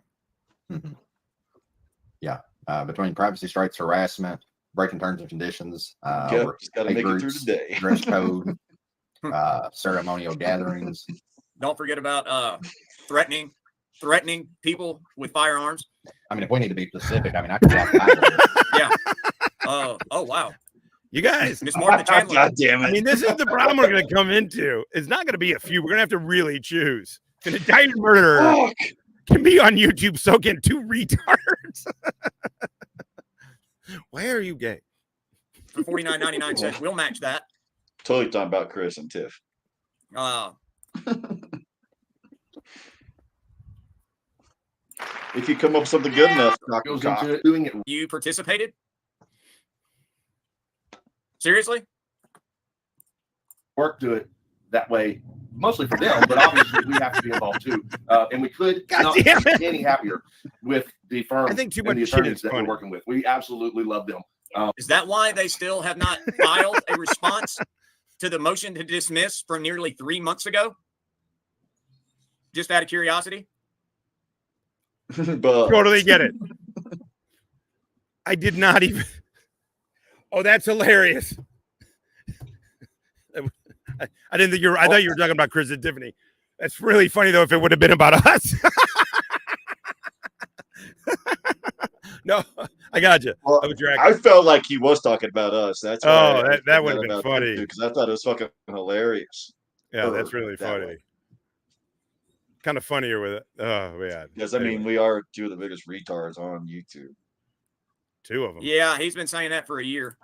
Yeah. Between privacy strikes, harassment, breaking terms and conditions, just gotta make it through the day. dress code, ceremonial gatherings. don't forget about threatening people with firearms. I mean, if we need to be specific, I mean, I could Yeah. Oh wow. You guys, Miss Martha Chandler. God damn it. I mean, this is the problem we're going to come into. It's not going to be a few. We're going to have to really choose. An indicted murderer can be on YouTube, so can two retards. Why are you gay? For $49.99 cents, we'll match that. Totally talking about Chris and Tiff. If you come up with something good enough, doing it. You participated? Seriously? Work to it that way, mostly for them, but obviously we have to be involved too. And we could not be any happier with the firm I think too and much the shit attorneys is that funny. we're working with. We absolutely love them. Is that why they still have not filed a response to the motion to dismiss from nearly 3 months ago? Just out of curiosity? Totally get it. I did not even. Oh, that's hilarious. I didn't think I thought you were talking about Chris and Tiffany. That's really funny though. If it would have been about us. No, I got you. Well, I felt like he was talking about us. That's why that would have been funny because I thought it was fucking hilarious. Yeah, that's really funny. Kind of funnier with it. Oh yeah. Because I mean, we are two of the biggest retards on YouTube. Two of them. Yeah, he's been saying that for a year.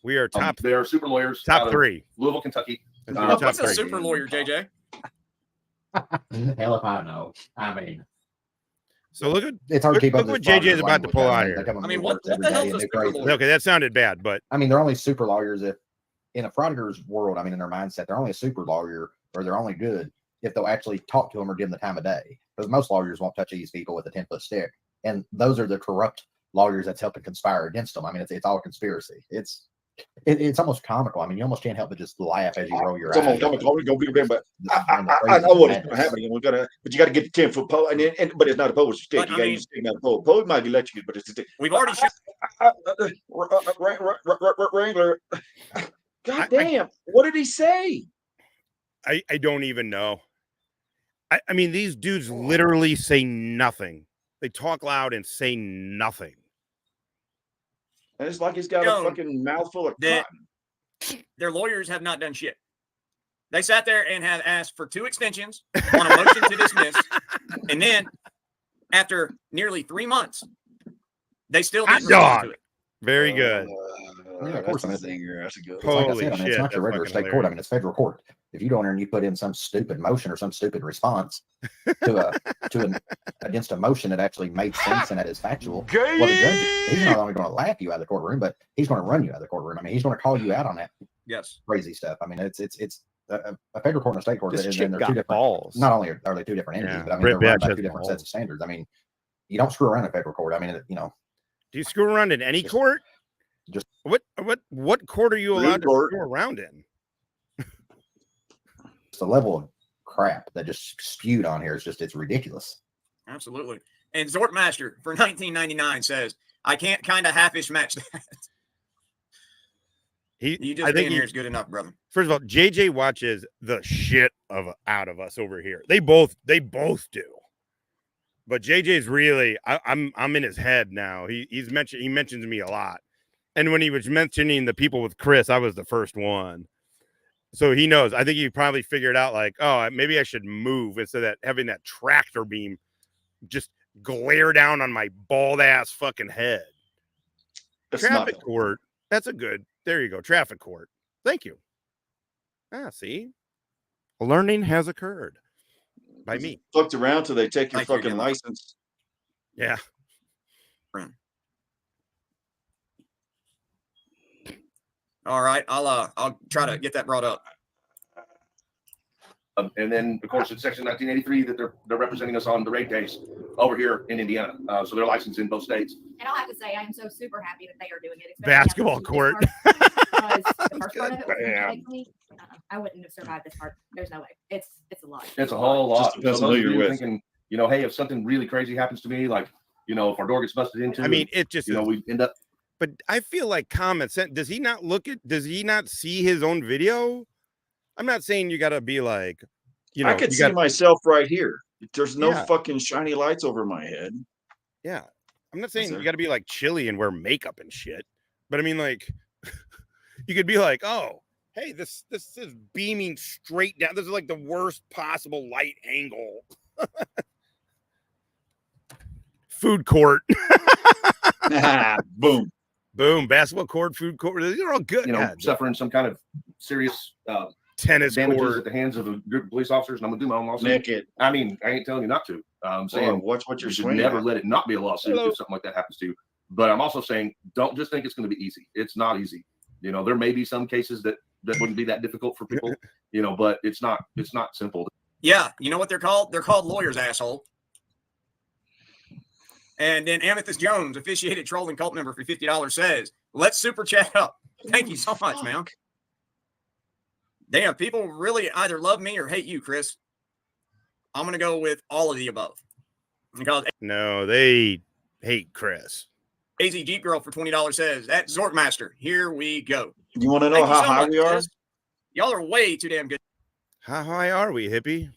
We are top. They are super lawyers. Top three. Louisville, Kentucky. What's a super lawyer, JJ? Hell if I know. I mean, so look at it's hard to keep up what with JJ is about to pull out here. I mean, what the hell is a super lawyer? Okay, that sounded bad, but I mean, they're only super lawyers if in a frauditor's world. I mean, in their mindset, they're only a super lawyer or they're only good if they'll actually talk to them or give them the time of day. Because most lawyers won't touch these people with a 10-foot stick, and those are the corrupt lawyers that's helping conspire against them. I mean, it's all a conspiracy. It's almost comical. I mean, you almost can't help but just laugh as you roll your eyes. But I know what is going to happen. But you got to get the 10-foot pole, but it's not a pole; it's a stick. You got to use a stick, not a pole. Pole might be electrocuted, but it's a stick. We've already Wrangler. God damn! What did he say? I don't even know. I mean, these dudes literally say nothing. They talk loud and say nothing. And it's like he's got a fucking mouthful of cotton. Their lawyers have not done shit. They sat there and have asked for 2 extensions on a motion to dismiss. And then, after nearly 3 months, they still didn't respond to it. Very good. Yeah, of course. That's a good. Like I said, I mean, it's not your regular state court. I mean, it's federal court. If you go in there and you put in some stupid motion or some stupid response against a motion that actually made sense and that is factual, well, the judge, he's not only going to laugh you out of the courtroom, but he's going to run you out of the courtroom. I mean, he's going to call you out on that. Yes. Crazy stuff. I mean, it's a federal court and a state court. This And chick they're got two different balls. Not only are they two different entities, but I mean, they're run by two different sets of standards. I mean, you don't screw around in federal court. I mean, you know. Do you screw around in any court? Just what court are you allowed to screw around in? The level of crap that just spewed on here is it's ridiculous. Absolutely. And Zortmaster for $19.99 says, I can't kind of halfish match that. You just being here is good enough, brother. First of all, JJ watches the shit out of us over here. They both do. But JJ's really, I'm in his head now. He mentions me a lot. And when he was mentioning the people with Chris, I was the first one. So he knows. I think he probably figured out like, oh, maybe I should move instead of having that tractor beam just glare down on my bald ass fucking head. Traffic court. That's a good. There you go. Traffic court. Thank you. See, learning has occurred by me. Fucked around till they take your fucking license. Yeah. All right, I'll try to get that brought up. And then, of course, it's Section 1983 that they're representing us on the raid case over here in Indiana. So they're licensed in both states. And I'll have to say, I'm so super happy that they are doing it. Basketball court. Because the first part of it was intimidating me. I wouldn't have survived this part. There's no way. It's a lot. It's a whole lot. Just depends So on those who of you're you with. thinking, hey, if something really crazy happens to me, like, if our door gets busted into, I mean, it just, we end up. But I feel like common sense. Does he not see his own video? I'm not saying you got to be like, I could see myself right here. There's no fucking shiny lights over my head. Yeah. I'm not saying you got to be like chilly and wear makeup and shit. But I mean, like, you could be like, oh, hey, this is beaming straight down. This is like the worst possible light angle. Food court. Boom. Boom. Basketball court, food court. These are all good. Suffering some kind of serious tennis damages court at the hands of a group of police officers, and I'm gonna do my own lawsuit. Naked. I mean, I ain't telling you not to. I'm saying watch what you're you should swinging never at. let it not be a lawsuit if something like that happens to you. But I'm also saying don't just think it's going to be easy. It's not easy. There may be some cases that wouldn't be that difficult for people. But it's not simple. Yeah, you know what they're called? They're called lawyers, asshole. And then Amethyst Jones, officiated trolling cult member for $50, says, let's super chat up. Thank you so much, man. Damn, people really either love me or hate you, Chris. I'm going to go with all of the above. Because no, they hate Chris. AZ Jeep Girl for $20 says, that Zorkmaster, here we go. You want to know how high we are? Chris. Y'all are way too damn good. How high are we, hippie?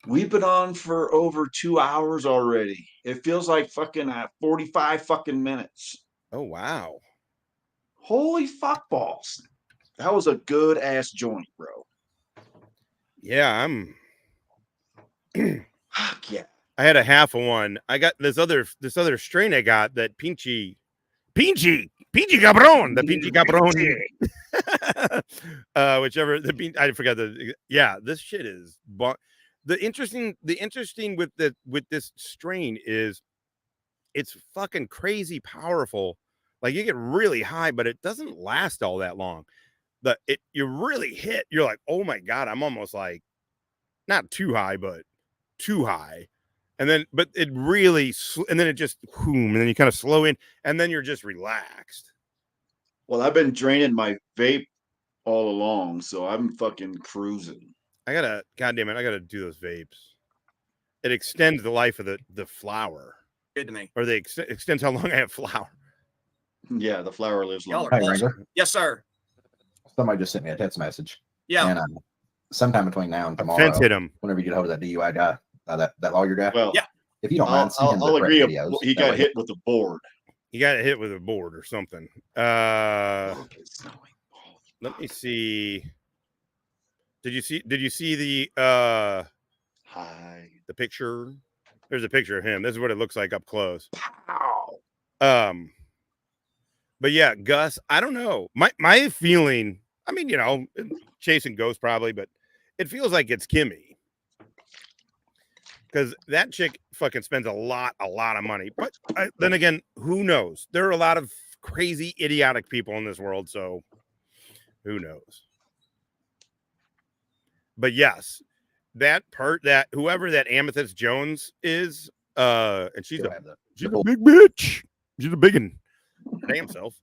We've been on for over 2 hours already. It feels like fucking 45 fucking minutes. Oh, wow. Holy fuck balls. That was a good ass joint, bro. Yeah, I'm. Fuck yeah. I had a half of one. I got this other strain I got that Pinchy Cabron, the Pinchy Cabron. Whichever I forgot this shit is. The interesting with this strain is it's fucking crazy powerful. Like you get really high, but it doesn't last all that long. You really hit. You're like, oh my god, I'm almost like not too high, but too high. And then, but it really, and then it just boom, and then you kind of slow in, and then you're just relaxed. Well, I've been draining my vape all along, so I'm fucking cruising. Goddamn it, I gotta do those vapes. It extends the life of the flower. Good to me. Or they extends how long I have flower. Yeah, the flower lives long. Hey, Ranger. Yes, sir. Somebody just sent me a text message. Yeah. And sometime between now and tomorrow, Fence hit him. Whenever you get a hold of that DUI guy, that lawyer guy. Well, yeah. If you don't mind, send him the I'll agree. videos. He got hit with a board. He got hit with a board or something. Let me see. Did you see the the picture? There's a picture of him. This is what it looks like up close. Pow. But yeah, Gus, I don't know. My feeling, I mean, chasing ghosts probably, but it feels like it's Kimmy. Because that chick fucking spends a lot of money. But then again, who knows? There are a lot of crazy, idiotic people in this world, so who knows? But yes, that whoever that Amethyst Jones is, and she's a big bitch. She's a big one. Damn self.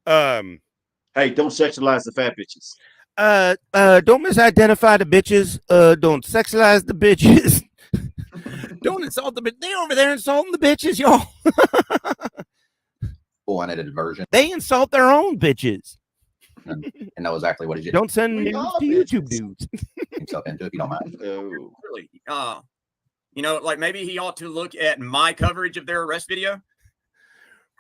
Hey, don't sexualize the fat bitches. Don't misidentify the bitches. Don't sexualize the bitches. Don't insult the bitch. They over there insulting the bitches, y'all. full unedited version. They insult their own bitches. And know exactly what he's Don't send news to YouTube dudes. himself into if you don't mind. Really, you know, like maybe he ought to look at my coverage of their arrest video.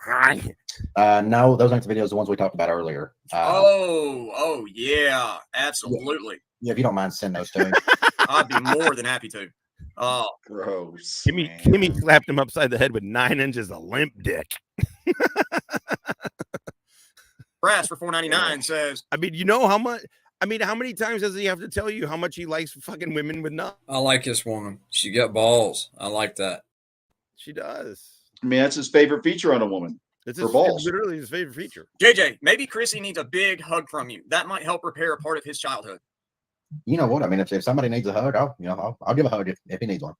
No, those aren't the videos, the ones we talked about earlier. Oh, yeah, absolutely. Yeah, if you don't mind, send those to me. I'd be more than happy to. Oh, gross. Kimmy slapped him upside the head with 9 inches of limp dick. Brass for $4.99 says, I mean, you know how much? I mean, how many times does he have to tell you how much he likes fucking women with nuts? I like this woman. She got balls. I like that. She does. I mean, that's his favorite feature on a woman. It's for balls. It's literally his favorite feature. JJ, maybe Chrissy needs a big hug from you. That might help repair a part of his childhood. You know what? I mean, if somebody needs a hug, I'll give a hug if he needs one.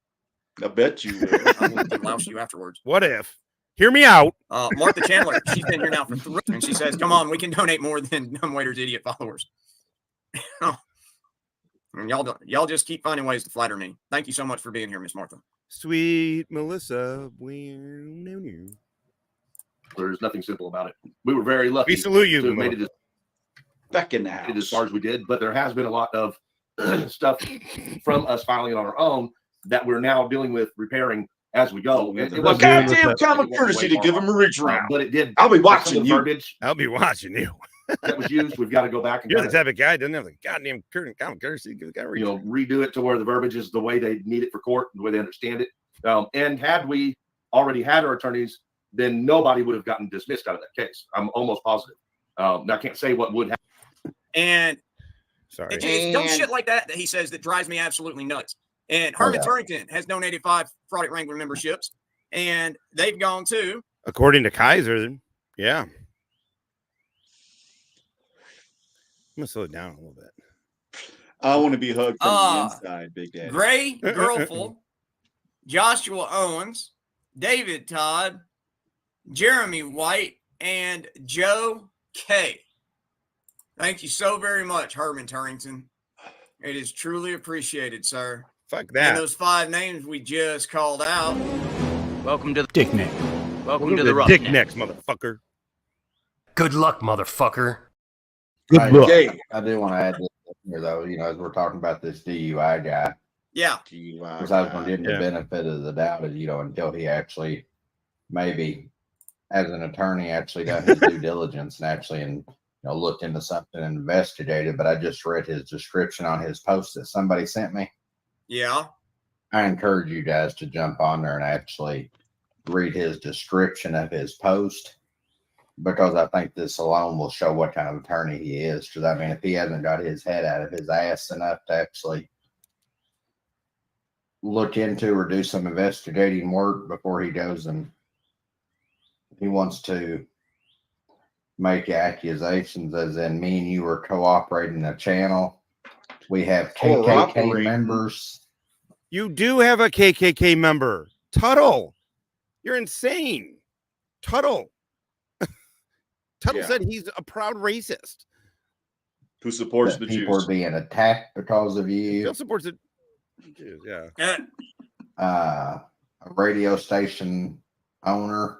I bet you will. I'm going to louse you afterwards. What if? Hear me out. Martha Chandler, she's been here now for 3, and she says, "Come on, we can donate more than Dumbwaiter's idiot followers." And y'all just keep finding ways to flatter me. Thank you so much for being here, Miss Martha. Sweet Melissa. There's nothing simple about it. We were very lucky. We salute you. To have made it back in the house as far as we did, but there has been a lot of stuff from us filing it on our own that we're now dealing with repairing as we go. It was goddamn common courtesy to give him a reach round, but it did. I'll be watching you. I'll be watching you. That was used. We've got to go back and you're the type of guy doesn't have the goddamn common courtesy. Redo it to where the verbiage is the way they need it for court, the way they understand it. And had we already had our attorneys, then nobody would have gotten dismissed out of that case. I'm almost positive. Now, I can't say what would happen. And sorry, it's dumb shit like that he says that drives me absolutely nuts. And Herman Turrington has donated 5 Fraud Wrangler memberships, and they've gone to, according to Kiser, yeah. I'm gonna slow it down a little bit. I want to be hugged from the inside, Big Daddy. Gray Girlful, Joshua Owens, David Todd, Jeremy White, and Joe K. Thank you so very much, Herman Turrington. It is truly appreciated, sir. Fuck that. And those 5 names we just called out. Welcome to the Dick Neck. Welcome to the Dick Roughneck. Necks, motherfucker. Good luck, motherfucker. Good luck. I do want to add this here, though. As we're talking about this DUI guy, yeah, because I was going to give him the benefit of the doubt, until he actually maybe, as an attorney, actually done his due diligence and actually looked into something and investigated. But I just read his description on his post that somebody sent me. Yeah. I encourage you guys to jump on there and actually read his description of his post, because I think this alone will show what kind of attorney he is. Because, I mean, if he hasn't got his head out of his ass enough to actually look into or do some investigating work before he goes and he wants to make accusations, as in me and you are cooperating a channel. We have KKK members. You do have a KKK member. Tuttle. You're insane. Tuttle. Tuttle said he's a proud racist. Who supports the Jews. People are being attacked because of you. Still supports the Jews, yeah. A radio station owner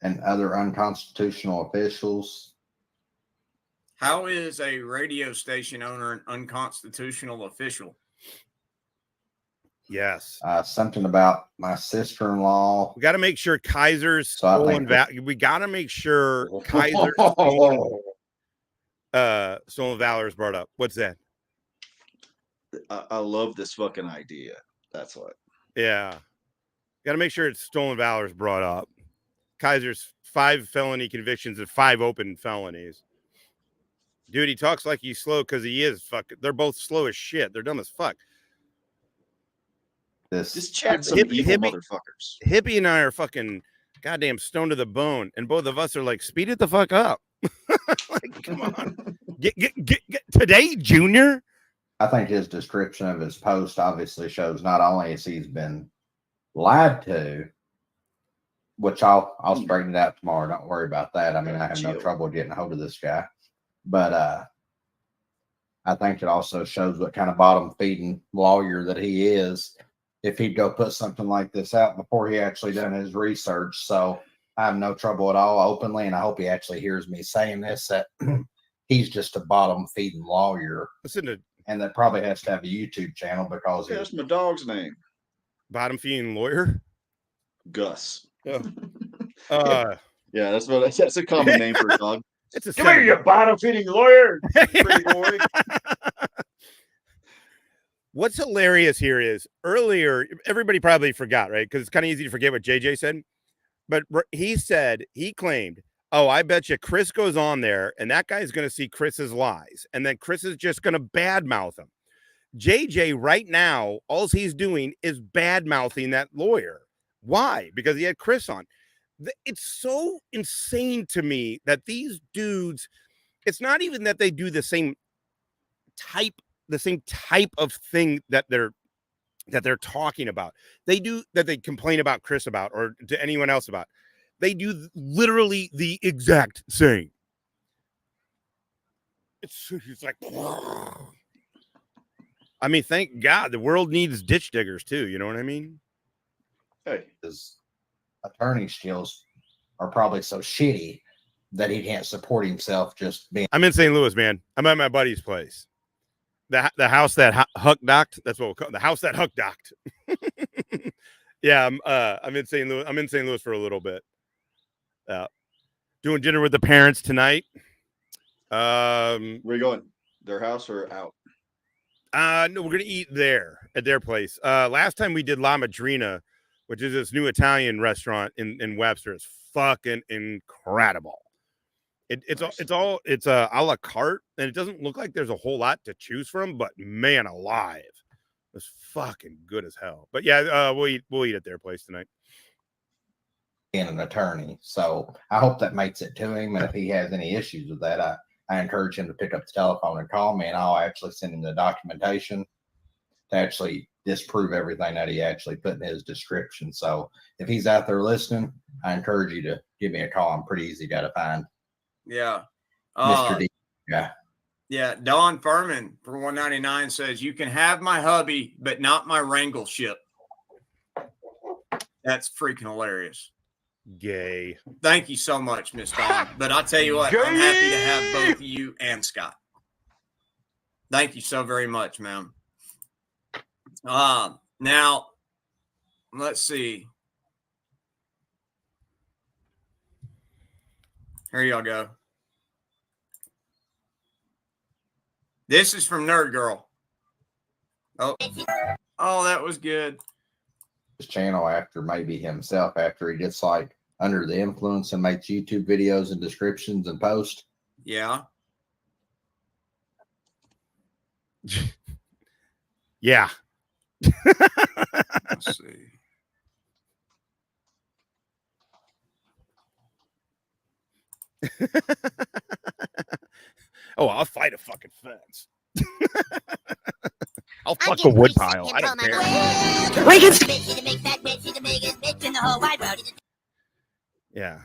and other unconstitutional officials. How is a radio station owner an unconstitutional official? Yes. Something about my sister-in-law. We got to make sure Kiser's stolen valor. We got to make sure Kiser's stolen valor is brought up. What's that? I love this fucking idea. That's what. Yeah. Got to make sure it's stolen valor is brought up. Kiser's 5 felony convictions and 5 open felonies. Dude, he talks like he's slow because he is fucking. They're both slow as shit. They're dumb as fuck. Just chat some evil motherfuckers. Hippie and I are fucking goddamn stoned to the bone, and both of us are like, speed it the fuck up. Like, come on. Get today, Junior. I think his description of his post obviously shows not only has he's been lied to, which I'll straighten it out tomorrow. Don't worry about that. I mean, I have no trouble getting a hold of this guy. But I think it also shows what kind of bottom feeding lawyer that he is if he'd go put something like this out before he actually done his research. So I have no trouble at all openly, and I hope he actually hears me saying this, that he's just a bottom feeding lawyer. Listen to, and that probably has to have a YouTube channel because that's my dog's name. Bottom feeding lawyer? Gus. Yeah. Yeah, that's a common name for a dog. It's a Come here, you bottom feeding lawyer. Pretty boy. What's hilarious here is earlier, everybody probably forgot, right? Because it's kind of easy to forget what JJ said. But he claimed, oh, I bet you Chris goes on there and that guy's going to see Chris's lies. And then Chris is just going to badmouth him. JJ right now, all he's doing is badmouthing that lawyer. Why? Because he had Chris on. It's so insane to me that these dudes, it's not even that they do the same type of thing that they're talking about. They do that they complain about Chris about or to anyone else about. They do literally the exact same. It's like, I mean, thank God the world needs ditch diggers too. You know what I mean? Hey, his attorney skills are probably so shitty that he can't support himself just being. I'm in St. Louis, man. I'm at my buddy's place. The house that Huck docked. That's what we'll call it. The house that Huck docked. Yeah, I'm in St. Louis. I'm in St. Louis for a little bit. Doing dinner with the parents tonight. Where are you going? Their house or out? No, we're gonna eat there at their place. Last time we did La Madrina, which is this new Italian restaurant in Webster. It's fucking incredible. It's a la carte, and it doesn't look like there's a whole lot to choose from, but man alive, it's fucking good as hell. But yeah, we'll eat at their place tonight. Being an attorney, so I hope that makes it to him. And if he has any issues with that, I encourage him to pick up the telephone and call me, and I'll actually send him the documentation to actually disprove everything that he actually put in his description. So if he's out there listening, I encourage you to give me a call. I'm pretty easy to find. Yeah. Mr. D. Yeah. Yeah. Don Furman for 199 says, you can have my hubby, but not my Wrangle ship. That's freaking hilarious. Gay. Thank you so much, Miss Dawn. But I'll tell you what, I'm happy to have both you and Scott. Thank you so very much, ma'am. Now, let's see. Here y'all go. This is from Nerd Girl. Oh, that was good. His channel after maybe himself after he gets like under the influence and makes YouTube videos and descriptions and posts. Yeah. Yeah. Let's see. Oh, I'll fight a fucking fence. I'll fuck a wood pile. I don't care. Yeah.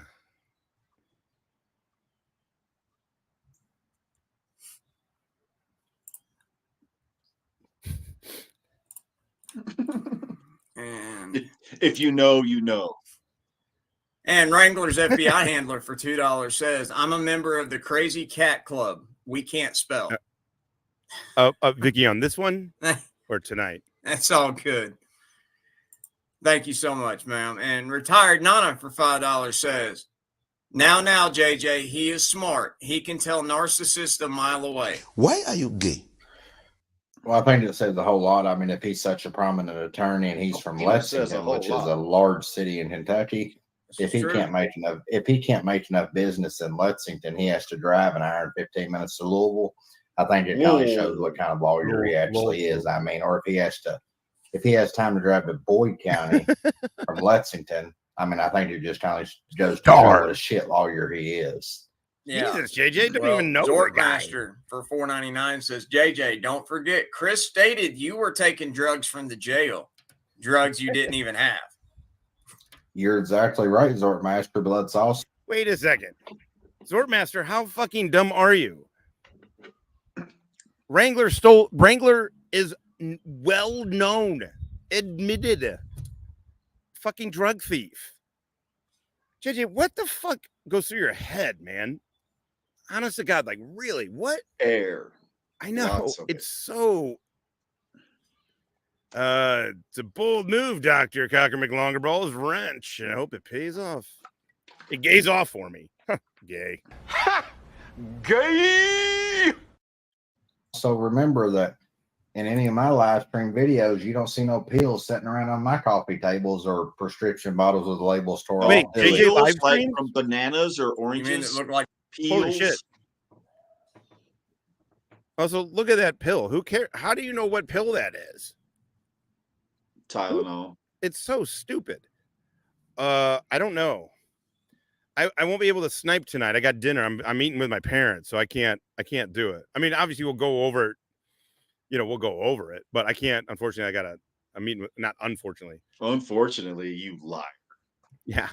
And if you know, you know. And Wrangler's FBI handler for $2 says, I'm a member of the Crazy Cat Club. We can't spell. Vicky, on this one or tonight? That's all good. Thank you so much, ma'am. And Retired Nana for $5 says, now, JJ, he is smart. He can tell narcissists a mile away. Why are you gay? Well, I think it says a whole lot. I mean, if he's such a prominent attorney and he's from Lexington, which is a large city in Kentucky, if he can't make enough business in Lexington, he has to drive an hour and 15 minutes to Louisville. I think it kind of shows what kind of lawyer he actually is. I mean, or if he has time to drive to Boyd County from Lexington, I mean, I think it just kind of goes to what a shit lawyer he is. Yeah. Jesus, JJ don't even know. Zorkmaster for $4.99 says, JJ, don't forget, Chris stated you were taking drugs from the jail. Drugs you didn't even have. You're exactly right, Zorkmaster. Blood sauce. Wait a second. Zorkmaster, how fucking dumb are you? Wrangler is well known, admitted fucking drug thief. JJ, what the fuck goes through your head, man? Honest to God, like really, what? Air. I know it's so. It's a bold move, Dr. Cocker McLongerball's wrench. I hope it pays off. It gays off for me. Gay. Gay. So remember that in any of my live stream videos, you don't see no pills sitting around on my coffee tables or prescription bottles with labels tore off. Wait, pills like from bananas or oranges? You mean it looked like peels? Holy shit. Also, look at that pill. Who cares? How do you know what pill that is? Tylenol. It's so stupid. I don't know. I won't be able to snipe tonight. I got dinner. I'm eating with my parents, so I can't do it. I mean, obviously we'll go over it. You know, we'll go over it, but I can't. Unfortunately, I'm meeting with, not unfortunately. Unfortunately, you liar. Yeah,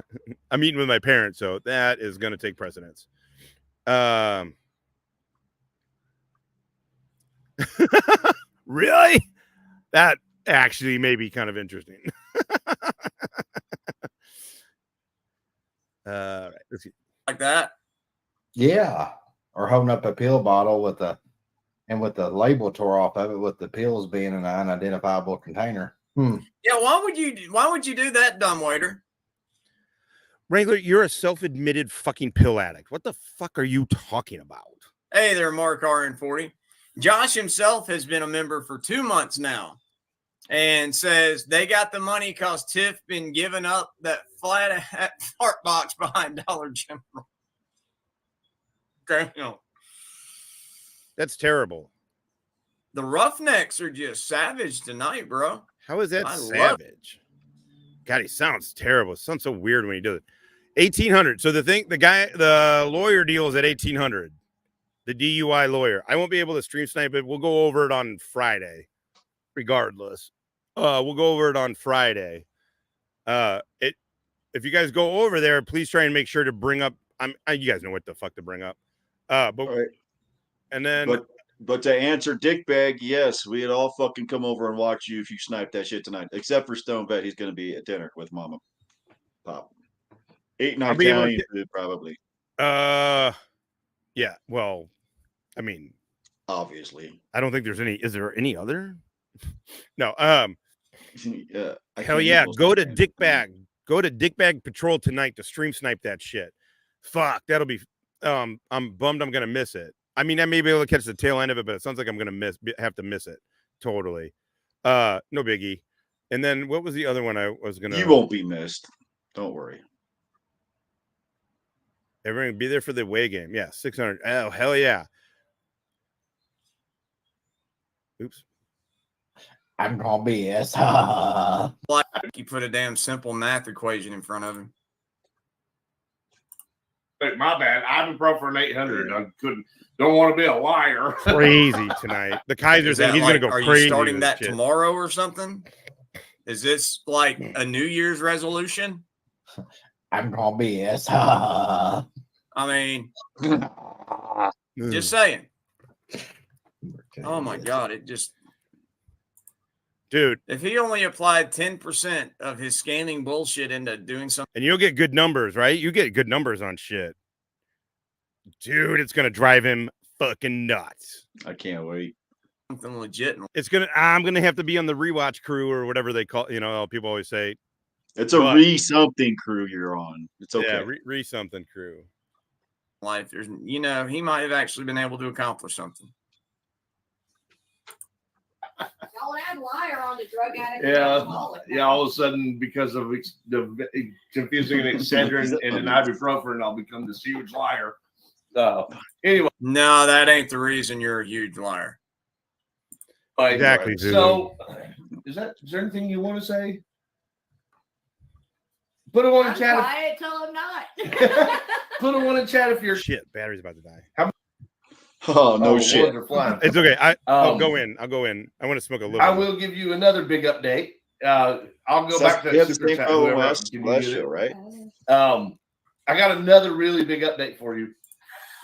I'm meeting with my parents, so that is going to take precedence. Really? That actually may be kind of interesting. Right, let's see. Like that? Yeah. Or holding up a pill bottle with the label tore off of it with the pills being in an unidentifiable container. Yeah, why would you do that, dumbwaiter? Wrangler, you're a self-admitted fucking pill addict. What the fuck are you talking about? Hey there, Mark RN40. Josh himself has been a member for 2 months now and says they got the money because Tiff been giving up that flat fart box behind Dollar General. Damn. That's terrible. The Roughnecks are just savage tonight, bro. How is that I love savage? God, he sounds terrible. It sounds so weird when he does it. 1,800. So the lawyer deal is at 1,800. The DUI lawyer. I won't be able to stream snipe it. We'll go over it on Friday, regardless. We'll go over it on Friday. If you guys go over there, please try and make sure to bring up. You guys know what the fuck to bring up. But right. And then, but to answer Dickbag, yes, we'd all fucking come over and watch you if you snipe that shit tonight. Except for Stone Bet, he's going to be at dinner with Mama, Pop. 8-9 Italian food, probably. Yeah. Well, I mean, obviously, I don't think there's any. Is there any other? No. Yeah. Hell yeah. Go to Dickbag. Go to Dickbag Patrol tonight to stream snipe that shit. Fuck, that'll be. I'm bummed I'm gonna miss it. I mean, I may be able to catch the tail end of it, but it sounds like I'm gonna have to miss it totally. No biggie. And then what was the other one I was gonna? You won't be missed. Don't worry. Everyone be there for the away game. Yeah, 600. Oh hell yeah. Oops. I'm gonna be yes. Like you put a damn simple math equation in front of him. Hey, my bad. Ibuprofen 800. I don't want to be a liar. Crazy tonight. The Kiser said he's gonna go crazy. Are you starting with that shit tomorrow or something? Is this like a New Year's resolution? I'm gonna be yes. I mean, just saying. Oh my God! It just. Dude, if he only applied 10% of his scanning bullshit into doing something, and you'll get good numbers, right? You get good numbers on shit, dude. It's gonna drive him fucking nuts. I can't wait. Something legit. I'm gonna have to be on the rewatch crew or whatever they call. You know, people always say it's a re-something crew you're on. It's okay. Yeah, re-something crew. Life, there's, you know, he might have actually been able to accomplish something. Y'all add liar on the drug addict. Yeah. All of a sudden, because of the confusing an Excedrin and an ibuprofen, I'll become this huge liar. Anyway, no, that ain't the reason you're a huge liar. Exactly. So, is there anything you want to say? Put a one in chat. Quiet till I'm not. Put a one in chat if you're shit. Battery's about to die. Oh no shit! It's okay. I'll go in. I want to smoke a little. I will give you another big update. I'll go back to the super same chat. last show, right? I got another really big update for you.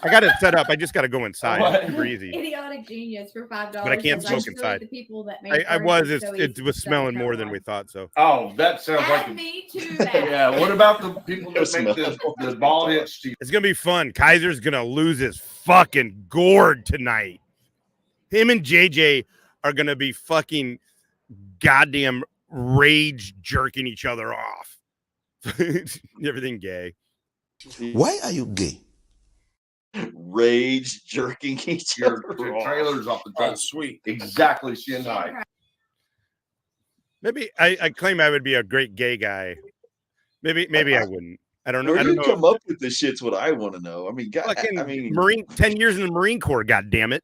I got it set up. I just got to go inside. Super easy. Idiotic genius for $5. But I can't says, smoke "I'm inside. The people that make I was. burgers, so It he's was smelling stuck more in than we thought. So. Oh, that sounds like Add me to that. yeah. What about the people that make the ball hits? It's gonna be fun. Kiser's gonna lose his fucking gourd tonight. Him and JJ are gonna be fucking goddamn rage jerking each other off. Everything gay. Why are you gay? Rage jerking each Your other off. trailers off the Oh, truck. sweet. Exactly, shin high. Maybe I claim I would be a great gay guy. Maybe I wouldn't. I don't know. Where I do don't you know. come up with this shit's what I want to know. I mean, God, Fucking I mean, Marine 10 years in the Marine Corps, god damn it.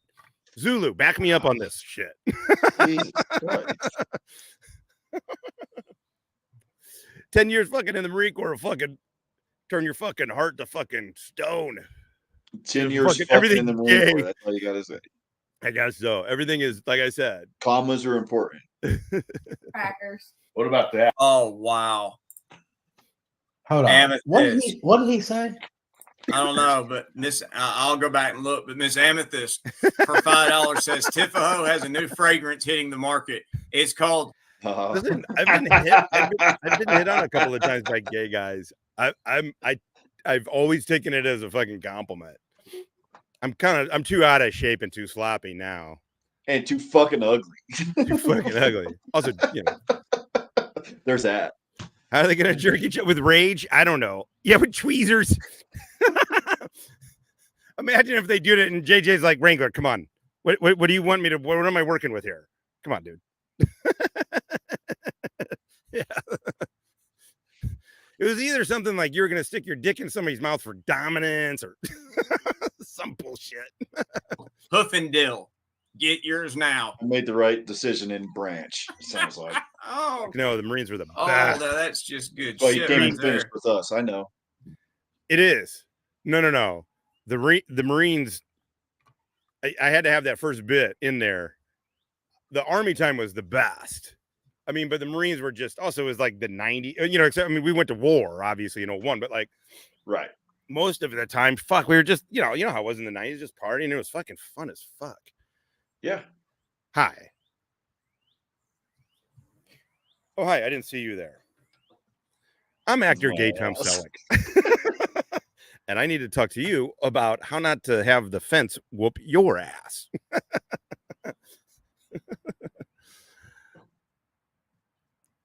Zulu, back me up on this shit. Jesus Christ. 10 years fucking in the Marine Corps, fucking turn your fucking heart to fucking stone. 10 years fucking everything in the Marine gay. Corps. That's all you gotta say. I guess so. Everything is like I said. Commas are important. Crackers. What about that? Oh wow. Hold on. Amethyst. What did he say? I don't know, but Miss, I'll go back and look. But Miss Amethyst for $5 says Tifaho has a new fragrance hitting the market. It's called. Listen, I've been hit on a couple of times by gay guys. I've always taken it as a fucking compliment. I'm too out of shape and too sloppy now. And too fucking ugly. Too fucking ugly. Also, you know. There's that. How are they gonna jerk each other with rage? I don't know. Yeah, with tweezers. Imagine if they do it and JJ's like, Wrangler, come on. What do you want me to? What am I working with here? Come on, dude. Yeah. It was either something like you're gonna stick your dick in somebody's mouth for dominance or some bullshit. Hoofendale. Get yours now. I made the right decision in Branch. It sounds like. Oh no, the Marines were the oh, best. no, that's just good Well, shit. you can't Right even finish there. with us. I know. It is. No. The Marines. I had to have that first bit in there. The Army time was the best. I mean, but the Marines were just also it was like the 90s, you know, except I mean, we went to war, obviously, in 01, but like right. Most of the time, fuck, we were just, you know how it was in the 90s, just partying. It was fucking fun as fuck. Yeah. Hi. Oh, hi. I didn't see you there. I'm actor Gay Tom Selleck. And I need to talk to you about how not to have the fence whoop your ass.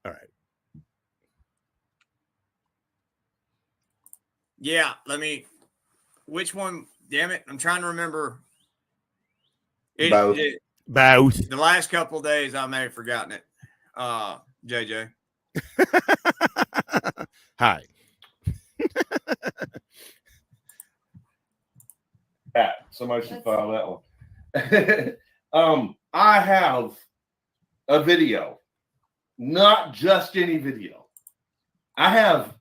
All right. Yeah, which one? Damn it. I'm trying to remember. Both. The last couple of days, I may have forgotten it. JJ. Hi. Somebody should file that one. I have a video, not just any video. I have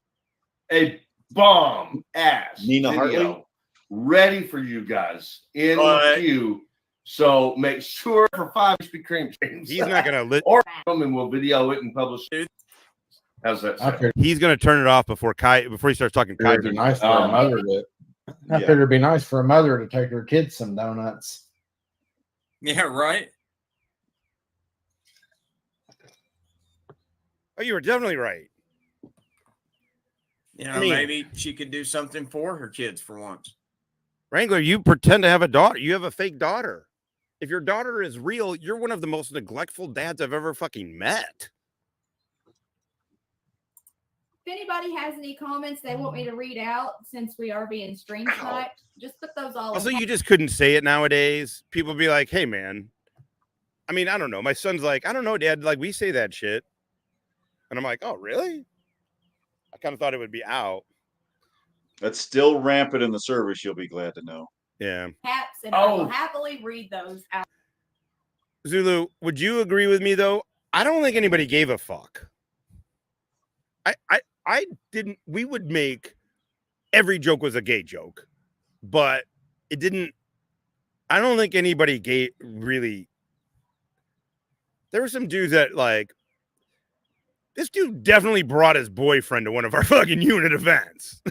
a bomb ass Nina video Hartley? ready for you guys in the queue. So make sure for 5 Krispy Kreme James. He's not gonna or come and we'll video it and publish it. How's that sound? He's gonna turn it off before he starts talking. It'd be nice for a mother to. I figured it'd be nice for a mother to take her kids some donuts. Yeah, right. Oh, you were definitely right. You know, I mean- maybe she could do something for her kids for once. Wrangler, you pretend to have a daughter. You have a fake daughter. If your daughter is real, you're one of the most neglectful dads I've ever fucking met. If anybody has any comments they want me to read out, since we are being stream sniped, just put those all. Also, in. you just couldn't say it nowadays. People be like, hey, man. I mean, I don't know. My son's like, I don't know, Dad. Like, we say that shit. And I'm like, oh, really? I kind of thought it would be out. That's still rampant in the service, you'll be glad to know. Yeah. Caps, and I will happily read those out. Zulu, would you agree with me, though? I don't think anybody gave a fuck. I didn't. We would make every joke was a gay joke, but it didn't. I don't think anybody gay really. There were some dudes that like. This dude definitely brought his boyfriend to one of our fucking unit events,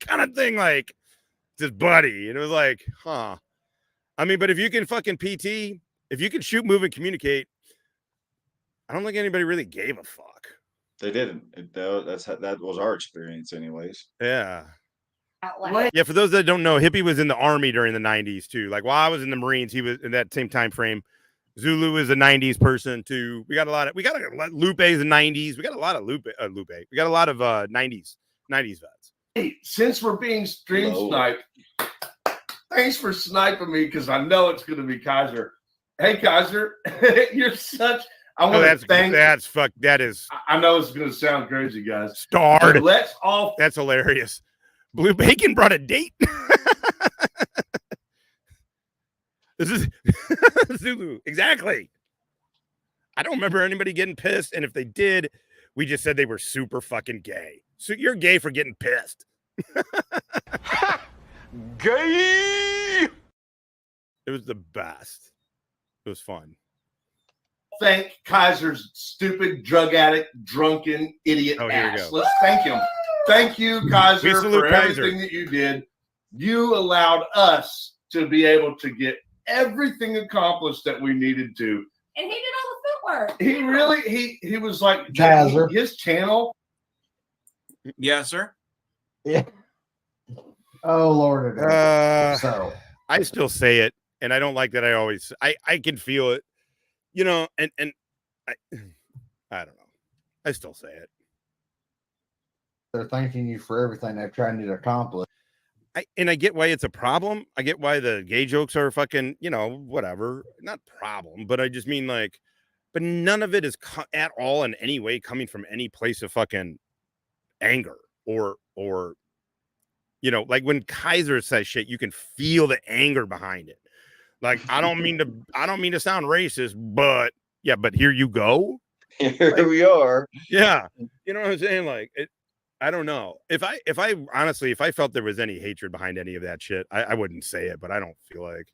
kind of thing. Like, his buddy. And it was like, huh. I mean, but if you can fucking PT, if you can shoot, move, and communicate, I don't think anybody really gave a fuck. They didn't. That was our experience, anyways. Yeah. What? Yeah, for those that don't know, Hippie was in the Army during the 90s too. Like while I was in the Marines, he was in that same time frame. Zulu is a 90s person too. We got a lot of Lupe's the 90s. We got a lot of Lupe. We got a lot of 90s vets. Hey, since we're being stream sniped, thanks for sniping me because I know it's going to be Kiser. Hey, Kiser, you're such. I want to thank. That is. I know it's going to sound crazy, guys. Starred. But let's all. That's hilarious. Blue Bacon brought a date. This is Zulu. Exactly. I don't remember anybody getting pissed. And if they did, we just said they were super fucking gay. So you're gay for getting pissed. Gay. It was the best. It was fun. Thank Kiser's stupid drug addict, drunken idiot ass. Let's thank him. Thank you, Kiser, for everything that you did. You allowed us to be able to get everything accomplished that we needed to. And he did all the footwork. He really, he was like, Kiser. His channel. Yes, sir. Yeah. Oh, Lord. So I still say it, and I don't like that. I can feel it, you know, and I don't know. I still say it. They're thanking you for everything they're trying to accomplish. I get why it's a problem. I get why the gay jokes are fucking, you know, whatever. Not problem, but I just mean like, but none of it is at all in any way coming from any place of fucking anger or, you know, like when Kiser says shit, you can feel the anger behind it. Like, I don't mean to sound racist, but yeah, but here you go. Here we are. Yeah. You know what I'm saying? Like I don't know. If I honestly, if I felt there was any hatred behind any of that shit, I wouldn't say it, but I don't feel like.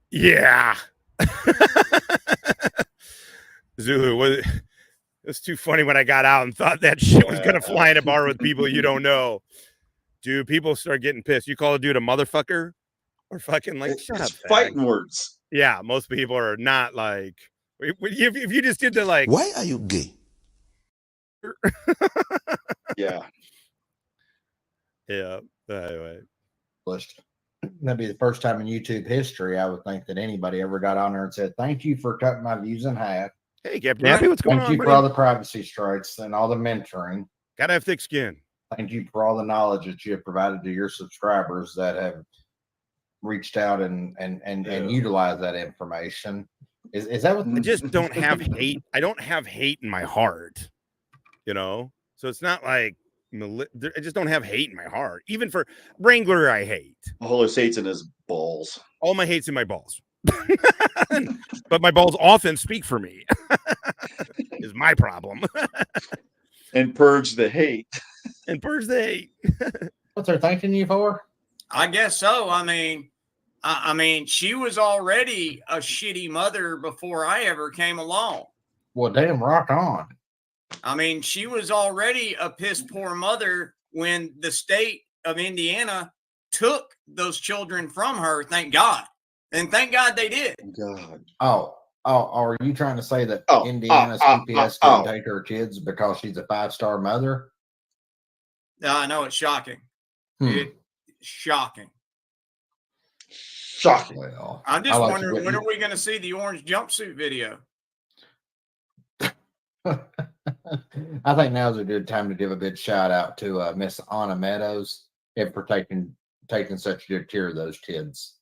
Yeah. Zulu, it's too funny when I got out and thought that shit was going to fly in a bar with people you don't know. Dude, people start getting pissed. You call a dude a motherfucker or fucking like, shut up. Fighting words. Yeah, most people are not like, if you just did the like, why are you gay? Yeah. Yeah. Anyway. That'd be the first time in YouTube history, I would think, that anybody ever got on there and said, thank you for cutting my views in half. Hey, Captain Happy, what's going on? Thank you for all the privacy strikes and all the mentoring. Gotta have thick skin. Thank you for all the knowledge that you have provided to your subscribers that have reached out and utilized that information. Is that what I just don't have hate? I don't have hate in my heart, you know? So it's not like I just don't have hate in my heart. Even for Wrangler, I hate. All his hate's in his balls. All my hate's in my balls. But my balls often speak for me. Is my problem. And purge the hate. And purge the hate. What they're thanking you for? I guess so. I mean, she was already a shitty mother before I ever came along. Well, damn, rock on. I mean, she was already a piss poor mother when the state of Indiana took those children from her. Thank God. And thank God they did. God. Oh, are you trying to say that Indiana's CPS didn't take her kids because she's a 5-star mother? I know it's shocking. It's shocking. Shocking. Well, I'm just wondering, when are we going to see the orange jumpsuit video? I think now's a good time to give a big shout out to Miss Anna Meadows for taking such good care of those kids.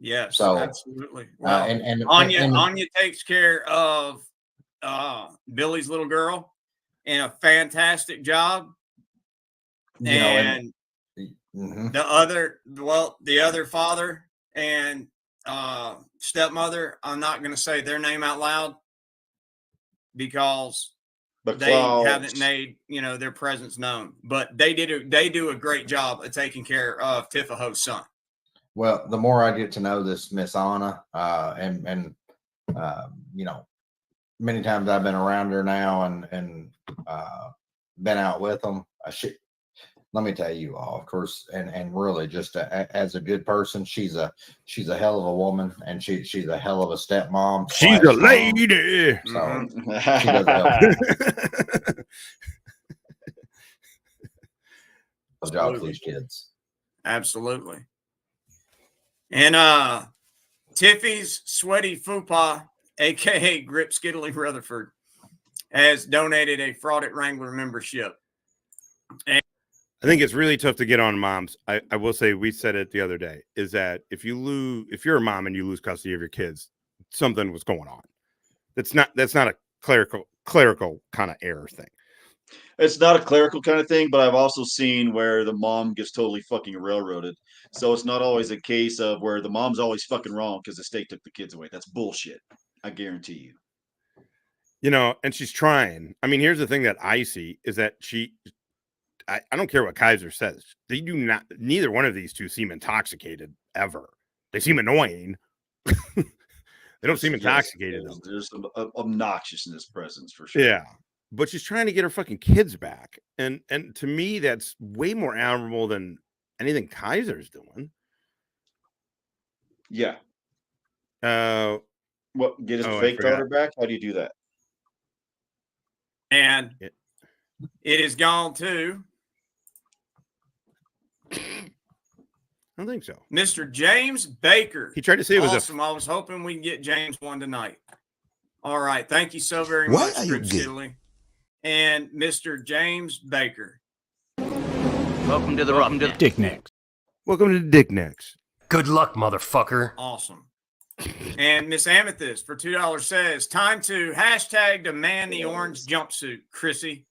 Yes, so absolutely. Well, and Anya takes care of Billy's little girl in a fantastic job. And the other father and stepmother, I'm not going to say their name out loud because they haven't made their presence known. But they do a great job of taking care of Tifaho's son. Well, the more I get to know this Miss Anna, many times I've been around her now and been out with them. let me tell you all, of course, and really just as a good person, she's a hell of a woman, and she's a hell of a stepmom. She's a lady. So she does help. Good job for these kids. Absolutely. And Tiffy's Sweaty Fupa, aka Grip Skiddly Rutherford, has donated a Fraud at Wrangler membership. And I think it's really tough to get on moms. I will say, we said it the other day, is that if you're a mom and you lose custody of your kids, something was going on. That's not a clerical kind of error thing. It's not a clerical kind of thing, but I've also seen where the mom gets totally fucking railroaded. So it's not always a case of where the mom's always fucking wrong because the state took the kids away. That's bullshit. I guarantee you. You know, and she's trying. I mean, here's the thing that I see is that I don't care what Kiser says. They do not, neither one of these two seem intoxicated ever. They seem annoying. They don't seem intoxicated. Yes, there's some obnoxiousness presence for sure. Yeah. But she's trying to get her fucking kids back. And to me, that's way more admirable than anything Kiser's doing. Yeah. What, get his I fake forgot. daughter back? How do you do that? it has gone to I don't think so. Mr. James Baker. He tried to say it was awesome. I was hoping we can get James one tonight. All right. Thank you so very Why much, are you Grip gay? Skiddly. And Mr. James Baker. Welcome to the Dick Necks. Welcome to Dick Necks. Good luck, motherfucker. Awesome. And Miss Amethyst for $2 says, time to hashtag demand the orange jumpsuit, Chrissy.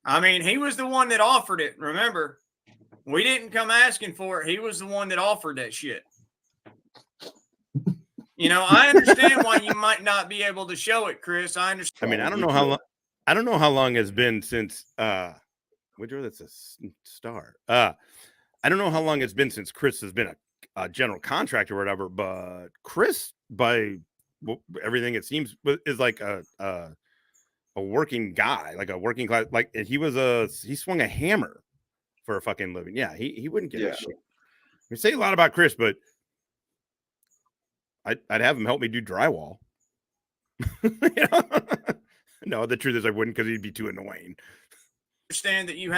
I mean, he was the one that offered it. Remember, we didn't come asking for it. He was the one that offered that shit. You know, I understand why you might not be able to show it, Chris. I understand. I mean, I don't know how long it's been since that's a star. I don't know how long it's been since Chris has been a general contractor or whatever, but Chris, by everything it seems, is like a working guy, like a working class, like he swung a hammer for a fucking living. Yeah, he wouldn't get a shit. We say a lot about Chris, but I'd have him help me do drywall. You know? No, the truth is I wouldn't, because he'd be too annoying. Understand that you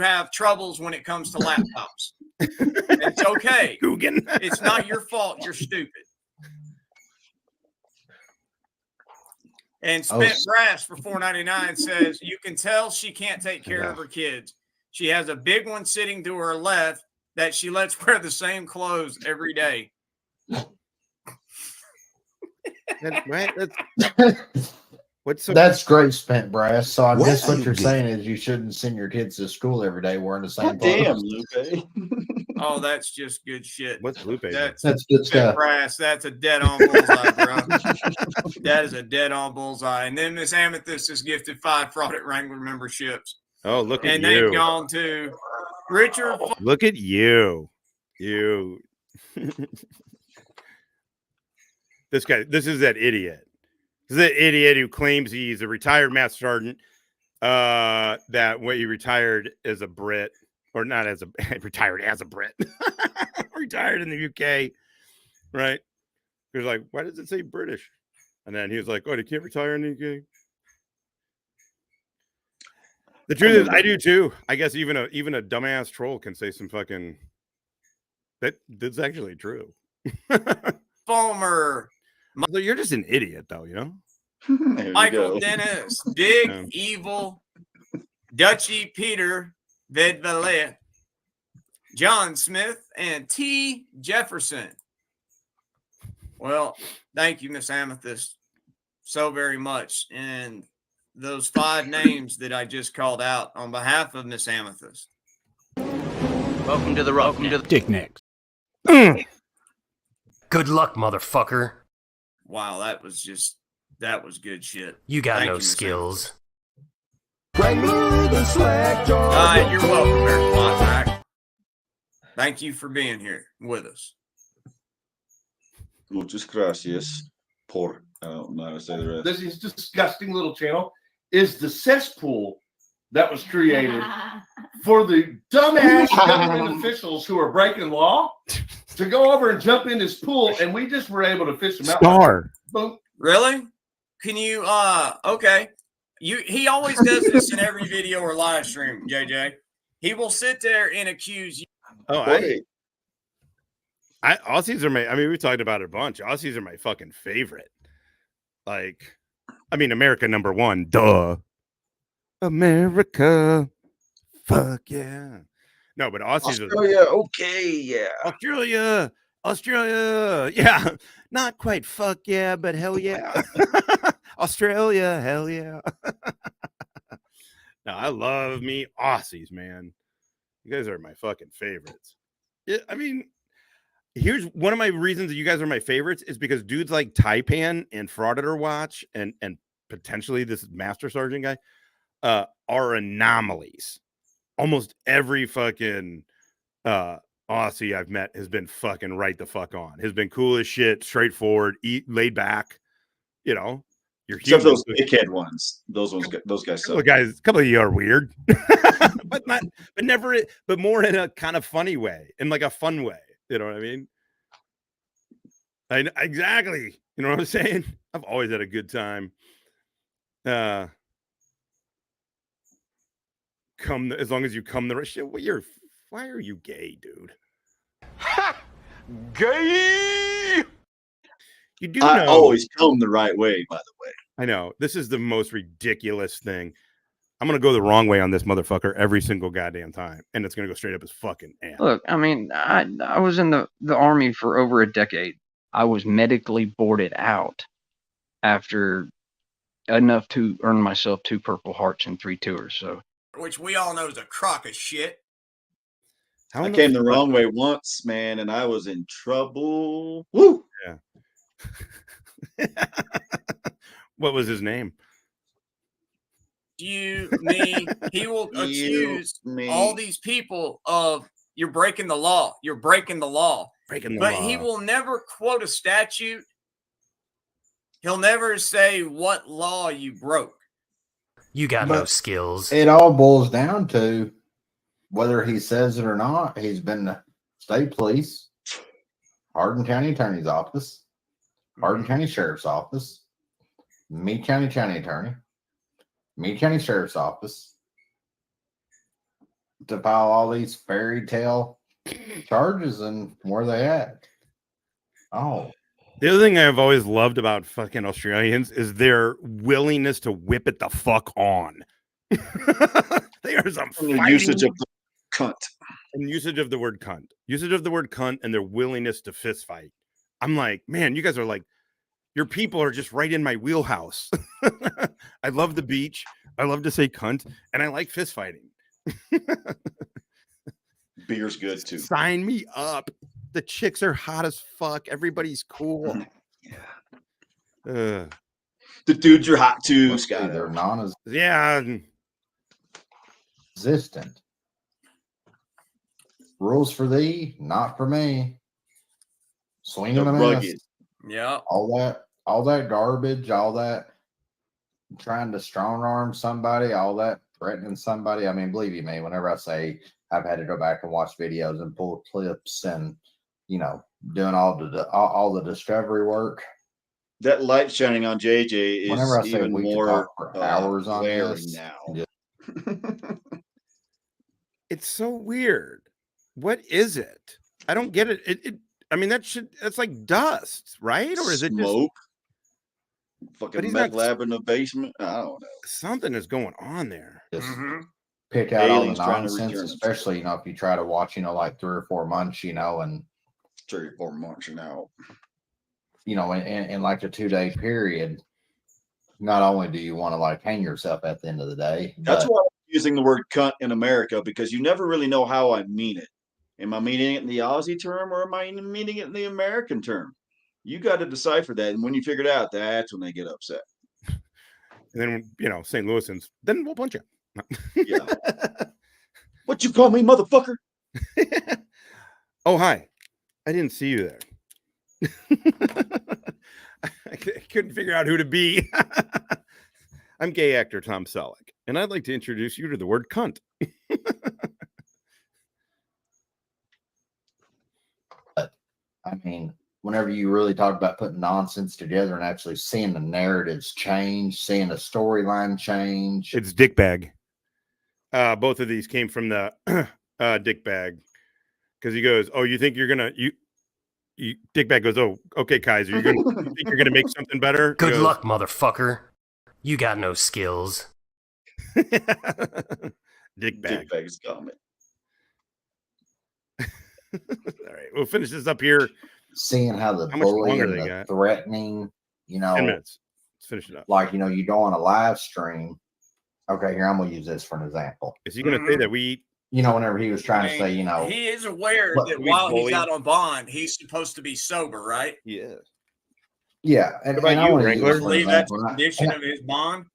have troubles when it comes to laptops. It's okay. Coogan. It's not your fault. You're stupid. And Spent Brass for $4.99 says, you can tell she can't take care of her kids. She has a big one sitting to her left that she lets wear the same clothes every day. That's great, Spent Brass. So I guess what are you're you saying is you shouldn't send your kids to school every day wearing the same Damn, clothes. Lupe. Oh, that's just good shit. What's Lupe? That's good Spent stuff. Brass. That's a dead on bullseye, bro. That is a dead on bullseye. And then Miss Amethyst is gifted 5 Fraud at Wrangler memberships. Oh, look at And you. they've gone to Richard. Look at you. This is that idiot. This is that idiot who claims he's a retired master sergeant. That when he retired as a Brit, or not as a retired as a Brit, retired in the UK, right? He was like, why does it say British? And then he was like, oh, you can't retire in the UK. The truth is, I do too. I guess even a dumbass troll can say some fucking. That's actually true. Former. You're just an idiot, though, you know. Michael Dennis, Big Evil, Dutchy Peter Vedvalet, John Smith, and T. Jefferson. Well, thank you, Miss Amethyst, so very much. And those 5 names that I just called out on behalf of Miss Amethyst. Welcome to the Dick Necks. Good luck, motherfucker. Wow, that was good shit. You got Thank no you, Miss skills. You're welcome, Eric Montack. Thank you for being here with us. Muchas gracias por, I don't know how to say the rest. This is disgusting little channel is the cesspool that was created for the dumbass government officials who are breaking law to go over and jump in this pool, and we just were able to fish them out. Star. Boom. Really? Can you okay. He always does this in every video or live stream, JJ. He will sit there and accuse you. Oh, Aussies are my, I mean, we talked about it a bunch. Aussies are my fucking favorite. Like, I mean, America number one, duh. America. Fuck yeah. No, but Aussies Australia, okay, yeah. Australia. Yeah. Not quite fuck yeah, but hell yeah. Australia, hell yeah. No, I love me Aussies, man. You guys are my fucking favorites. Yeah, I mean, here's one of my reasons that you guys are my favorites is because dudes like Taipan and Frauditor Watch and potentially this Master Sergeant guy are anomalies. Almost every fucking Aussie I've met has been fucking right the fuck on. Has been cool as shit, straightforward, laid back. You know, you're except those dickhead ones. Those guys. Suck. A couple of you are weird, but never, but more in a kind of funny way, in like a fun way. You know what I mean? Exactly. You know what I'm saying? I've always had a good time. Come as long as you come the shit. Well, why are you gay, dude? Ha! Gay. You do I know, always come the right way, by the way. I know this is the most ridiculous thing. I'm gonna go the wrong way on this motherfucker every single goddamn time, and it's gonna go straight up his fucking ass. Look, I mean, I was in the Army for over a decade. I was medically boarded out after enough to earn myself 2 Purple Hearts and 3 tours. So, which we all know is a crock of shit. I came the wrong way once, man, and I was in trouble. Woo! Yeah. What was his name? He will accuse all these people of you're breaking the law. You're breaking the law. But he will never quote a statute. He'll never say what law you broke. You got no skills. It all boils down to whether he says it or not. He's been to state police, Hardin County Attorney's Office, Hardin County Sheriff's Office, Meade County County Attorney, Meade County Sheriff's Office, to file all these fairy tale charges, and where they at? Oh. The other thing I've always loved about fucking Australians is their willingness to whip it the fuck on. They are some usage of the cunt. And usage of the word cunt. Usage of the word cunt and their willingness to fist fight. I'm like, man, you guys are like, your people are just right in my wheelhouse. I love the beach. I love to say cunt, and I like fist fighting. Beer's good too. Sign me up. The chicks are hot as fuck. Everybody's cool. The dudes are hot too, Scott. They're non-existent. Rules for thee, not for me. Swing and a miss. Yeah. All that garbage, all that trying to strong arm somebody, all that threatening somebody. I mean, believe you me, whenever I say I've had to go back and watch videos and pull clips and, you know, doing all the discovery work. That light shining on JJ is whenever I say even we more for hours on this now. It's so weird. What is it? I don't get it. I mean, that's like dust, right? Or is it smoke? Just fucking meth lab in the basement? I don't know. Something is going on there. Just pick out all the nonsense, especially, you know, if you try to watch, you know, like 3 or 4 months, you know, and 3 or 4 months, you know, in like a 2-day period, not only do you want to like hang yourself at the end of the day. That's why I'm using the word cunt in America, because you never really know how I mean it. Am I meaning it in the Aussie term, or am I meaning it in the American term? You got to decipher that. And when you figure it out, that's when they get upset. And then, you know, St. Louisans, then we'll punch you. Yeah. What you call me, motherfucker? Oh, hi. I didn't see you there. I couldn't figure out who to be. I'm gay actor Tom Selleck. And I'd like to introduce you to the word cunt. I mean, whenever you really talk about putting nonsense together and actually seeing the narratives change, seeing the storyline change. It's dickbag. Both of these came from the dickbag. Because he goes, oh, you think you're going to... Dickbag goes, oh, okay, Kiser, you think you're going to make something better? Good luck, motherfucker. You got no skills. Dickbag. Dickbag's comment. All right, we'll finish this up here. Seeing how the bullying and the threatening, 10 minutes. Let's finish it up. Like, you go on a live stream. Okay, here, I'm going to use this for an example. Is he going to say that we... whenever he was trying to say, he is aware that while he's out on bond, he's supposed to be sober, right? Yeah. Yeah. And, what about you, Wrangler? I believe that's a condition of his bond.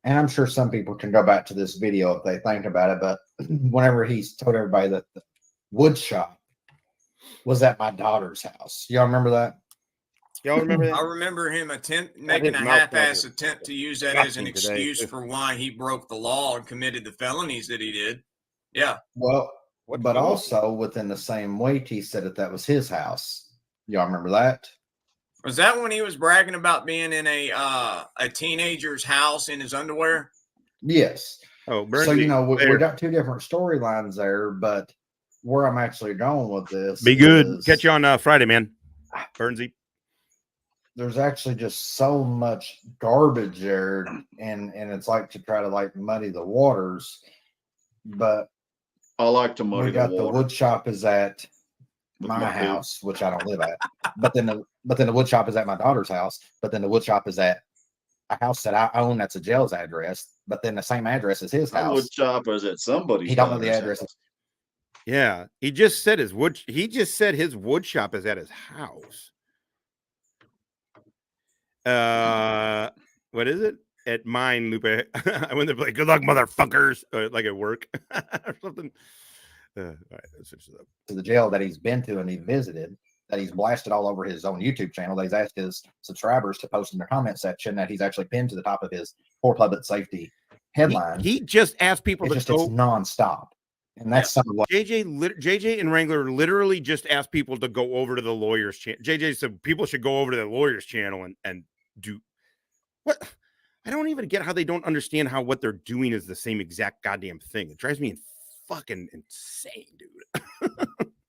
And I'm sure some people can go back to this video if they think about it. But whenever he's told everybody that the wood shop was at my daughter's house. Y'all remember that? Y'all remember that? I remember him making a half-ass attempt to use that as an excuse for why he broke the law and committed the felonies that he did. Yeah. Well, but also within the same week, he said that was his house. Y'all remember that? Was that when he was bragging about being in a teenager's house in his underwear? Yes. Oh, so we got two different storylines there, but where I'm actually going with this, be good. Catch you on Friday, man. Burnsy. There's actually just so much garbage there, and it's like to try to muddy the waters, but. I like to muddy the water. The wood shop is at my house, which I don't live at. But then the wood shop is at my daughter's house. But then the wood shop is at a house that I own. That's a jail's address. But then the same address as his house. The wood shop is at somebody's. He don't know the address. Yeah, he just said his wood. He just said his wood shop is at his house. What is it? At mine, Lupe. I went there like, good luck, motherfuckers. Like at work or something. All right, let's finish it up. To the jail that he's been to and he visited, that he's blasted all over his own YouTube channel, that he's asked his subscribers to post in their comment section, that he's actually pinned to the top of his poor public safety headline. He just asked people to go. It's nonstop. And that's some of what JJ and Wrangler literally just asked people to go over to the lawyer's channel. JJ said people should go over to the lawyer's channel and do what? I don't even get how they don't understand how what they're doing is the same exact goddamn thing. It drives me fucking insane, dude.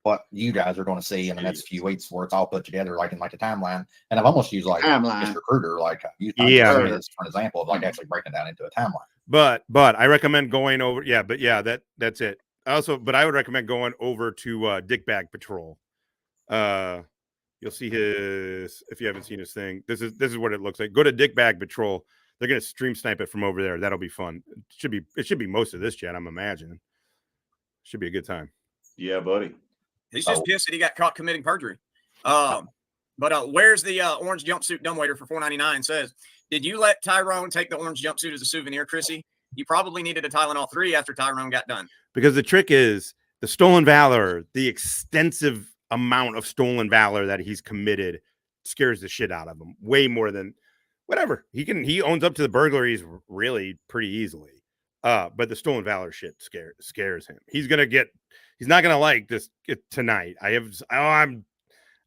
What you guys are going to see in the next few weeks, where it's all put together in a timeline. And I've almost used Mr. Recruiter, as for an example of actually breaking down into a timeline. But I recommend going over. Yeah, but yeah, that's it. But I would recommend going over to Dickbag Patrol. You'll see his, if you haven't seen his thing. This is what it looks like. Go to Dickbag Patrol. They're gonna stream snipe it from over there. That'll be fun. It should be most of this chat, I'm imagining. Should be a good time. Yeah, buddy. He's just pissed that he got caught committing perjury. But where's the orange jumpsuit dumbwaiter for $4.99? Says, did you let Tyrone take the orange jumpsuit as a souvenir, Chrissy? You probably needed a Tylenol 3 after Tyrone got done. Because the trick is the stolen valor, the extensive amount of stolen valor that he's committed scares the shit out of him. Way more than whatever. He owns up to the burglaries really pretty easily. But the stolen valor shit scares him. He's not gonna like this tonight. I'm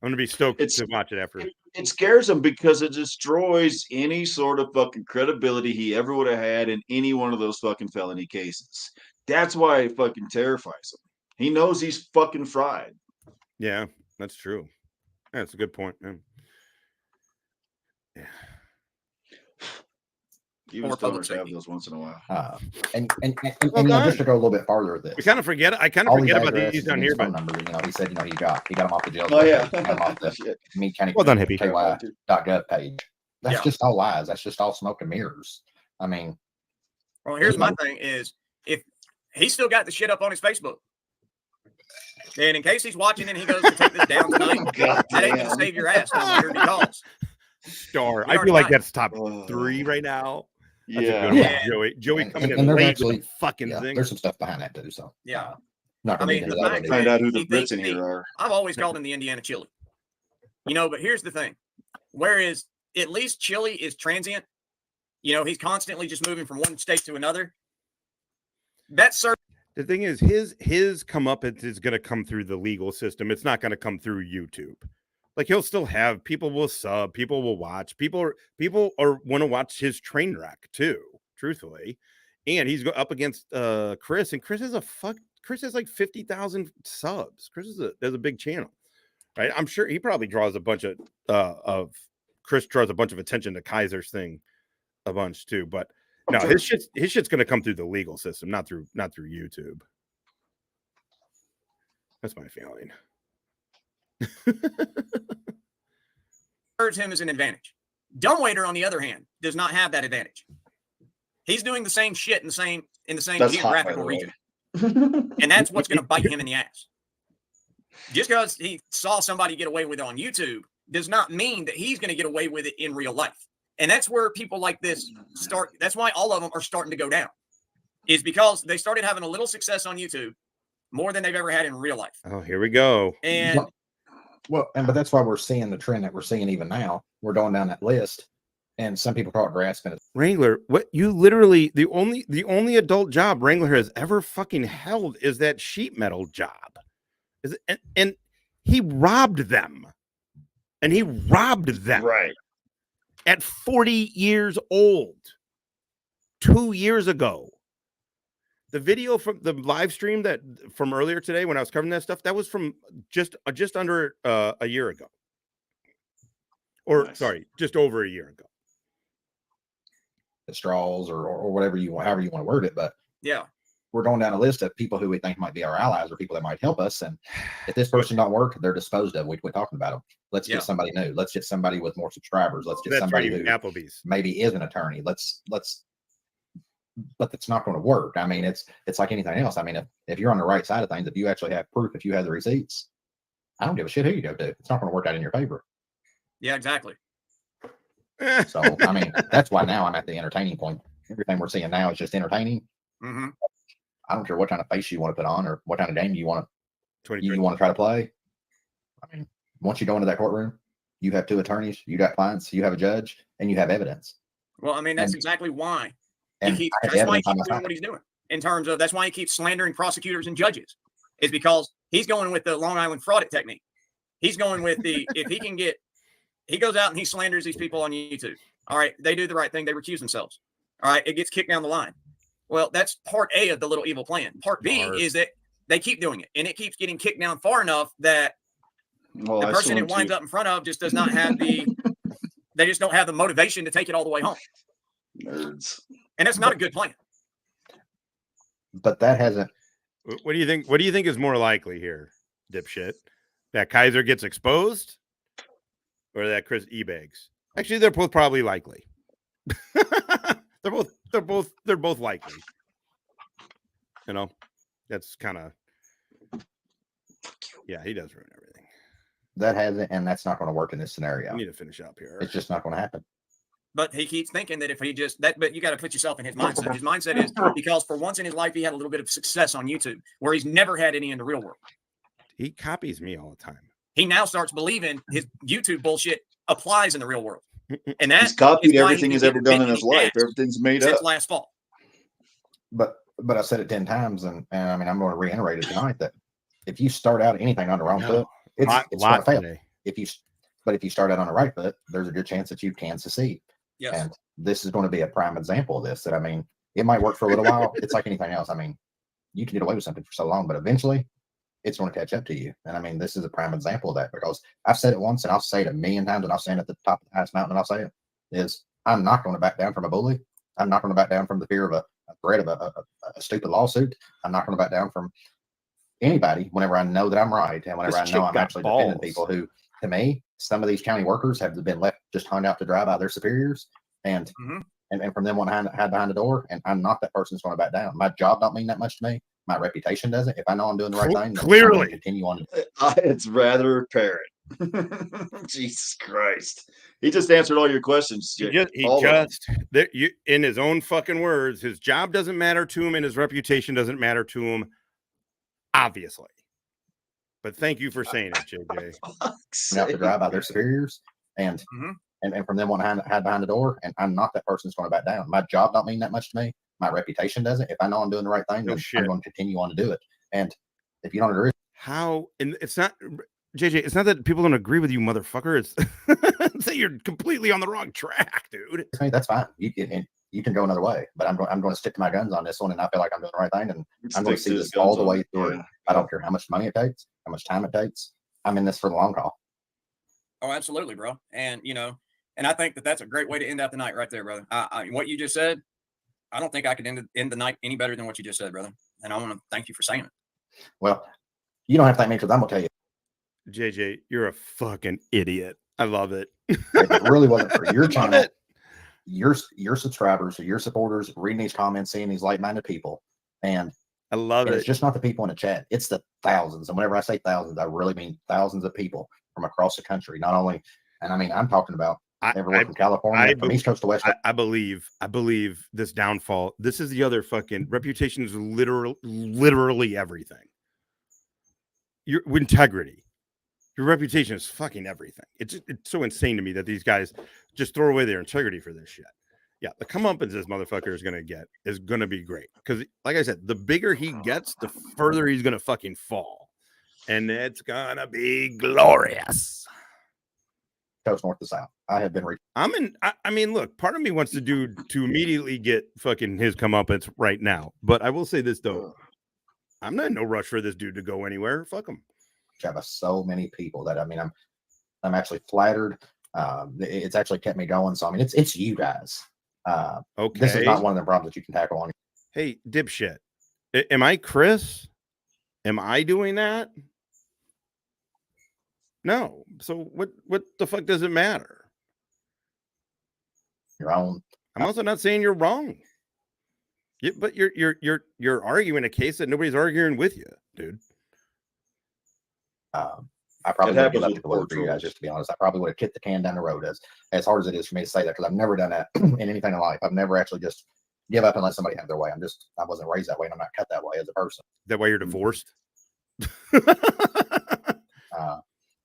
gonna be stoked to watch it after. It scares him because it destroys any sort of fucking credibility he ever would have had in any one of those fucking felony cases. That's why it fucking terrifies him. He knows he's fucking fried. Yeah, that's true. Yeah, that's a good point, man. Yeah. You just don't have those once in a while. And just to go a little bit farther with this, I kind of forget about these down here. But numbers, he said, he got them off the jail. Oh yeah, off the Meade County well done, hippie. KY.gov page. That's just all lies. That's just all smoke and mirrors. I mean, well, here's my thing: is if he's still got the shit up on his Facebook, and in case he's watching and he goes to take this down tonight, that ain't gonna save your ass. No matter if he calls. Star. I feel like that's top 3 right now. That's a good one, Joey coming in late with the fucking thing. There's some stuff behind that too. So yeah, not gonna find out who the Brits in here are. I've always called him the Indiana Chili. But here's the thing: whereas at least Chili is transient, he's constantly just moving from one state to another. That's certain. The thing is, his comeuppance is going to come through the legal system. It's not going to come through YouTube. Like, he'll still have people will sub, people will watch, people are want to watch his train wreck too, truthfully. And he's up against Chris, and Chris has like 50,000 subs. Chris has a big channel, right? I'm sure he probably draws a bunch of Chris draws a bunch of attention to Kiser's thing a bunch too. But no, his shit's gonna come through the legal system, not through YouTube. That's my feeling. Serves him as an advantage. Dumbwaiter, on the other hand, does not have that advantage. He's doing the same shit in the same geographical region. And that's what's going to bite him in the ass. Just because he saw somebody get away with it on YouTube does not mean that he's going to get away with it in real life. And that's where people like this start. That's why all of them are starting to go down, is because they started having a little success on YouTube more than they've ever had in real life. Oh, here we go. And but that's why we're seeing the trend that we're seeing even now. We're going down that list, and some people call it grasping. Wrangler, what you literally the only adult job Wrangler has ever fucking held is that sheet metal job. And he robbed them. And he robbed them. Right. At 40 years old. 2 years ago. The video from the live stream that from earlier today when I was covering that stuff, that was from just under a year ago. Or nice. Sorry, just over a year ago. The straws or whatever you want, however you want to word it, but yeah, we're going down a list of people who we think might be our allies or people that might help us. And if this person don't work, they're disposed of. We're talking about them. Let's get somebody new. Let's get somebody with more subscribers. Let's get somebody who Applebee's maybe is an attorney. But that's not going to work. I mean, it's like anything else. I mean, if you're on the right side of things, if you actually have proof, if you have the receipts, I don't give a shit who you go to. It's not going to work out in your favor. Yeah, exactly. So, I mean, that's why now I'm at the entertaining point. Everything we're seeing now is just entertaining. Mm-hmm. I don't care what kind of face you want to put on or what kind of game you want to try to play. I mean, once you go into that courtroom, you have two attorneys, you got clients, you have a judge, and you have evidence. Well, I mean, that's exactly why. That's why he keeps doing what he's doing. In terms of, that's why he keeps slandering prosecutors and judges. Is because he's going with the Long Island fraud technique. He's going with if he can get, he goes out and he slanders these people on YouTube. All right, they do the right thing. They recuse themselves. All right, it gets kicked down the line. Well, that's part A of the little evil plan. Part B is that they keep doing it, and it keeps getting kicked down far enough that the person it winds up in front of just does not have they just don't have the motivation to take it all the way home. Nerds. And that's not a good plan. But that hasn't. What do you think? What do you think is more likely here, dipshit? That Kiser gets exposed, or that Chris e-bags? Actually, they're both probably likely. They're both likely. You know, that's kind of. Yeah, he does ruin everything. That hasn't, and that's not going to work in this scenario. We need to finish up here. It's just not going to happen. But he keeps thinking that if he just but you got to put yourself in his mindset. His mindset is because for once in his life he had a little bit of success on YouTube where he's never had any in the real world. He copies me all the time. He now starts believing his YouTube bullshit applies in the real world, and that he's copied everything he's ever done in his life. Everything's made since up. Last fall. But I said it 10 times, and I mean I'm going to reiterate it tonight that if you start out anything on the wrong foot, it's going to fail. If you start out on the right foot, there's a good chance that you can succeed. Yes. And this is going to be a prime example of this. That I mean, it might work for a little while. It's like anything else. I mean, you can get away with something for so long, but eventually, it's going to catch up to you. And I mean, this is a prime example of that because I've said it once, and I'll say it 1,000,000 times, and I'll say it at the top of the highest mountain, and I'll say it is: I'm not going to back down from a bully. I'm not going to back down from the fear of a threat of a stupid lawsuit. I'm not going to back down from anybody whenever I know that I'm right, and whenever I know I'm actually defending people who, to me, some of these county workers have been left just hung out to dry by their superiors, and from them wanting to hide behind the door. And I'm not that person that's going to back down. My job don't mean that much to me. My reputation doesn't. If I know I'm doing the right thing, clearly continue on. It's rather apparent. Jesus Christ! He just answered all your questions. In his own fucking words, his job doesn't matter to him, and his reputation doesn't matter to him. Obviously. But thank you for saying it, JJ. Out to drive by their superiors, and from them wanting to hide behind the door, and I'm not that person that's going to back down. My job don't mean that much to me. my reputation doesn't. If I know I'm doing the right thing, then I'm going to continue on to do it. And if you don't agree, how? And it's not, JJ. It's not that people don't agree with you, motherfucker. It's that you're completely on the wrong track, dude. That's fine. You can go another way, but I'm going to stick to my guns on this one, and I feel like I'm doing the right thing, and I'm going to see this all the way through. I don't care how much money it takes, how much time it takes. I'm in this for the long haul. Oh, absolutely, bro. And and I think that that's a great way to end out the night right there, brother. What you just said, I don't think I could end the night any better than what you just said, brother. And I want to thank you for saying it. Well, you don't have to thank me because I'm going to tell you. JJ, you're a fucking idiot. I love it. If it really wasn't for your channel, your subscribers or your supporters reading these comments, seeing these like-minded people, and I love it. It's just not the people in the chat; it's the thousands. And whenever I say thousands, I really mean thousands of people from across the country. Not only, and I mean, I'm talking about everywhere from California, from East Coast to West Coast. I believe this downfall. This is the other fucking reputation is literally everything. Your integrity. Your reputation is fucking everything. It's so insane to me that these guys just throw away their integrity for this shit. Yeah, the comeuppance this motherfucker is going to be great. Because, like I said, the bigger he gets, the further he's going to fucking fall. And it's going to be glorious. Coast north to south. I have been. I mean, look, part of me wants the dude to immediately get fucking his comeuppance right now. But I will say this, though. I'm not in no rush for this dude to go anywhere. Fuck him. Have so many people that I'm actually flattered. It's actually kept me going. So I mean, it's you guys. Okay, this is not one of the problems that you can tackle on. Hey, dipshit, am I Chris? Am I doing that? No. So what the fuck does it matter? Your own. I'm also not saying you're wrong. Yeah, but you're arguing a case that nobody's arguing with you, dude. I probably would have given up the word for you guys, just to be honest. I probably would have kicked the can down the road as hard as it is for me to say that, because I've never done that in anything in life. I've never actually just give up and let somebody have their way. I wasn't raised that way, and I'm not cut that way as a person. That way you're divorced?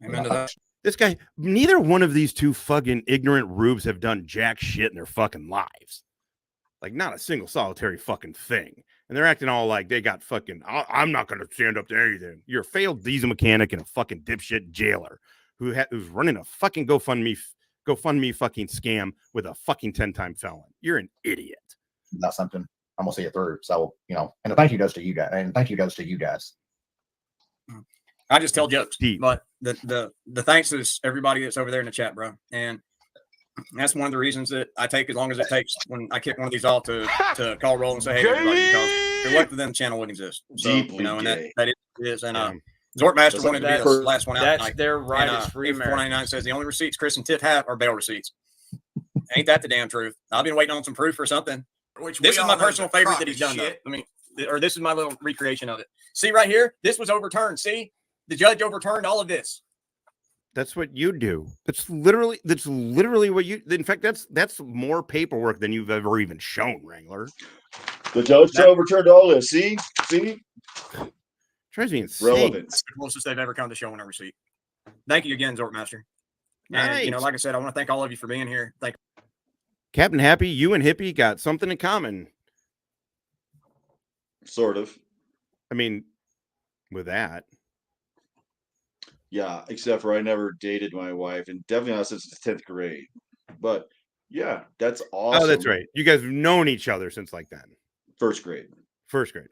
Amen to that. This guy, neither one of these two fucking ignorant rubes have done jack shit in their fucking lives. Like, not a single solitary fucking thing. And they're acting all like they got fucking, I'm not going to stand up to anything. You're a failed diesel mechanic and a fucking dipshit jailer who's running a fucking GoFundMe fucking scam with a fucking 10-time felon. You're an idiot. That's something I'm going to see it through. So, and thank you goes to you guys. And thank you goes to you guys. I just tell jokes, but the thanks is everybody that's over there in the chat, bro. And that's one of the reasons that I take as long as it takes when I kick one of these off to call roll and say, hey, everybody, because if it wasn't for them, the channel wouldn't exist. So, and that is. And Zortmaster wanted to be the last one out That's tonight. their right And, as free 499 says the only receipts Chris and Tiff have are bail receipts. Ain't that the damn truth? I've been waiting on some proof for something. This is my personal favorite that he's done, though. I mean, or this is my little recreation of it. See right here? This was overturned. See? The judge overturned all of this. That's what you do. That's literally what you. In fact, that's more paperwork than you've ever even shown, Wrangler. The judge overturned all this. See, drives me insane. Relevant. That's the closest they've ever come to showing a receipt. Thank you again, Zortmaster. Nice. And like I said, I want to thank all of you for being here. Thank Captain Happy, you and Hippie got something in common. Sort of. I mean, with that. Yeah, except for I never dated my wife, and definitely not since the 10th grade. But yeah, that's awesome. Oh, that's right. You guys have known each other since like then. First grade.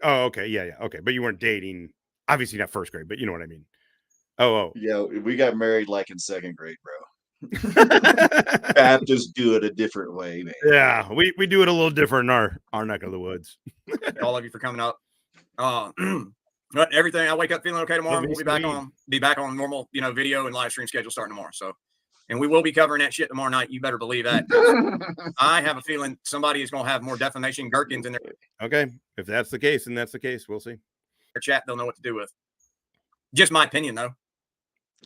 Oh, okay. Yeah. Okay. But you weren't dating. Obviously not first grade, but you know what I mean. Oh. Yeah, we got married like in second grade, bro. Baptists do it a different way, man. Yeah, we do it a little different in our neck of the woods. all of you for coming up. But everything, I wake up feeling okay tomorrow. We'll be back on normal, video and live stream schedule starting tomorrow. So, and we will be covering that shit tomorrow night. You better believe that. I have a feeling somebody is going to have more defamation gherkins in there. Okay, if that's the case, then that's the case. We'll see. Their chat, they'll know what to do with. Just my opinion, though.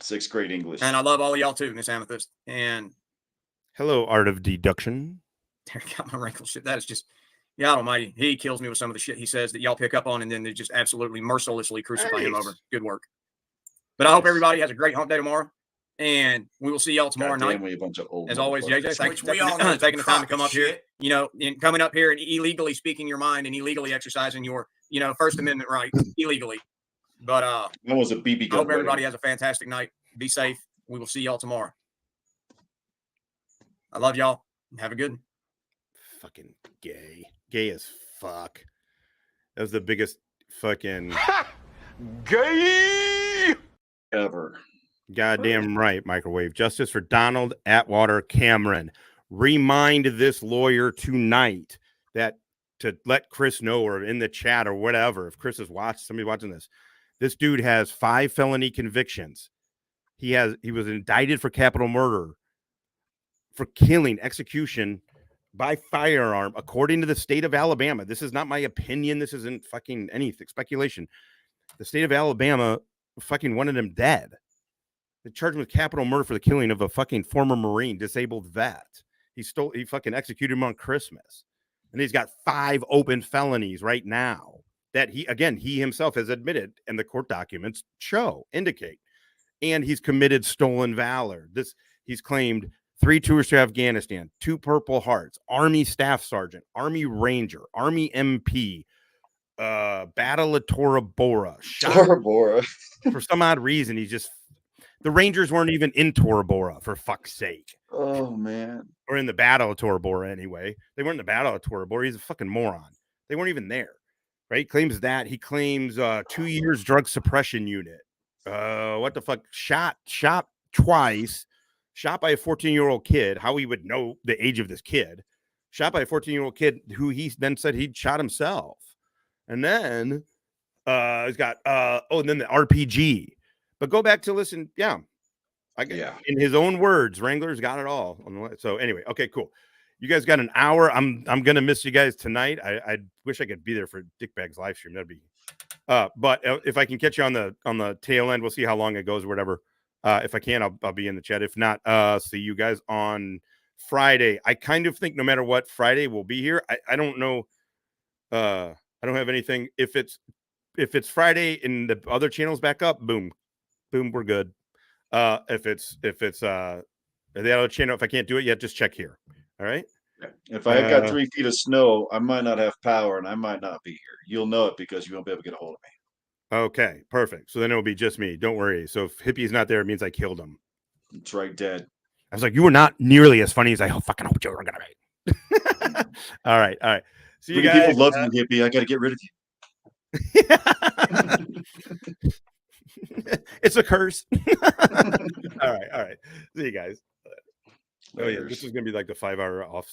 6th grade English. And I love all of y'all too, Miss Amethyst. And hello, Art of Deduction. There got my wrinkle shit. That is just. God almighty, he kills me with some of the shit he says that y'all pick up on, and then they just absolutely mercilessly crucify him over. Good work. But I hope everybody has a great hump day tomorrow. And we will see y'all tomorrow night. We a bunch of old as always, JJ, thanks for taking the time to come up here. And coming up here and illegally speaking your mind and illegally exercising your, First Amendment rights illegally. But that was a BB gun. I hope everybody has a fantastic night. Be safe. We will see y'all tomorrow. I love y'all. Have a good one. Fucking gay as fuck. That was the biggest fucking gay ever. Goddamn right, microwave. Justice for Donald Atwater Cameron. Remind this lawyer tonight that to let Chris know, or in the chat or whatever, if Chris is somebody watching this dude has 5 felony convictions. He was indicted for capital murder, for killing, execution by firearm, according to the state of Alabama. This is not my opinion. This isn't fucking anything, speculation. The state of Alabama fucking wanted him dead. They charged him with capital murder for the killing of a fucking former Marine, disabled vet. He fucking executed him on Christmas. And he's got 5 open felonies right now that he himself has admitted, and the court documents indicate. And he's committed stolen valor. He's claimed 3 tours to Afghanistan, 2 Purple Hearts, Army Staff Sergeant, Army Ranger, Army MP, Battle of Tora Bora. Tora Bora. For some odd reason, the Rangers weren't even in Tora Bora, for fuck's sake. Oh, man. Or in the Battle of Tora Bora, anyway. They weren't in the Battle of Tora Bora. He's a fucking moron. They weren't even there. Right? He claims that. He claims 2 years drug suppression unit. What the fuck? Shot twice. Shot by a 14-year-old kid. How he would know the age of this kid. Shot by a 14-year-old kid who he then said he'd shot himself. And then he's got and then the RPG. But go back to listen. Yeah. In his own words, Wrangler's got it all. So anyway, okay, cool. You guys got an hour. I'm gonna miss you guys tonight. I wish I could be there for Dickbag's live stream. That'd be but if I can catch you on the tail end, we'll see how long it goes or whatever. If I can, I'll be in the chat. If not, see you guys on Friday. I kind of think no matter what, Friday will be here. I don't know. I don't have anything. If it's Friday and the other channels back up, boom, we're good. If it's the other channel, if I can't do it yet, just check here. All right. If I have got 3 feet of snow, I might not have power and I might not be here. You'll know it because you won't be able to get a hold of me. Okay, perfect. So then it'll be just me. Don't worry. So if Hippie's not there, it means I killed him. That's right, dead. I was like, you were not nearly as funny as I fucking hoped you were gonna be. All right. See you guys. People love you, Hippie. I got to get rid of you. It's a curse. All right. See you guys. Oh yeah, this is gonna be like the 5-hour off.